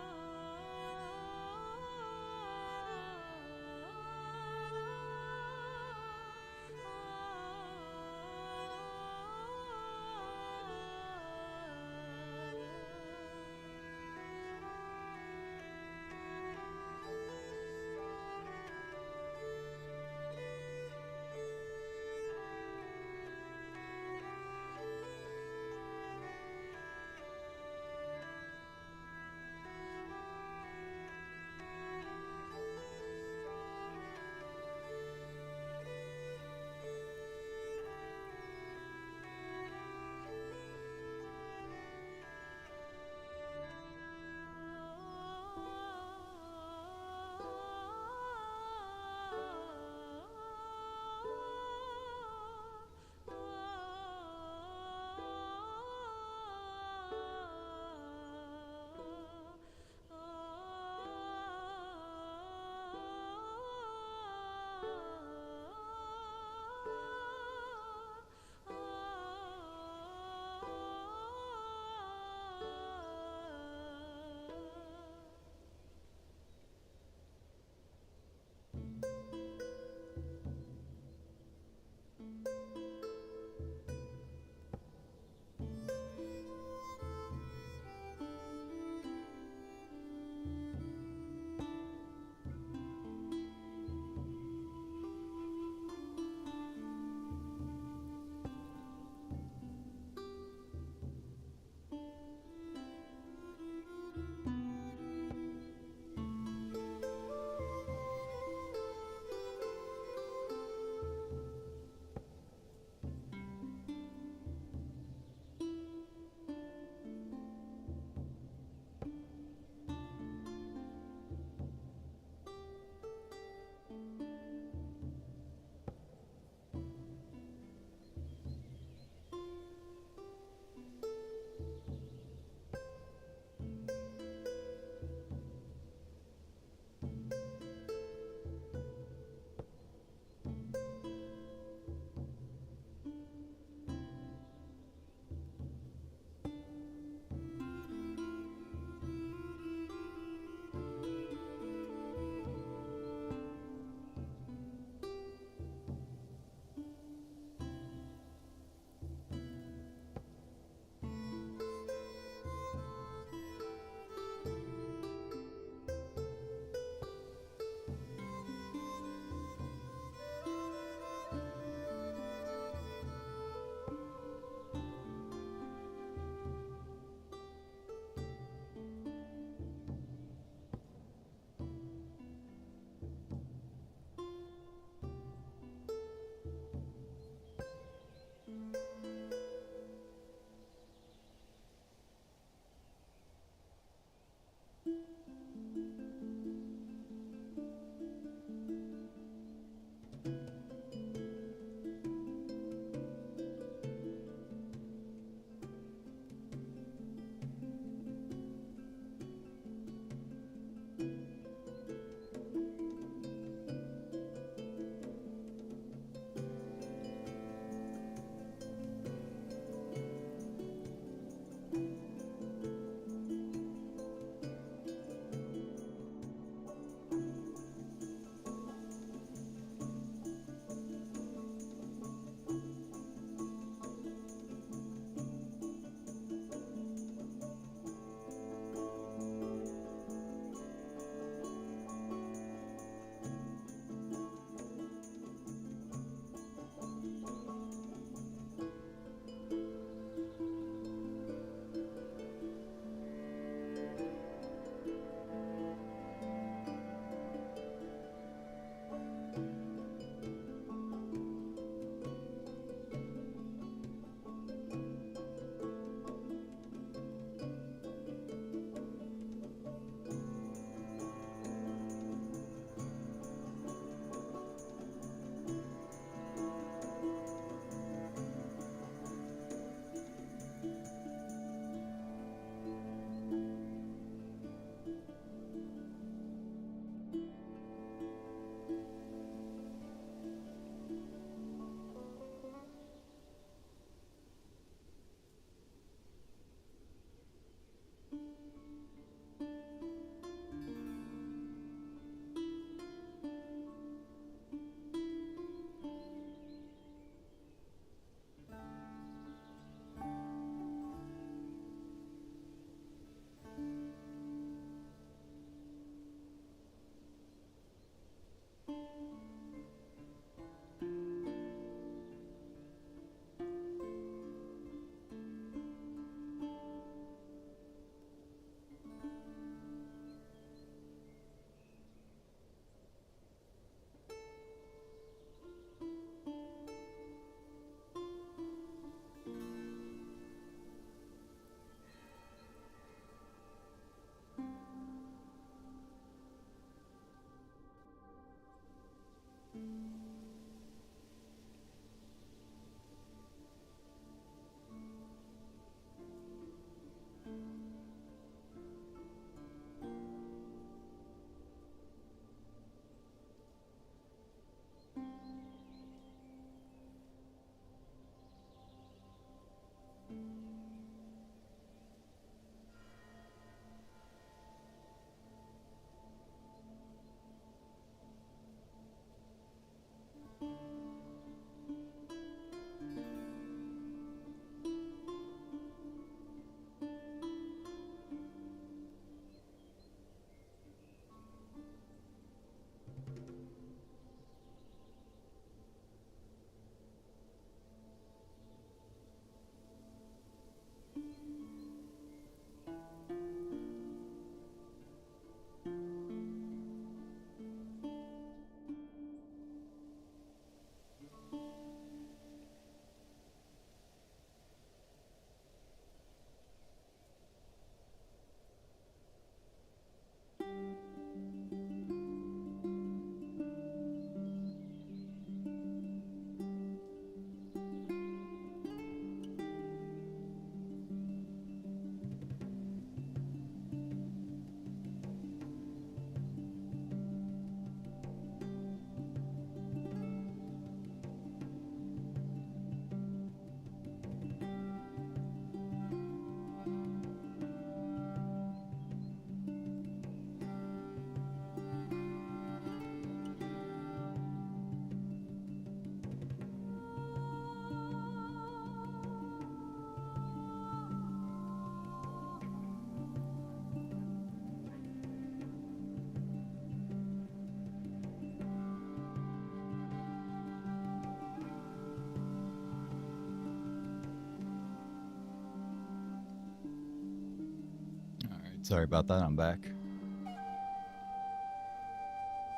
Sorry about that, I'm back.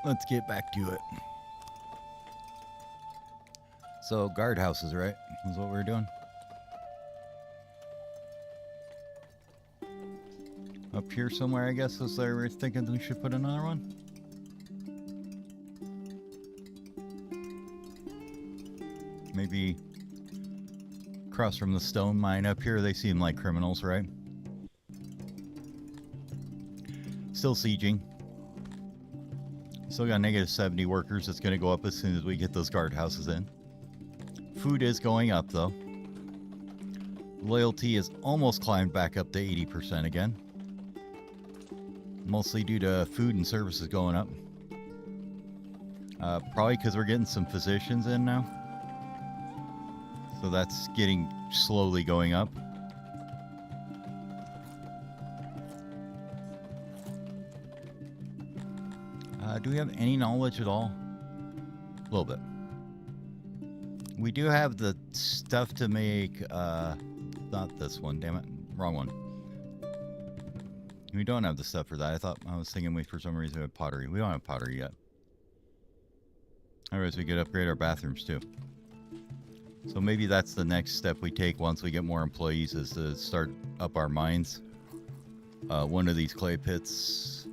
Let's get back to it. So, guardhouses, right? Is what we're doing. Up here somewhere, I guess, is there we're thinking we should put another one? Maybe across from the stone mine up here. They seem like criminals, right? Still sieging. Still got negative 70 workers. It's going to go up as soon as we get those guardhouses in. Food is going up, though. Loyalty has almost climbed back up to 80% again. Mostly due to food and services going up. Probably because we're getting some physicians in now. So that's getting slowly going up. Do we have any knowledge at all? A little bit. We do have the stuff to make, not this one, damn it, wrong one. We don't have the stuff for that. I was thinking we, for some reason, had pottery. We don't have pottery yet. Otherwise, we could upgrade our bathrooms too. So maybe that's the next step we take once we get more employees, is to start up our mines. One of these clay pits,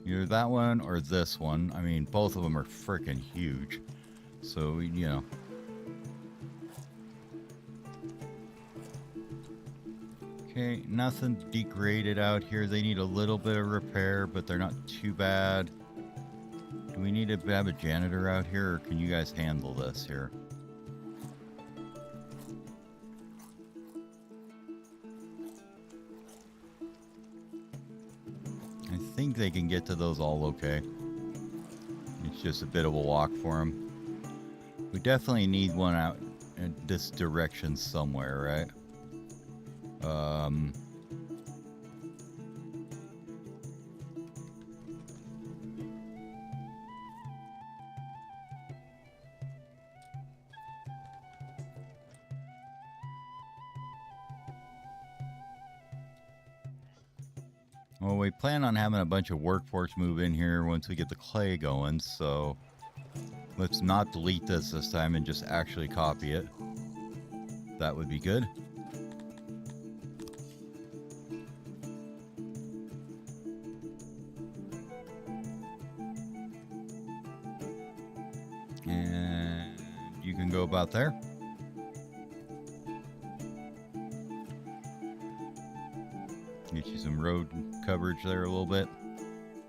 either that one or this one. I mean, both of them are freaking huge. So, you know. Okay, nothing degraded out here. They need a little bit of repair, but they're not too bad. Do we need to have a janitor out here, or can you guys handle this here? I think they can get to those all okay. It's just a bit of a walk for them. We definitely need one out in this direction somewhere, right? Well, we plan on having a bunch of workforce move in here once we get the clay going, so let's not delete this time and just actually copy it. That would be good. And you can go about there. Get you some road coverage there a little bit.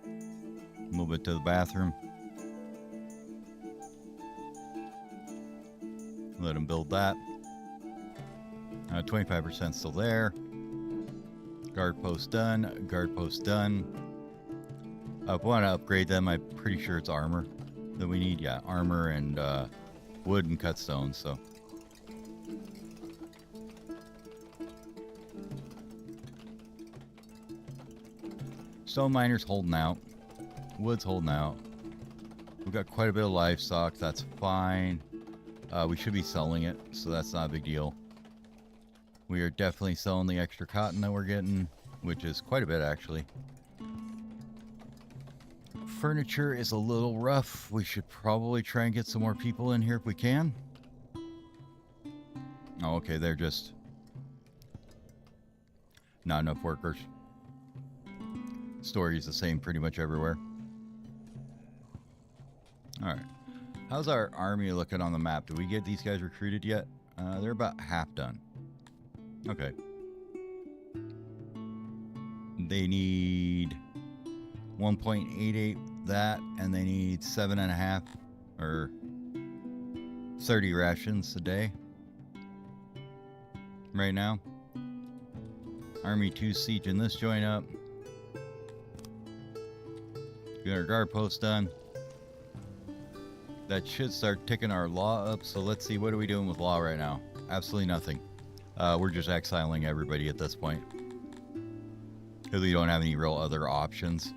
A little bit to the bathroom. Let them build that. 25% still there. Guard post done. Guard post done. If we want to upgrade them, I'm pretty sure it's armor that we need. Yeah, armor and wood and cut stone. So. Stone miners holding out. Wood's holding out. We've got quite a bit of livestock. That's fine. We should be selling it, so that's not a big deal. We are definitely selling the extra cotton that we're getting, which is quite a bit actually. Furniture is a little rough. We should probably try and get some more people in here if we can. Oh, okay, they're just not enough workers. Story is the same pretty much everywhere. Alright. How's our army looking on the map? Did we get these guys recruited yet? They're about half done. Okay. They need 1.88 that, and they need 7.5 or 30 rations a day. Right now. Army 2 sieging this joint up. Get our guard post done. That should start ticking our law up. So let's see, what are we doing with law right now? Absolutely nothing. We're just exiling everybody at this point. Because we don't have any real other options.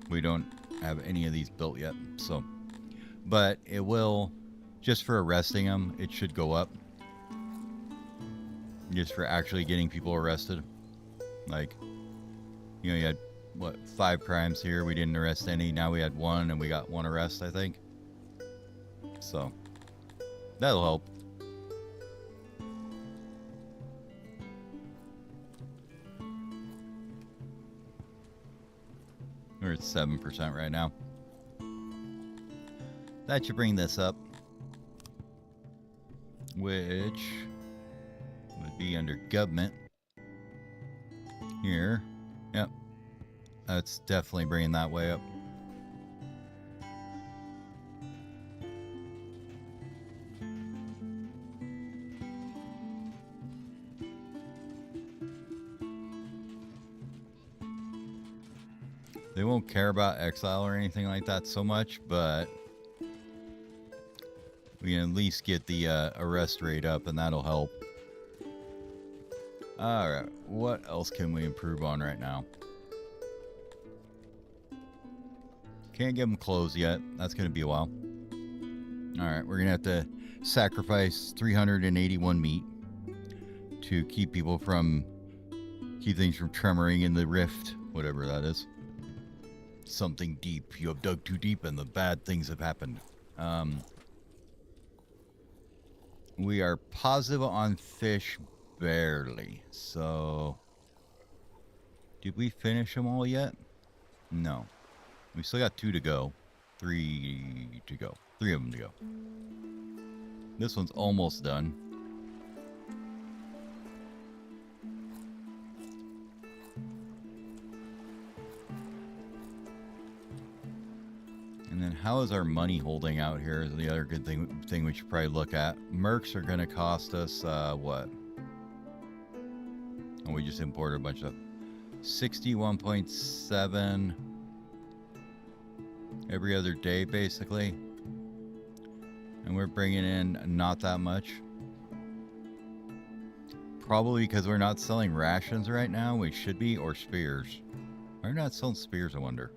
We don't have any of these built yet. So, but it will, just for arresting them, it should go up. Just for actually getting people arrested. Like, you know, you had, what, 5 crimes here. We didn't arrest any. Now we had 1, and we got 1 arrest, I think. So, that'll help. We're at 7% right now. That should bring this up, which would be under government here. Yep, that's definitely bringing that way up. They won't care about exile or anything like that so much, but we can at least get the arrest rate up, and that'll help. Alright, what else can we improve on right now? Can't give them clothes yet. That's going to be a while. Alright, we're going to have to sacrifice 381 meat to keep things from tremoring in the rift, whatever that is. Something deep. You have dug too deep and the bad things have happened. We are positive on fish, barely. So, did we finish them all yet? No. We still got 2 to go. 3 to go. 3 of them to go. This one's almost done. And then how is our money holding out here is the other good thing we should probably look at. Mercs are going to cost us, what? Oh, we just imported a bunch of 61.7 every other day, basically. And we're bringing in not that much. Probably because we're not selling rations right now. We should be, or spears. Why are we not selling spears, I wonder?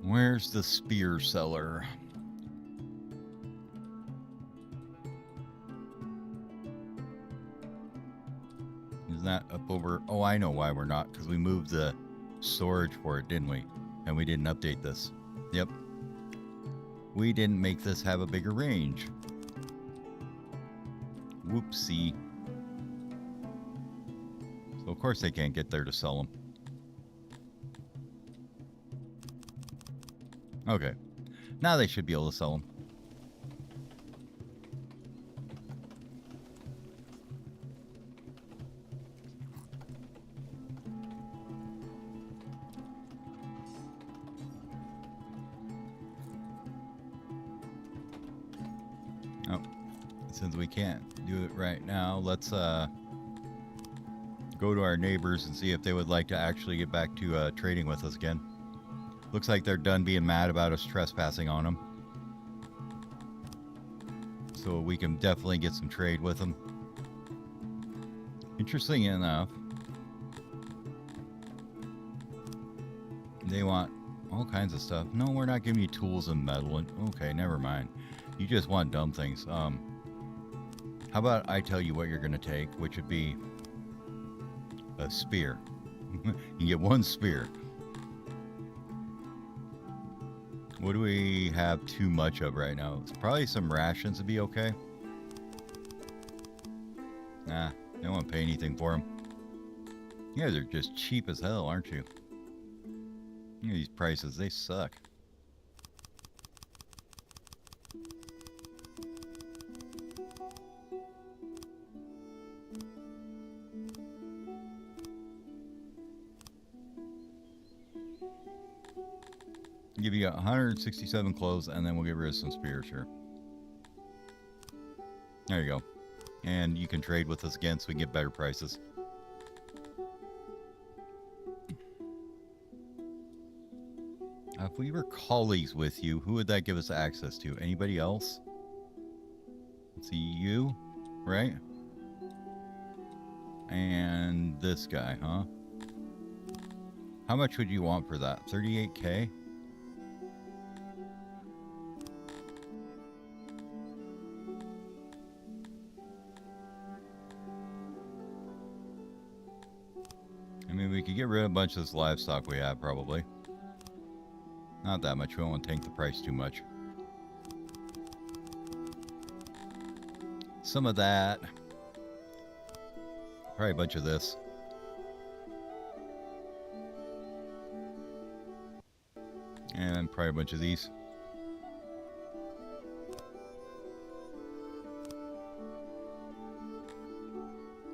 Where's the spear seller? Is that up over? Oh, I know why we're not. Because we moved the storage for it, didn't we? And we didn't update this. Yep. We didn't make this have a bigger range. Whoopsie. So, of course, they can't get there to sell them. Okay. Now they should be able to sell them. Oh. Since we can't do it right now, let's go to our neighbors and see if they would like to actually get back to trading with us again. Looks like they're done being mad about us trespassing on them. So we can definitely get some trade with them. Interesting enough, they want all kinds of stuff. No, we're not giving you tools and metal. Okay, never mind. You just want dumb things. How about I tell you what you're going to take, which would be a spear. You get 1 spear. What do we have too much of right now? It's probably some rations would be okay. Nah, they don't want to pay anything for them. You guys are just cheap as hell, aren't you? You know, these prices, they suck. Give you 167 clothes, and then we'll get rid of some spears here. There you go. And you can trade with us again so we can get better prices. If we were colleagues with you, who would that give us access to? Anybody else? Let's see, you, right? And this guy, huh? How much would you want for that? 38K? we could get rid of a bunch of this livestock we have, probably. Not that much. We don't want to tank the price too much. Some of that. Probably a bunch of this. And probably a bunch of these.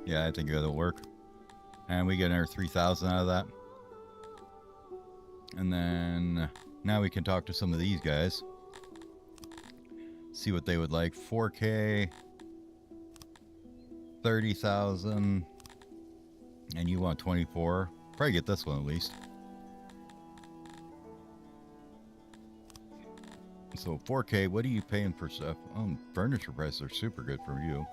Yeah, I think that'll work. And we get another 3,000 out of that. And then now we can talk to some of these guys. See what they would like. 4K. 30,000. And you want 24. Probably get this one at least. So 4K, what are you paying for stuff? Furniture prices are super good for you.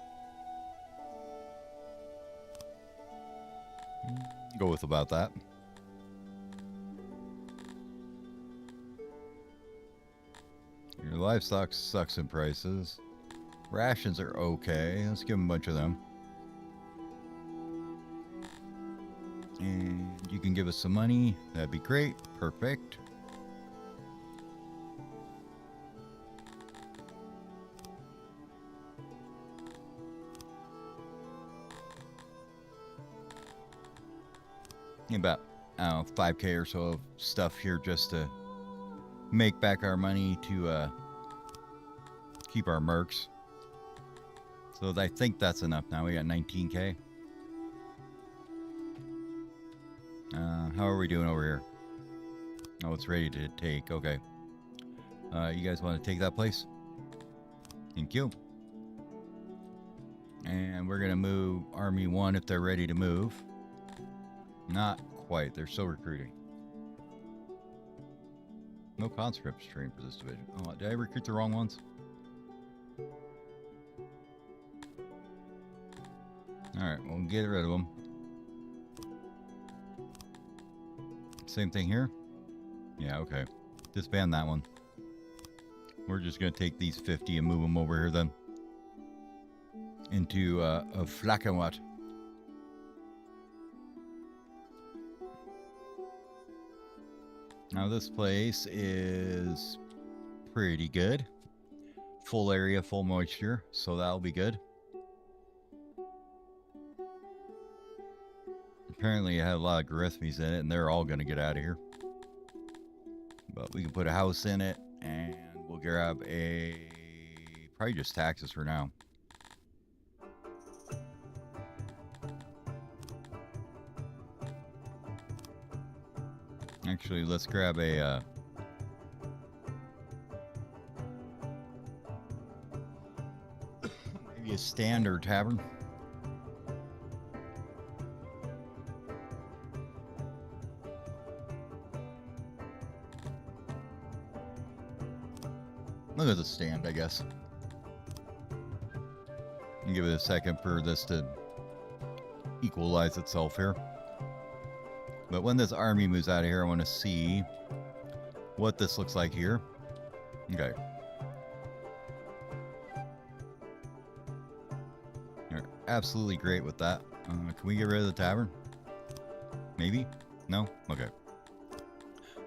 Go with about that. Your livestock sucks in prices. Rations are okay. Let's give them a bunch of them. And you can give us some money. That'd be great. Perfect. About, I don't know, 5K or so of stuff here just to make back our money to keep our mercs. So I think that's enough now. We got 19K. How are we doing over here? Oh, it's ready to take. Okay. You guys want to take that place? Thank you. And we're going to move Army 1 if they're ready to move. Not quite. They're still recruiting. No conscripts trained for this division. Oh, did I recruit the wrong ones? Alright, we'll get rid of them. Same thing here? Yeah, okay. Disband that one. We're just going to take these 50 and move them over here then. Into a Flackenwatt. Now this place is pretty good. Full area, full moisture, so that'll be good. Apparently it had a lot of Garithmes in it, and they're all going to get out of here. But we can put a house in it, and we'll grab a... probably just taxes for now. Actually, let's grab a maybe a standard tavern. Look at the stand, I guess. And give it a second for this to equalize itself here. But when this army moves out of here, I want to see what this looks like here. Okay. You're absolutely great with that. Can we get rid of the tavern? Maybe? No? Okay.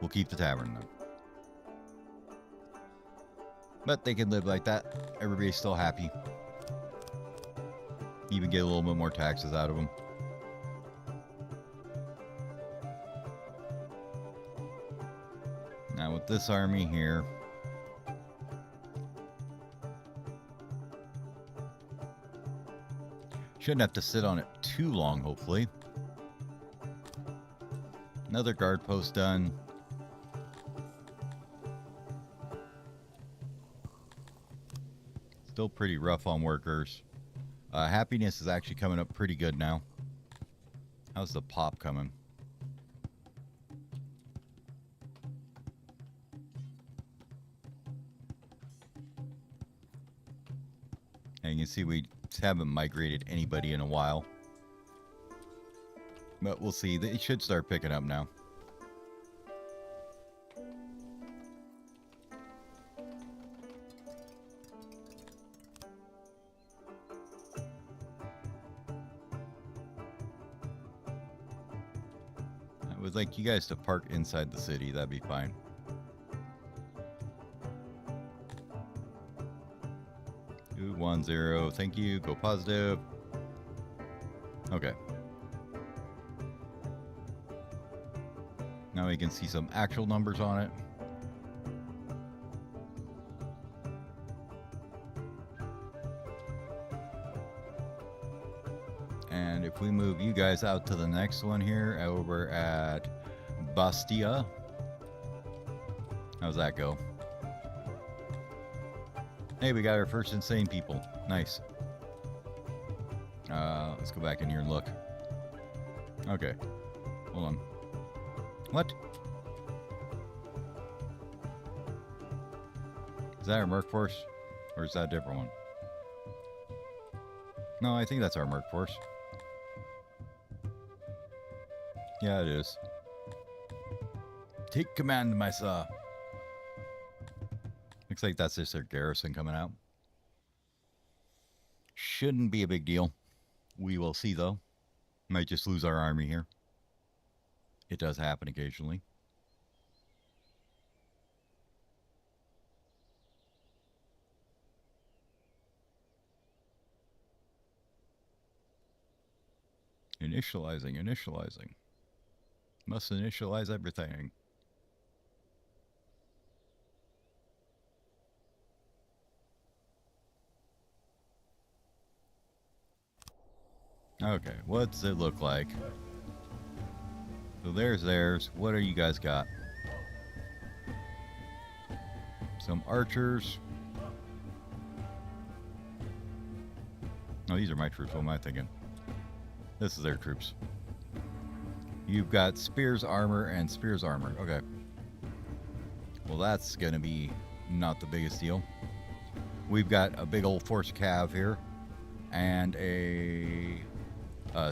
We'll keep the tavern then. But they can live like that. Everybody's still happy. Even get a little bit more taxes out of them. Now with this army here, shouldn't have to sit on it too long, hopefully. Another guard post done. Still pretty rough on workers. Happiness is actually coming up pretty good now. How's the pop coming? And you can see we haven't migrated anybody in a while. But we'll see. It should start picking up now. would like you guys to park inside the city. That'd be fine. Ooh, 1-0. Thank you. Go positive. Okay. Now we can see some actual numbers on it. And if we move you guys out to the next one here, over at Bastia. How's that go? Hey, we got our first insane people. Nice. Let's go back in here and look. Okay. Hold on. What? Is that our merc force? Or is that a different one? No, I think that's our merc force. Yeah, it is. Take command, my sir. Looks like that's just their garrison coming out. Shouldn't be a big deal. We will see, though. Might just lose our army here. It does happen occasionally. Initializing. Must initialize everything. Okay, what's it look like? So there's theirs. What do you guys got? Some archers. Oh, these are my troops. What am I thinking? This is their troops. You've got spears armor and spears armor. Okay. Well, that's gonna be not the biggest deal. We've got a big old force cav here and a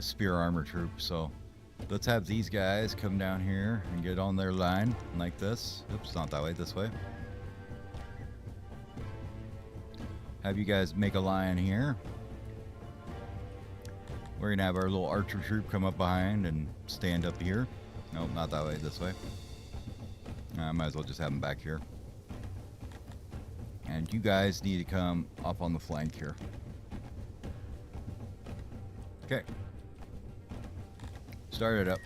spear armor troop. So let's have these guys come down here and get on their line like this. Oops, not that way, this way. Have you guys make a line here. We're gonna have our little archer troop come up behind and stand up here. Nope, not that way, this way. I might as well just have them back here. And you guys need to come up on the flank here. Okay. Start it up.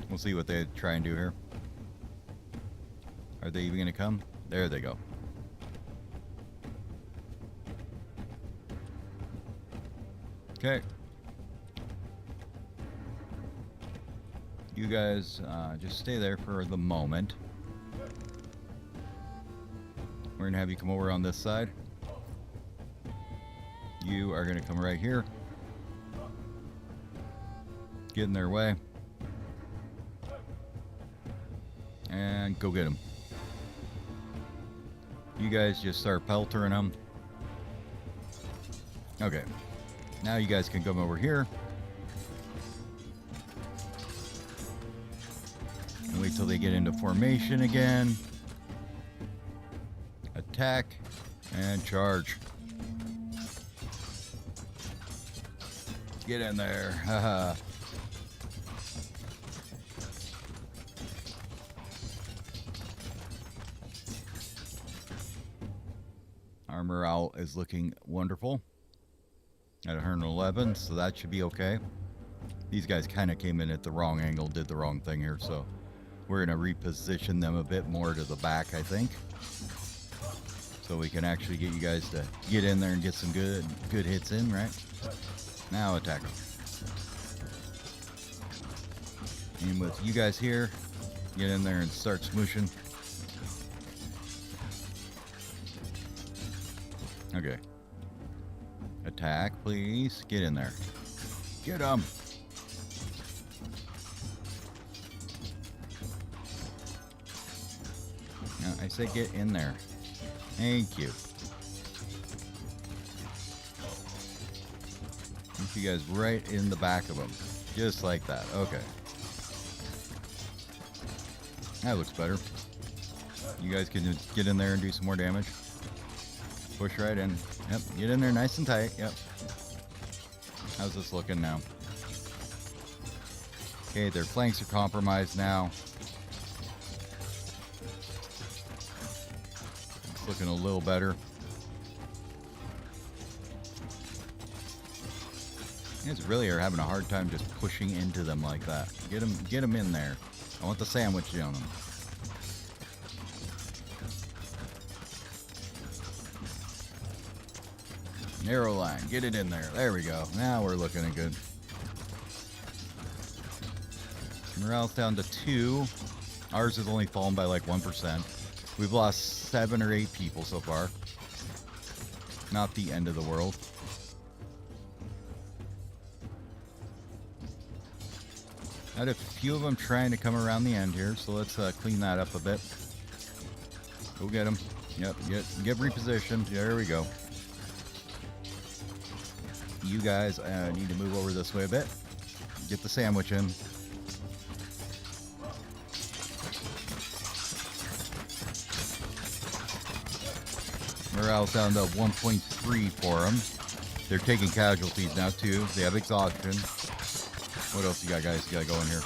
We'll see what they try and do here. Are they even gonna come? There they go. Okay. You guys just stay there for the moment. We're gonna have you come over on this side. You are gonna come right here. Get in their way. And go get them. You guys just start peltering them. Okay. Now you guys can come over here. And wait till they get into formation again. Attack and charge. Get in there. Haha. Our morale is looking wonderful at 111, so that should be okay. These guys kind of came in at the wrong angle, did the wrong thing here, so we're going to reposition them a bit more to the back, I think, so we can actually get you guys to get in there and get some good hits in, right? Now attack them. And with you guys here, get in there and start smooshing. Okay. Attack, please. Get in there. Get them. No, I said get in there. Thank you. Put you guys right in the back of them. Just like that. Okay. That looks better. You guys can just get in there and do some more damage. Push right in. Yep, get in there nice and tight. Yep. How's this looking now? Okay, their flanks are compromised now. It's looking a little better. You guys really are having a hard time just pushing into them like that. Get them in there. I want the sandwich on them. Narrow line. Get it in there. There we go. Now we're looking at good. Morale's down to 2. Ours has only fallen by like 1%. We've lost 7 or 8 people so far. Not the end of the world. Had a few of them trying to come around the end here, so let's clean that up a bit. Go get them. Yep, get repositioned. There we go. You guys need to move over this way a bit. Get the sandwich in. Morale's down to 1.3 for them. They're taking casualties now too. They have exhaustion. What else you got, guys? You got going here?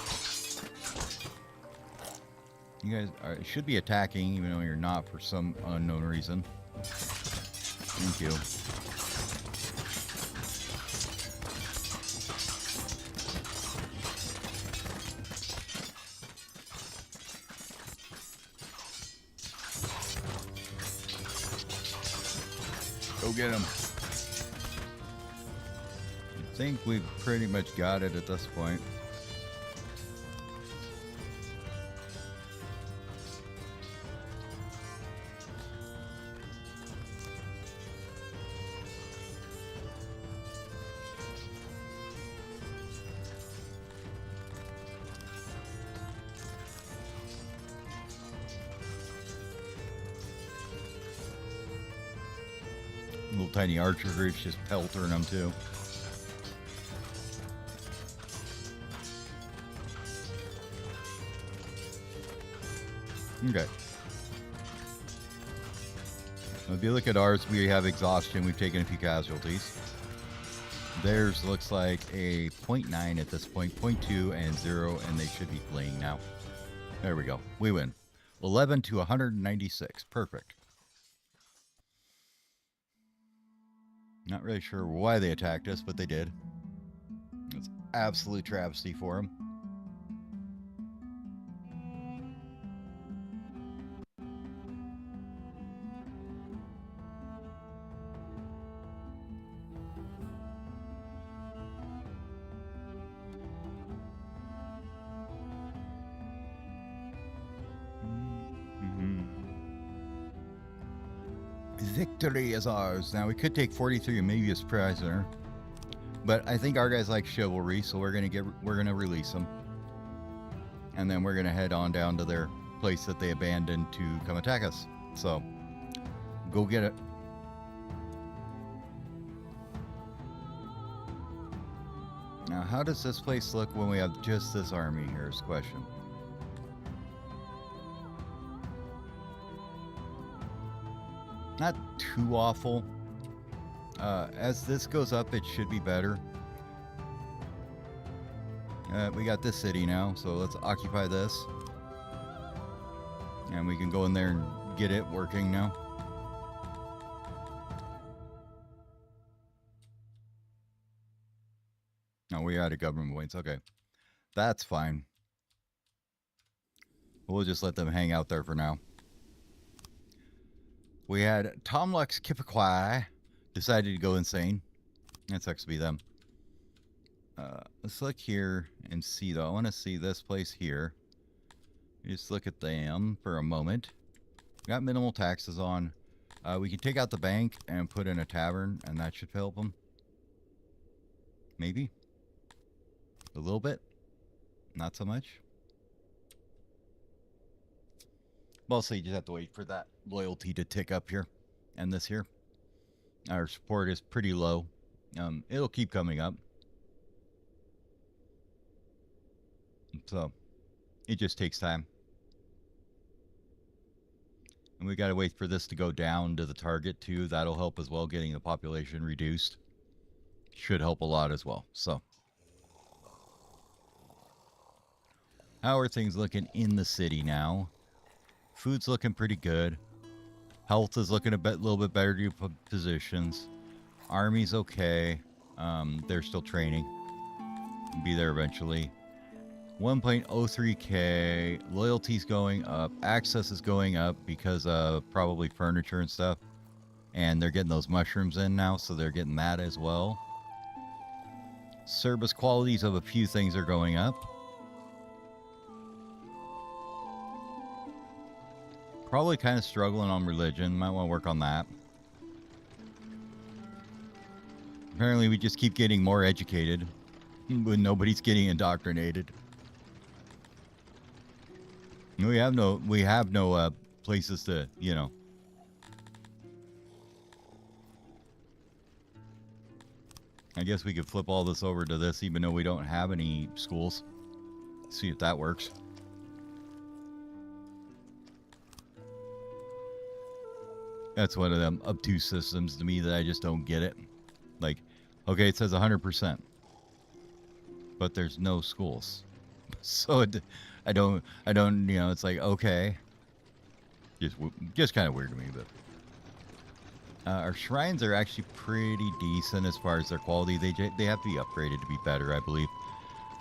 You guys should be attacking, even though you're not for some unknown reason. Thank you. Go get him. I think we've pretty much got it at this point. Little tiny archer groups just peltering them too. Okay. If you look at ours, we have exhaustion. We've taken a few casualties. Theirs looks like a 0.9 at this point, 0.2 and 0, and they should be fleeing now. There we go. We win. 11 to 196. Perfect. Not really sure why they attacked us, but they did. It's absolute travesty for them. Victory is ours. Now we could take 43 and maybe a prisoner, but I think our guys like chivalry, so we're gonna release them, and then we're gonna head on down to their place that they abandoned to come attack us. So go get it. Now, how does this place look when we have just this army here? Is the question. Not too awful. As this goes up, it should be better. We got this city now, so let's occupy this. And we can go in there and get it working now. No, we out of government points. Okay. That's fine. We'll just let them hang out there for now. We had Tomlux Kippaquai decided to go insane. That sucks to be them. Let's look here and see, though. I want to see this place here. Just look at them for a moment. Got minimal taxes on. We can take out the bank and put in a tavern, and that should help them. Maybe. A little bit. Not so much. Mostly you just have to wait for that loyalty to tick up here. And this here. Our support is pretty low. It'll keep coming up. So, it just takes time. And we got to wait for this to go down to the target too. That'll help as well, getting the population reduced. Should help a lot as well. So, How are things looking in the city now? Food's looking pretty good. Health is looking a little bit better to positions. Army's okay. They're still training. Be there eventually. 1.03k. Loyalty's going up. Access is going up because of probably furniture and stuff. And they're getting those mushrooms in now, so they're getting that as well. Service qualities of a few things are going up. Probably kind of struggling on religion. Might want to work on that. Apparently we just keep getting more educated when nobody's getting indoctrinated. We have no places to, you know. I guess we could flip all this over to this even though we don't have any schools. See if that works. That's one of them obtuse systems to me that I just don't get it. Like, okay, it says 100%, but there's no schools. So I don't, you know, it's like, okay. Just kind of weird to me, but. Our shrines are actually pretty decent as far as their quality. They have to be upgraded to be better, I believe.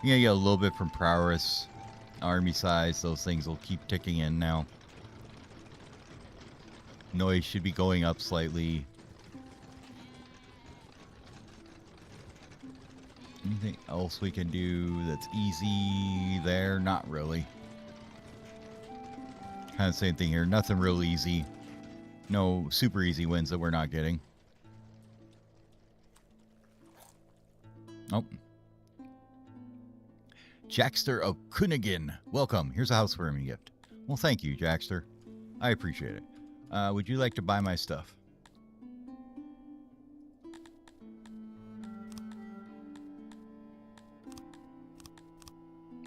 Yeah, get a little bit from prowess, army size. Those things will keep ticking in now. Noise should be going up slightly. Anything else we can do that's easy there? Not really. Kind of same thing here. Nothing real easy. No super easy wins that we're not getting. Oh. Jackster of Kunigan. Welcome. Here's a housewarming gift. Well, thank you, Jackster. I appreciate it. Would you like to buy my stuff?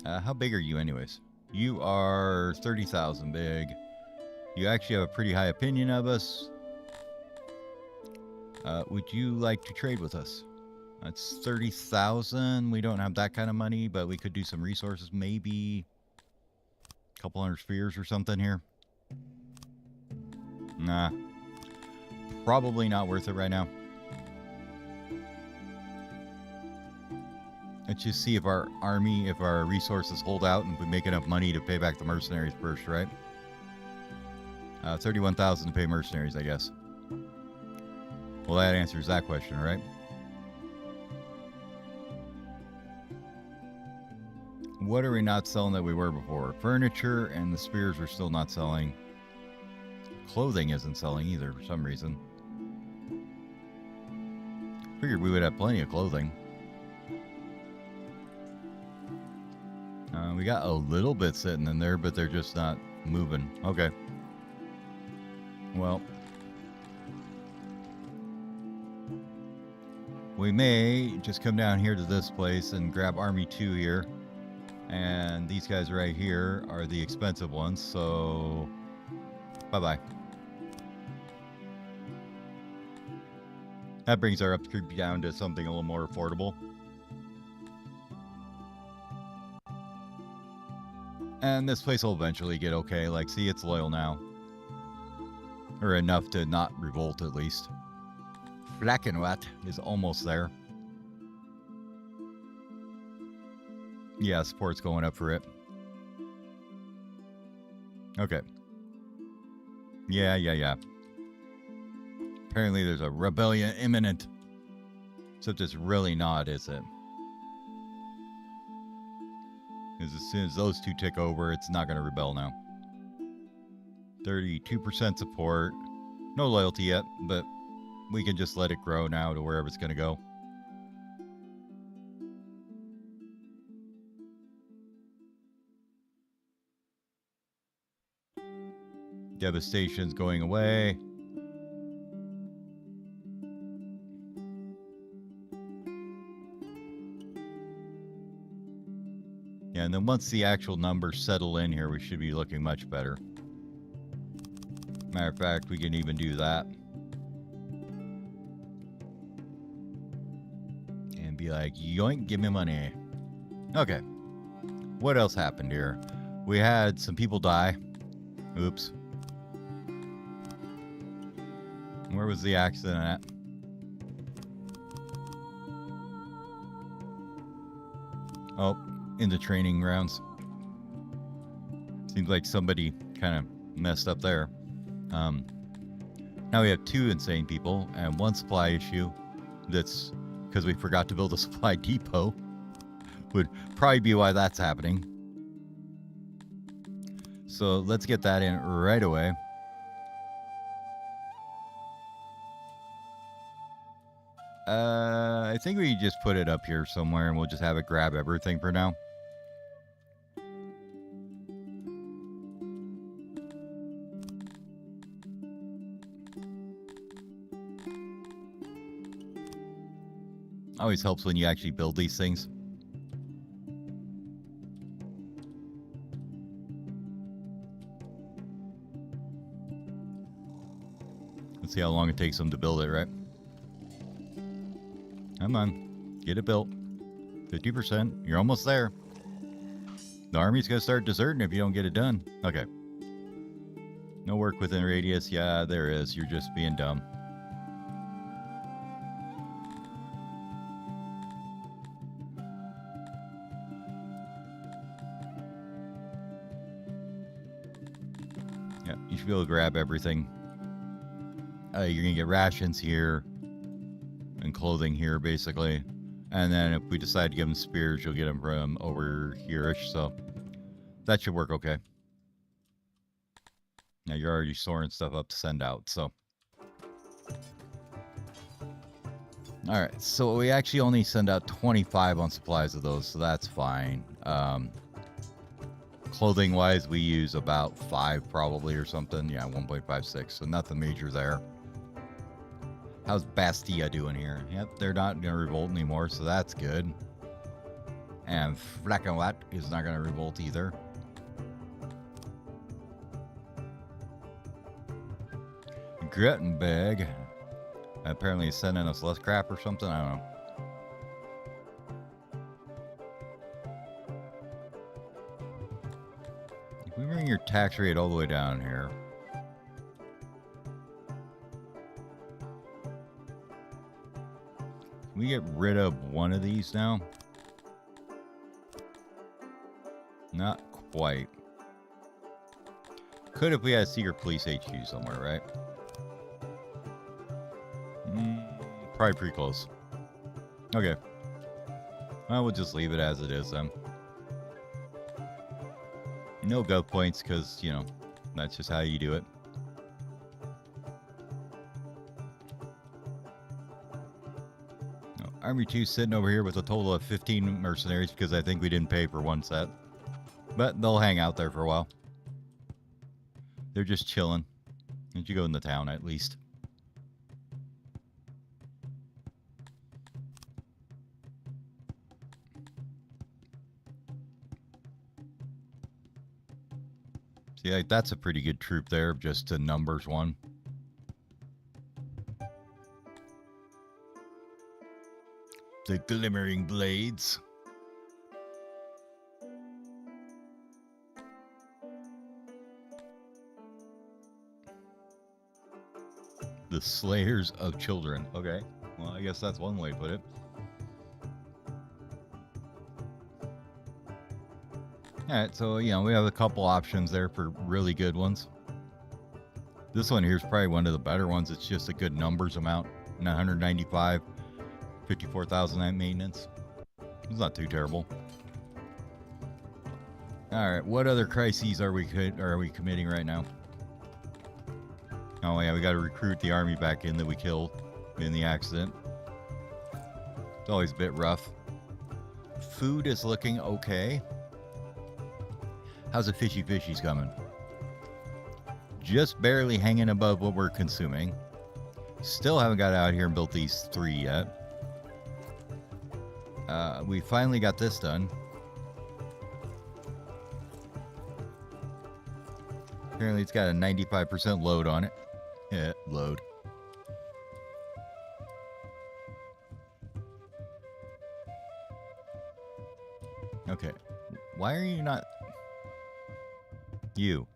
How big are you anyways? You are 30,000 big. You actually have a pretty high opinion of us. Would you like to trade with us? That's 30,000. We don't have that kind of money, but we could do some resources. Maybe a couple hundred spheres or something here. Nah. Probably not worth it right now. Let's just see if our army, if our resources hold out and we make enough money to pay back the mercenaries first, right? 31,000 to pay mercenaries, I guess. Well, that answers that question, right? What are we not selling that we were before? Furniture and the spears are still not selling. Clothing isn't selling either for some reason. Figured we would have plenty of clothing. We got a little bit sitting in there, but they're just not moving. Okay. Well, we may just come down here to this place and grab Army 2 here. And these guys right here are the expensive ones, so bye-bye. That brings our upkeep down to something a little more affordable. And this place will eventually get okay. Like, see, it's loyal now. Or enough to not revolt, at least. Flackenwat is almost there. Yeah, support's going up for it. Okay. Yeah. Apparently there's a rebellion imminent. Except it's really not, is it? Because as soon as those two tick over, it's not going to rebel now. 32% support. No loyalty yet, but we can just let it grow now to wherever it's going to go. Devastation's going away. Yeah, and then once the actual numbers settle in here, we should be looking much better. Matter of fact, we can even do that. And be like, yoink, give me money. Okay. What else happened here? We had some people die. Oops. Where was the accident at? Oh, in the training grounds. Seems like somebody kind of messed up there. Now we have 2 insane people and 1 supply issue. That's because we forgot to build a supply depot. Would probably be why that's happening. So let's get that in right away. I think we just put it up here somewhere and we'll just have it grab everything for now. Always helps when you actually build these things. Let's see how long it takes them to build it, right? Come on, get it built. 50%, you're almost there. The army's gonna start deserting if you don't get it done. Okay. No work within radius. Yeah, there is. You're just being dumb. Yeah, you should be able to grab everything. You're gonna get rations here and clothing here, basically. And then if we decide to give them spears, you'll get them from over here-ish. So that should work okay. Now you're already storing stuff up to send out, so. All right, so we actually only send out 25 on supplies of those, so that's fine. Clothing-wise, we use about 5 probably or something. Yeah, 1.56, so nothing major there. How's Bastia doing here? Yep, they're not going to revolt anymore, so that's good. And Flackenwat is not going to revolt either. Grettenberg apparently is sending us less crap or something. I don't know. If we bring your tax rate all the way down here. Can we get rid of one of these now? Not quite. Could if we had a secret police HQ somewhere, right? Probably pretty close. Okay. Well, we'll just leave it as it is then. No gov points because, you know, that's just how you do it. No, Army 2 sitting over here with a total of 15 mercenaries because I think we didn't pay for 1 set. But they'll hang out there for a while. They're just chilling. Did you go in the town at least? See, like, that's a pretty good troop there, just to numbers 1. The glimmering blades. The slayers of children. Okay. Well, I guess that's one way to put it. Alright, so, you know, we have a couple options there for really good ones. This one here is probably one of the better ones. It's just a good numbers amount. 995, 54,000 at maintenance. It's not too terrible. Alright, what other crises are we committing right now? Oh yeah, we got to recruit the army back in that we killed in the accident. It's always a bit rough. Food is looking okay. How's the fishies coming? Just barely hanging above what we're consuming. Still haven't got out here and built these 3 yet. We finally got this done. Apparently it's got a 95% load on it. Yeah, load. Okay. Why are you not... You.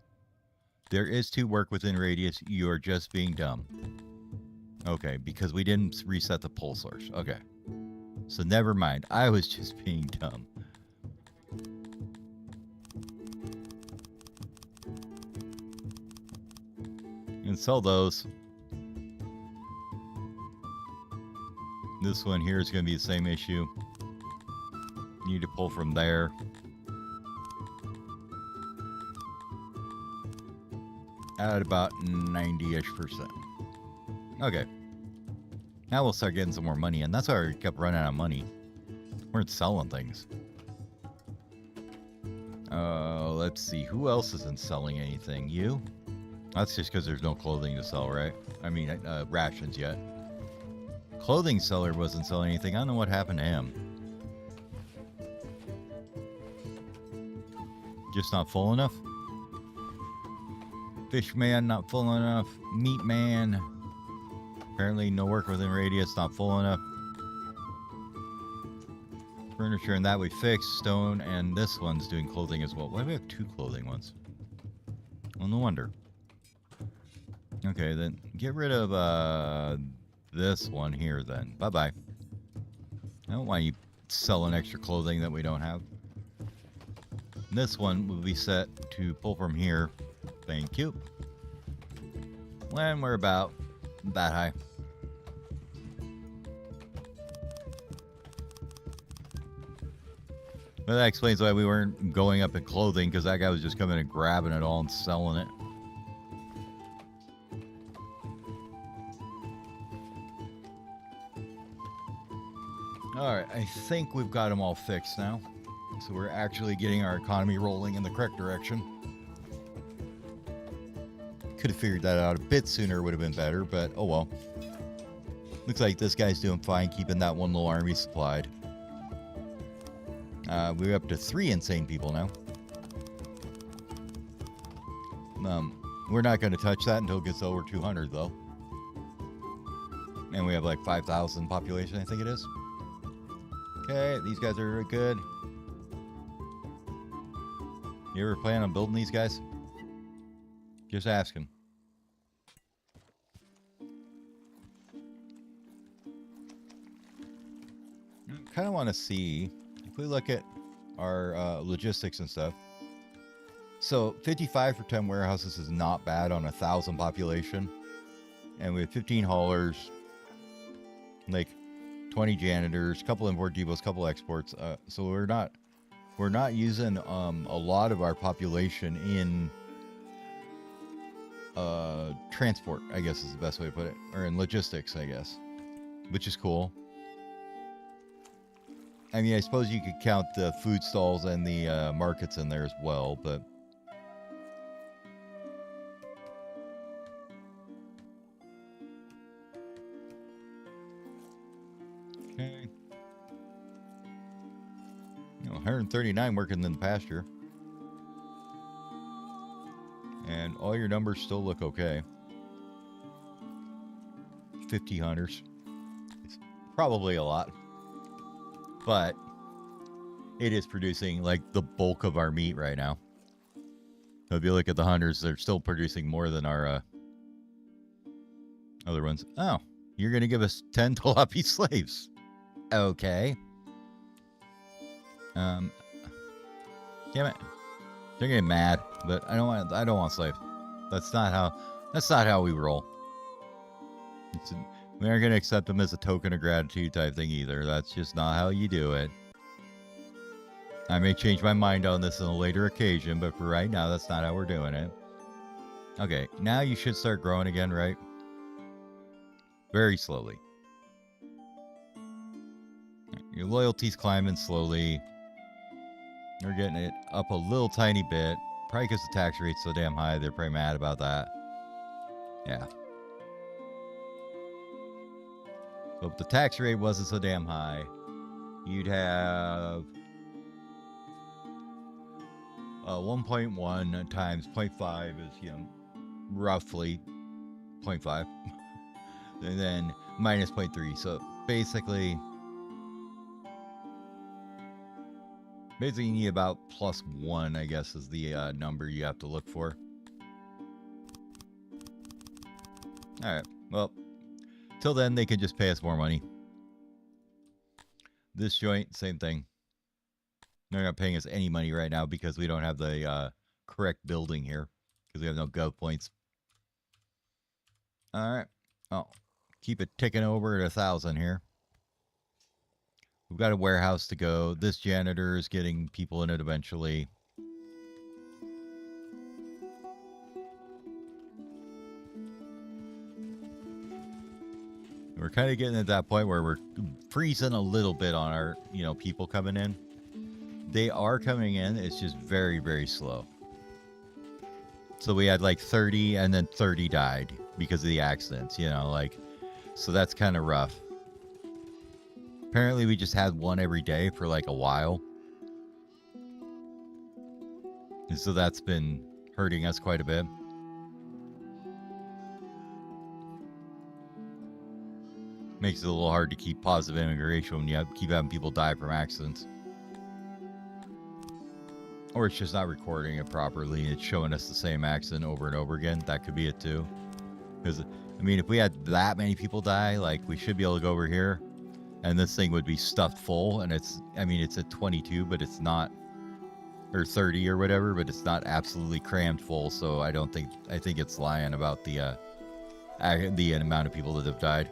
There is 2 work within radius. You are just being dumb. Okay, because we didn't reset the pull source. Okay. So never mind. I was just being dumb. And sell those. This one here is going to be the same issue. You need to pull from there. At about 90-ish%. Okay. Now we'll start getting some more money, and that's why we kept running out of money. We weren't selling things. Let's see. Who else isn't selling anything? You? That's just because there's no clothing to sell, right? I mean, rations yet. Clothing seller wasn't selling anything. I don't know what happened to him. Just not full enough? Fish man, not full enough. Meat man. Apparently no work within radius, not full enough. Furniture and that we fixed. Stone, and this one's doing clothing as well. Why do we have 2 clothing ones? Well, no wonder. Okay, then get rid of this one here then. Bye-bye. I don't want you selling extra clothing that we don't have. This one will be set to pull from here. Thank you. When we're about that high. But that explains why we weren't going up in clothing, because that guy was just coming and grabbing it all and selling it. Alright, I think we've got them all fixed now. So we're actually getting our economy rolling in the correct direction. Could have figured that out a bit sooner, would have been better, but oh well. Looks like this guy's doing fine, keeping that one little army supplied. We're up to 3 insane people now. We're not going to touch that until it gets over 200, though. And we have like 5,000 population, I think it is. Okay, these guys are good. You ever plan on building these guys? Just asking. I kind of want to see if we look at our logistics and stuff. So 55 for 10 warehouses is not bad on 1,000 population, and we have 15 haulers, like 20 janitors, couple import depots, couple exports. So we're not using a lot of our population in transport, I guess is the best way to put it, or in logistics, I guess, which is cool. I mean, I suppose you could count the food stalls and the markets in there as well, but okay. 139 working in the pasture. And all your numbers still look okay. 50 hunters. It's probably a lot. But it is producing like the bulk of our meat right now. So if you look at the hunters, they're still producing more than our other ones. Oh, you're going to give us 10 tilapia slaves. Okay. Damn it. They're getting mad, but I don't want slaves. That's not how we roll. We aren't going to accept them as a token of gratitude type thing either. That's just not how you do it. I may change my mind on this on a later occasion, but for right now, that's not how we're doing it. Okay, now you should start growing again, right? Very slowly. Your loyalty's climbing slowly. We're getting it up a little tiny bit. Probably because the tax rate's so damn high, they're probably mad about that. Yeah. So if the tax rate wasn't so damn high, you'd have 1.1 times 0.5 is, roughly 0.5. And then minus 0.3. So basically, Basically, you need about +1, I guess, is the number you have to look for. Alright, well, till then, they can just pay us more money. This joint, same thing. They're not paying us any money right now because we don't have the correct building here. Because we have no gov points. Alright, well, keep it ticking over at 1,000 here. We've got a warehouse to go. This janitor is getting people in it eventually. We're kind of getting at that point where we're freezing a little bit on our, people coming in. They are coming in. It's just very, very slow. So we had like 30 and then 30 died because of the accidents, so that's kind of rough. Apparently we just had one every day for like a while. And so that's been hurting us quite a bit. Makes it a little hard to keep positive immigration when you keep having people die from accidents. Or it's just not recording it properly. It's showing us the same accident over and over again. That could be it too. Because, if we had that many people die, like, we should be able to go over here. And this thing would be stuffed full. And it's at 22, but it's not. Or 30 or whatever, but it's not absolutely crammed full. So I think it's lying about the amount of people that have died.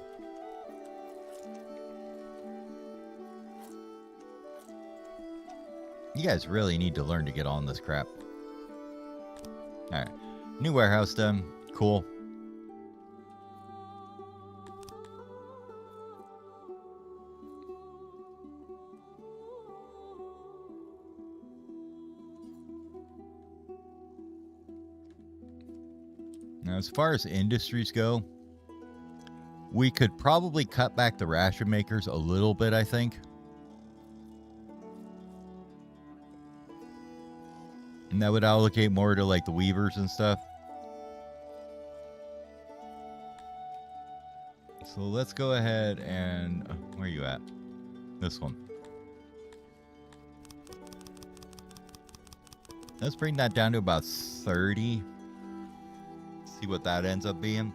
You guys really need to learn to get on this crap. Alright. New warehouse done. Cool. Now, as far as industries go, we could probably cut back the ration makers a little bit, I think. And that would allocate more to like the weavers and stuff. So let's go ahead and... where are you at? This one. Let's bring that down to about 30. See what that ends up being.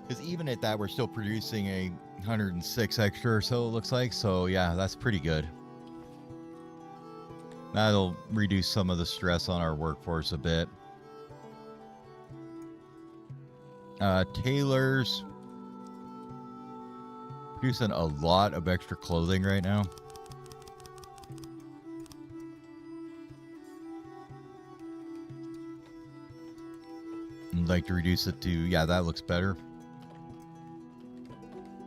Because even at that, we're still producing a 106 extra or so, it looks like. So yeah, that's pretty good. That'll reduce some of the stress on our workforce a bit. Tailors producing a lot of extra clothing right now. I'd like to reduce it to, yeah, that looks better.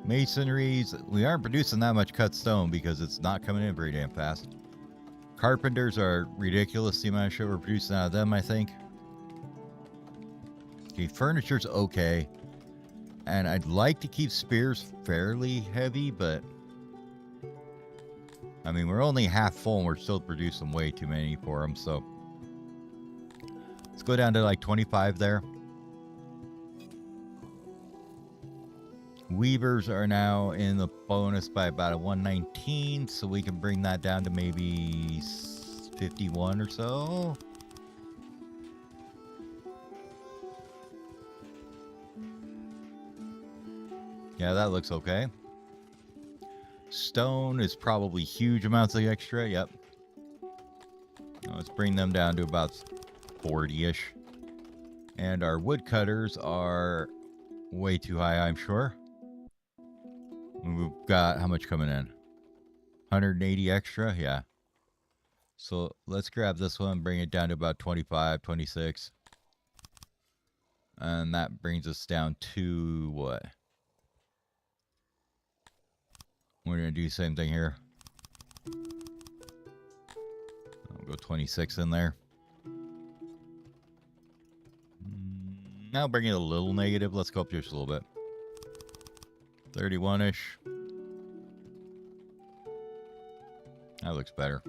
Masonries, we aren't producing that much cut stone because it's not coming in very damn fast. Carpenters are ridiculous, the amount of shit we're producing out of them, I think. Okay, furniture's okay. And I'd like to keep spears fairly heavy, but... we're only half full and we're still producing way too many for them, so... let's go down to like 25 there. Weavers are now in the bonus by about a 119, so we can bring that down to maybe 51 or so. Yeah, that looks okay. Stone is probably huge amounts of extra, yep. Let's bring them down to about 40-ish. And our woodcutters are way too high, I'm sure. We've got how much coming in? 180 extra? Yeah. So let's grab this one, bring it down to about 25, 26. And that brings us down to what? We're going to do the same thing here. I'll go 26 in there. Now bring it a little negative. Let's go up just a little bit. 31-ish. That looks better.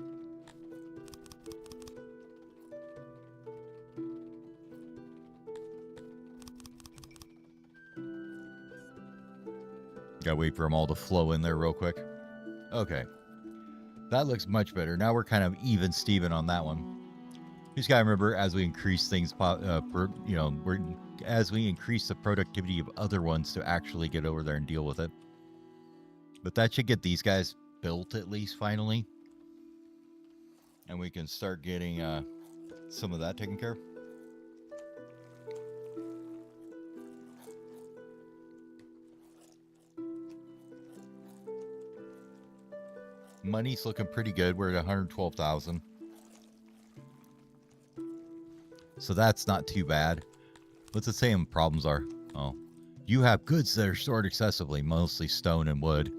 Gotta wait for them all to flow in there real quick. Okay. That looks much better. Now we're kind of even Steven on that one. You just gotta remember, as we increase things, as we increase the productivity of other ones to actually get over there and deal with it. But that should get these guys built at least finally. And we can start getting some of that taken care of. Money's looking pretty good. We're at 112,000. So that's not too bad. What's it saying problems are? Oh, you have goods that are stored excessively, mostly stone and wood.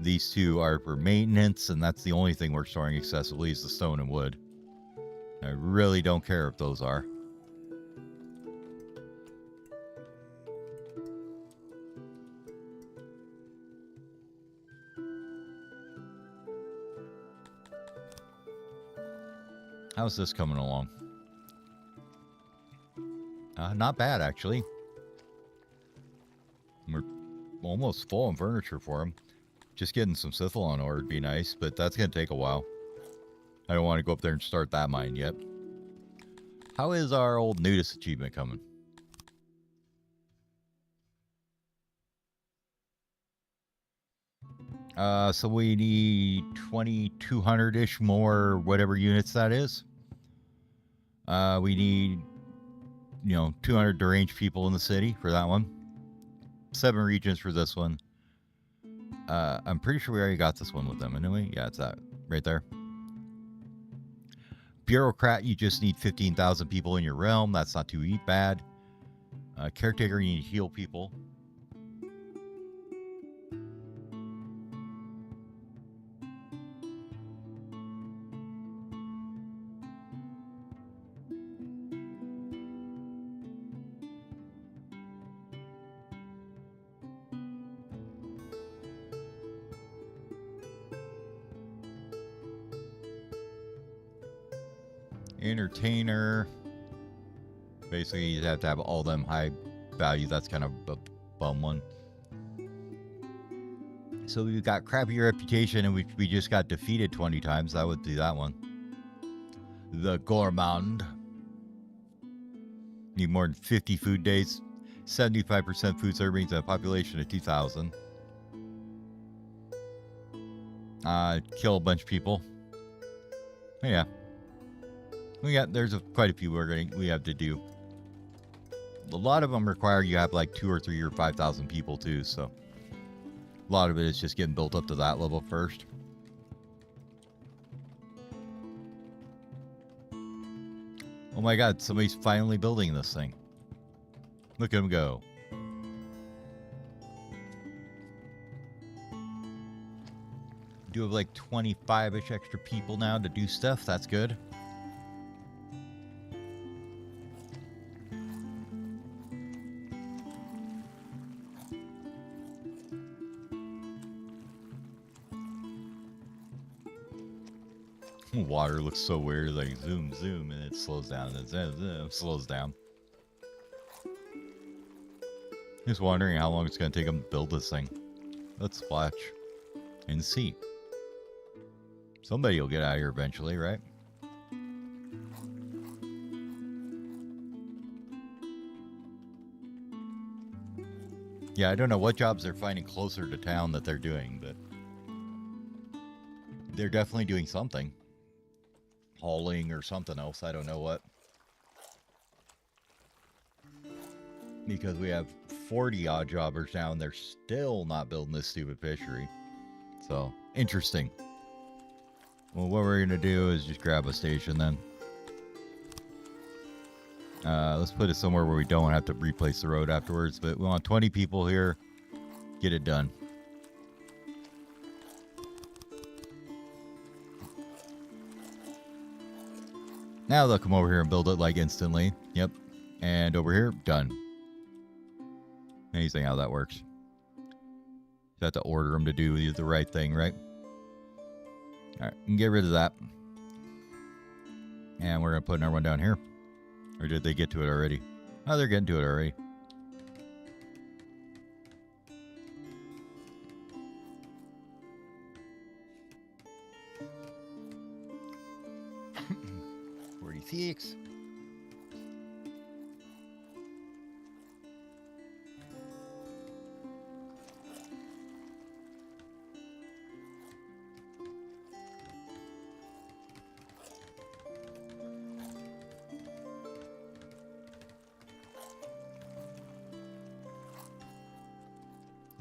These two are for maintenance, and that's the only thing we're storing excessively is the stone and wood. I really don't care if those are. How's this coming along? Not bad, actually. We're almost full on furniture for him. Just getting some Scythalon ore would be nice, but that's going to take a while. I don't want to go up there and start that mine yet. How is our old nudist achievement coming? So we need 2,200-ish more, whatever units that is. We need, 200 deranged people in the city for that one. 7 regions for this one. I'm pretty sure we already got this one with them, anyway. Yeah, it's that right there. Bureaucrat, you just need 15,000 people in your realm. That's not too bad. Caretaker, you need to heal people. Entertainer. Basically, you have to have all them high value. That's kind of a bum one. So we've got crappy reputation, and we just got defeated 20 times. I would do that one. The Gourmand. Need more than 50 food days. 75% food servings and a population of 2,000. Kill a bunch of people. Oh, yeah. There's quite a few we have to do. A lot of them require you have like 2 or 3 or 5,000 people too, so a lot of it is just getting built up to that level first. Oh my god, somebody's finally building this thing. Look at him go. Do have like 25-ish extra people now to do stuff. That's good. Water looks so weird, like zoom, zoom, and it slows down, and it slows down. Just wondering how long it's going to take them to build this thing. Let's watch and see. Somebody will get out of here eventually, right? Yeah, I don't know what jobs they're finding closer to town that they're doing, but they're definitely doing something. Hauling or something else, I don't know what. Because we have 40 odd jobbers now and they're still not building this stupid fishery. So, interesting. Well, what we're going to do is just grab a station then. Let's put it somewhere where we don't have to replace the road afterwards, but we want 20 people here. Get it done. Now they'll come over here and build it like instantly. Yep. And over here, done. Amazing how that works. You have to order them to do the right thing, right? Alright, and get rid of that. And we're going to put another one down here. Or did they get to it already? Oh, they're getting to it already. 36.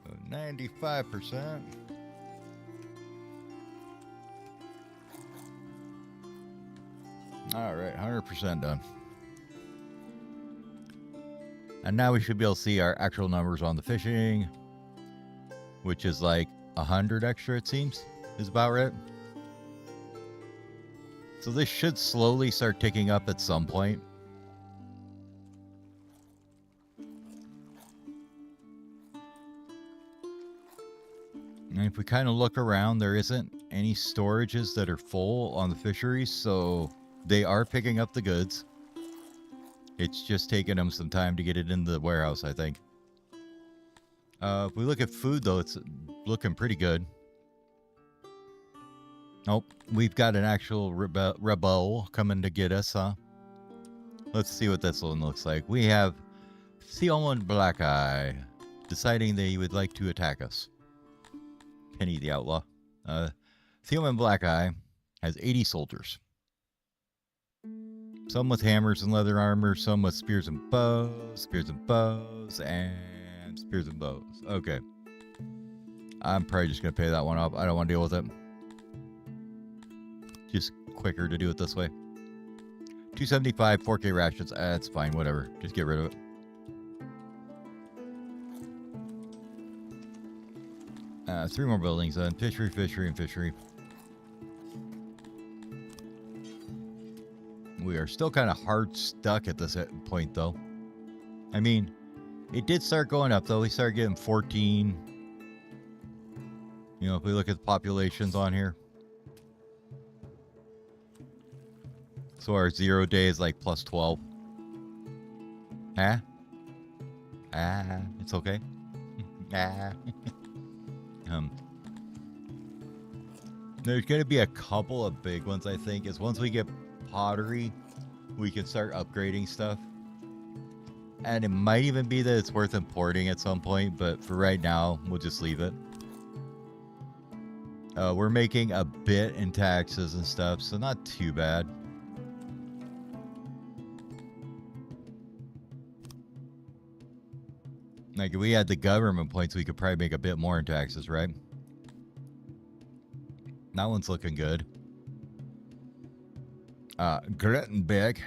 So 95%. All right, 100% done. And now we should be able to see our actual numbers on the fishing, which is like 100 extra, it seems, is about right. So this should slowly start ticking up at some point. And if we kind of look around, there isn't any storages that are full on the fisheries, so they are picking up the goods. It's just taking them some time to get it in the warehouse, I think. If we look at food, though, it's looking pretty good. Oh, we've got an actual rebel coming to get us, huh? Let's see what this one looks like. We have Theoman Blackeye deciding that he would like to attack us. Penny the Outlaw. Theoman Blackeye has 80 soldiers. Some with hammers and leather armor, some with spears and bows, and spears and bows. Okay. I'm probably just going to pay that one up. I don't want to deal with it. Just quicker to do it this way. 275, 4K rations. That's fine, whatever. Just get rid of it. Three more buildings then. Fishery, fishery, and fishery. We are still kind of hard stuck at this point, though. I mean, it did start going up, though. We started getting 14. You know, if we look at the populations on here. So our 0 day is like plus 12. It's okay. There's going to be a couple of big ones, I think, is once we get pottery, we can start upgrading stuff. And it might even be that it's worth importing at some point, but for right now, we'll just leave it. We're making a bit in taxes and stuff, so not too bad. Like, if we had the government points, we could probably make a bit more in taxes, right? That one's looking good. Grittenbeck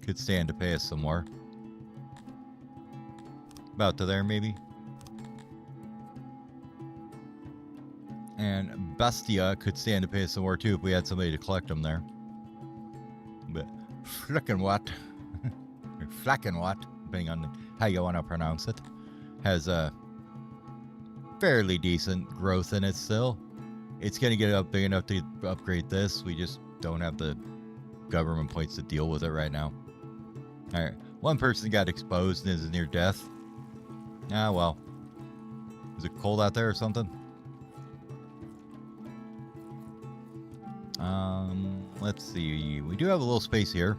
could stand to pay us some more. About to there, maybe. And Bestia could stand to pay us some more, too, if we had somebody to collect them there. But Flickenwatt, or Flackenwatt, depending on how you want to pronounce it, has a fairly decent growth in it still. It's going to get up big enough to upgrade this. We just don't have the government points to deal with it right now. All right. One person got exposed and is near death. Ah, well. Is it cold out there or something? Let's see. We do have a little space here.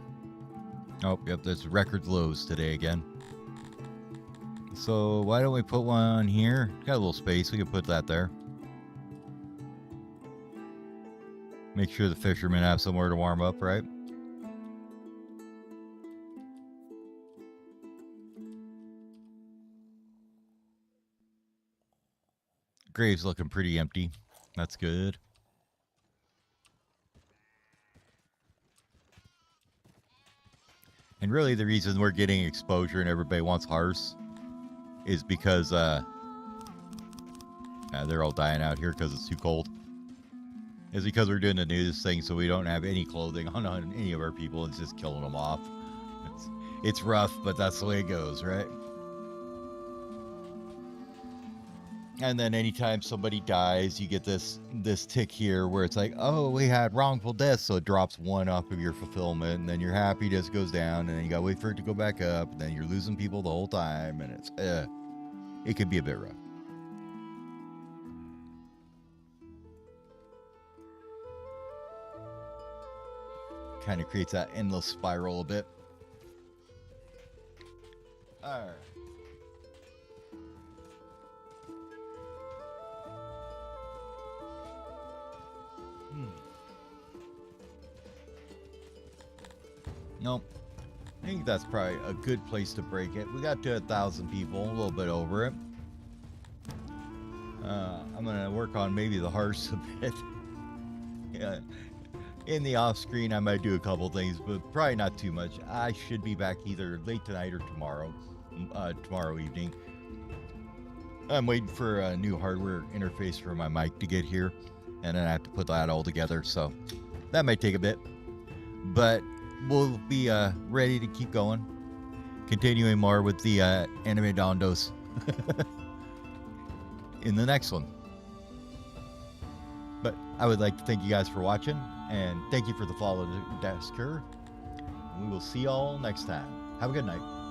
Oh, yep. There's record lows today again. So why don't we put one here? Got a little space. We can put that there. Make sure the fishermen have somewhere to warm up, right? Grave's looking pretty empty. That's good. And really the reason we're getting exposure and everybody wants hearths is because they're all dying out here because it's too cold. Is because we're doing the newest thing, so we don't have any clothing on any of our people. It's just killing them off. It's rough, but that's the way it goes, right? And then anytime somebody dies, you get this tick here where it's like, oh, we had wrongful death, so it drops one off of your fulfillment, and then your happiness goes down, and then you gotta wait for it to go back up, and then you're losing people the whole time, and it could be a bit rough. kind of creates that endless spiral a bit. All right. Nope. I think that's probably a good place to break it. We got to 1,000 people, a little bit over it. I'm gonna work on maybe the hearts a bit. Yeah. In the off screen, I might do a couple things, but probably not too much. I should be back either late tonight or tomorrow evening. I'm waiting for a new hardware interface for my mic to get here, and then I have to put that all together, so that might take a bit. But we'll be ready to keep going, continuing more with the anime dondos in the next one. But I would like to thank you guys for watching, and thank you for the follow, Desker. We will see y'all next time. Have a good night.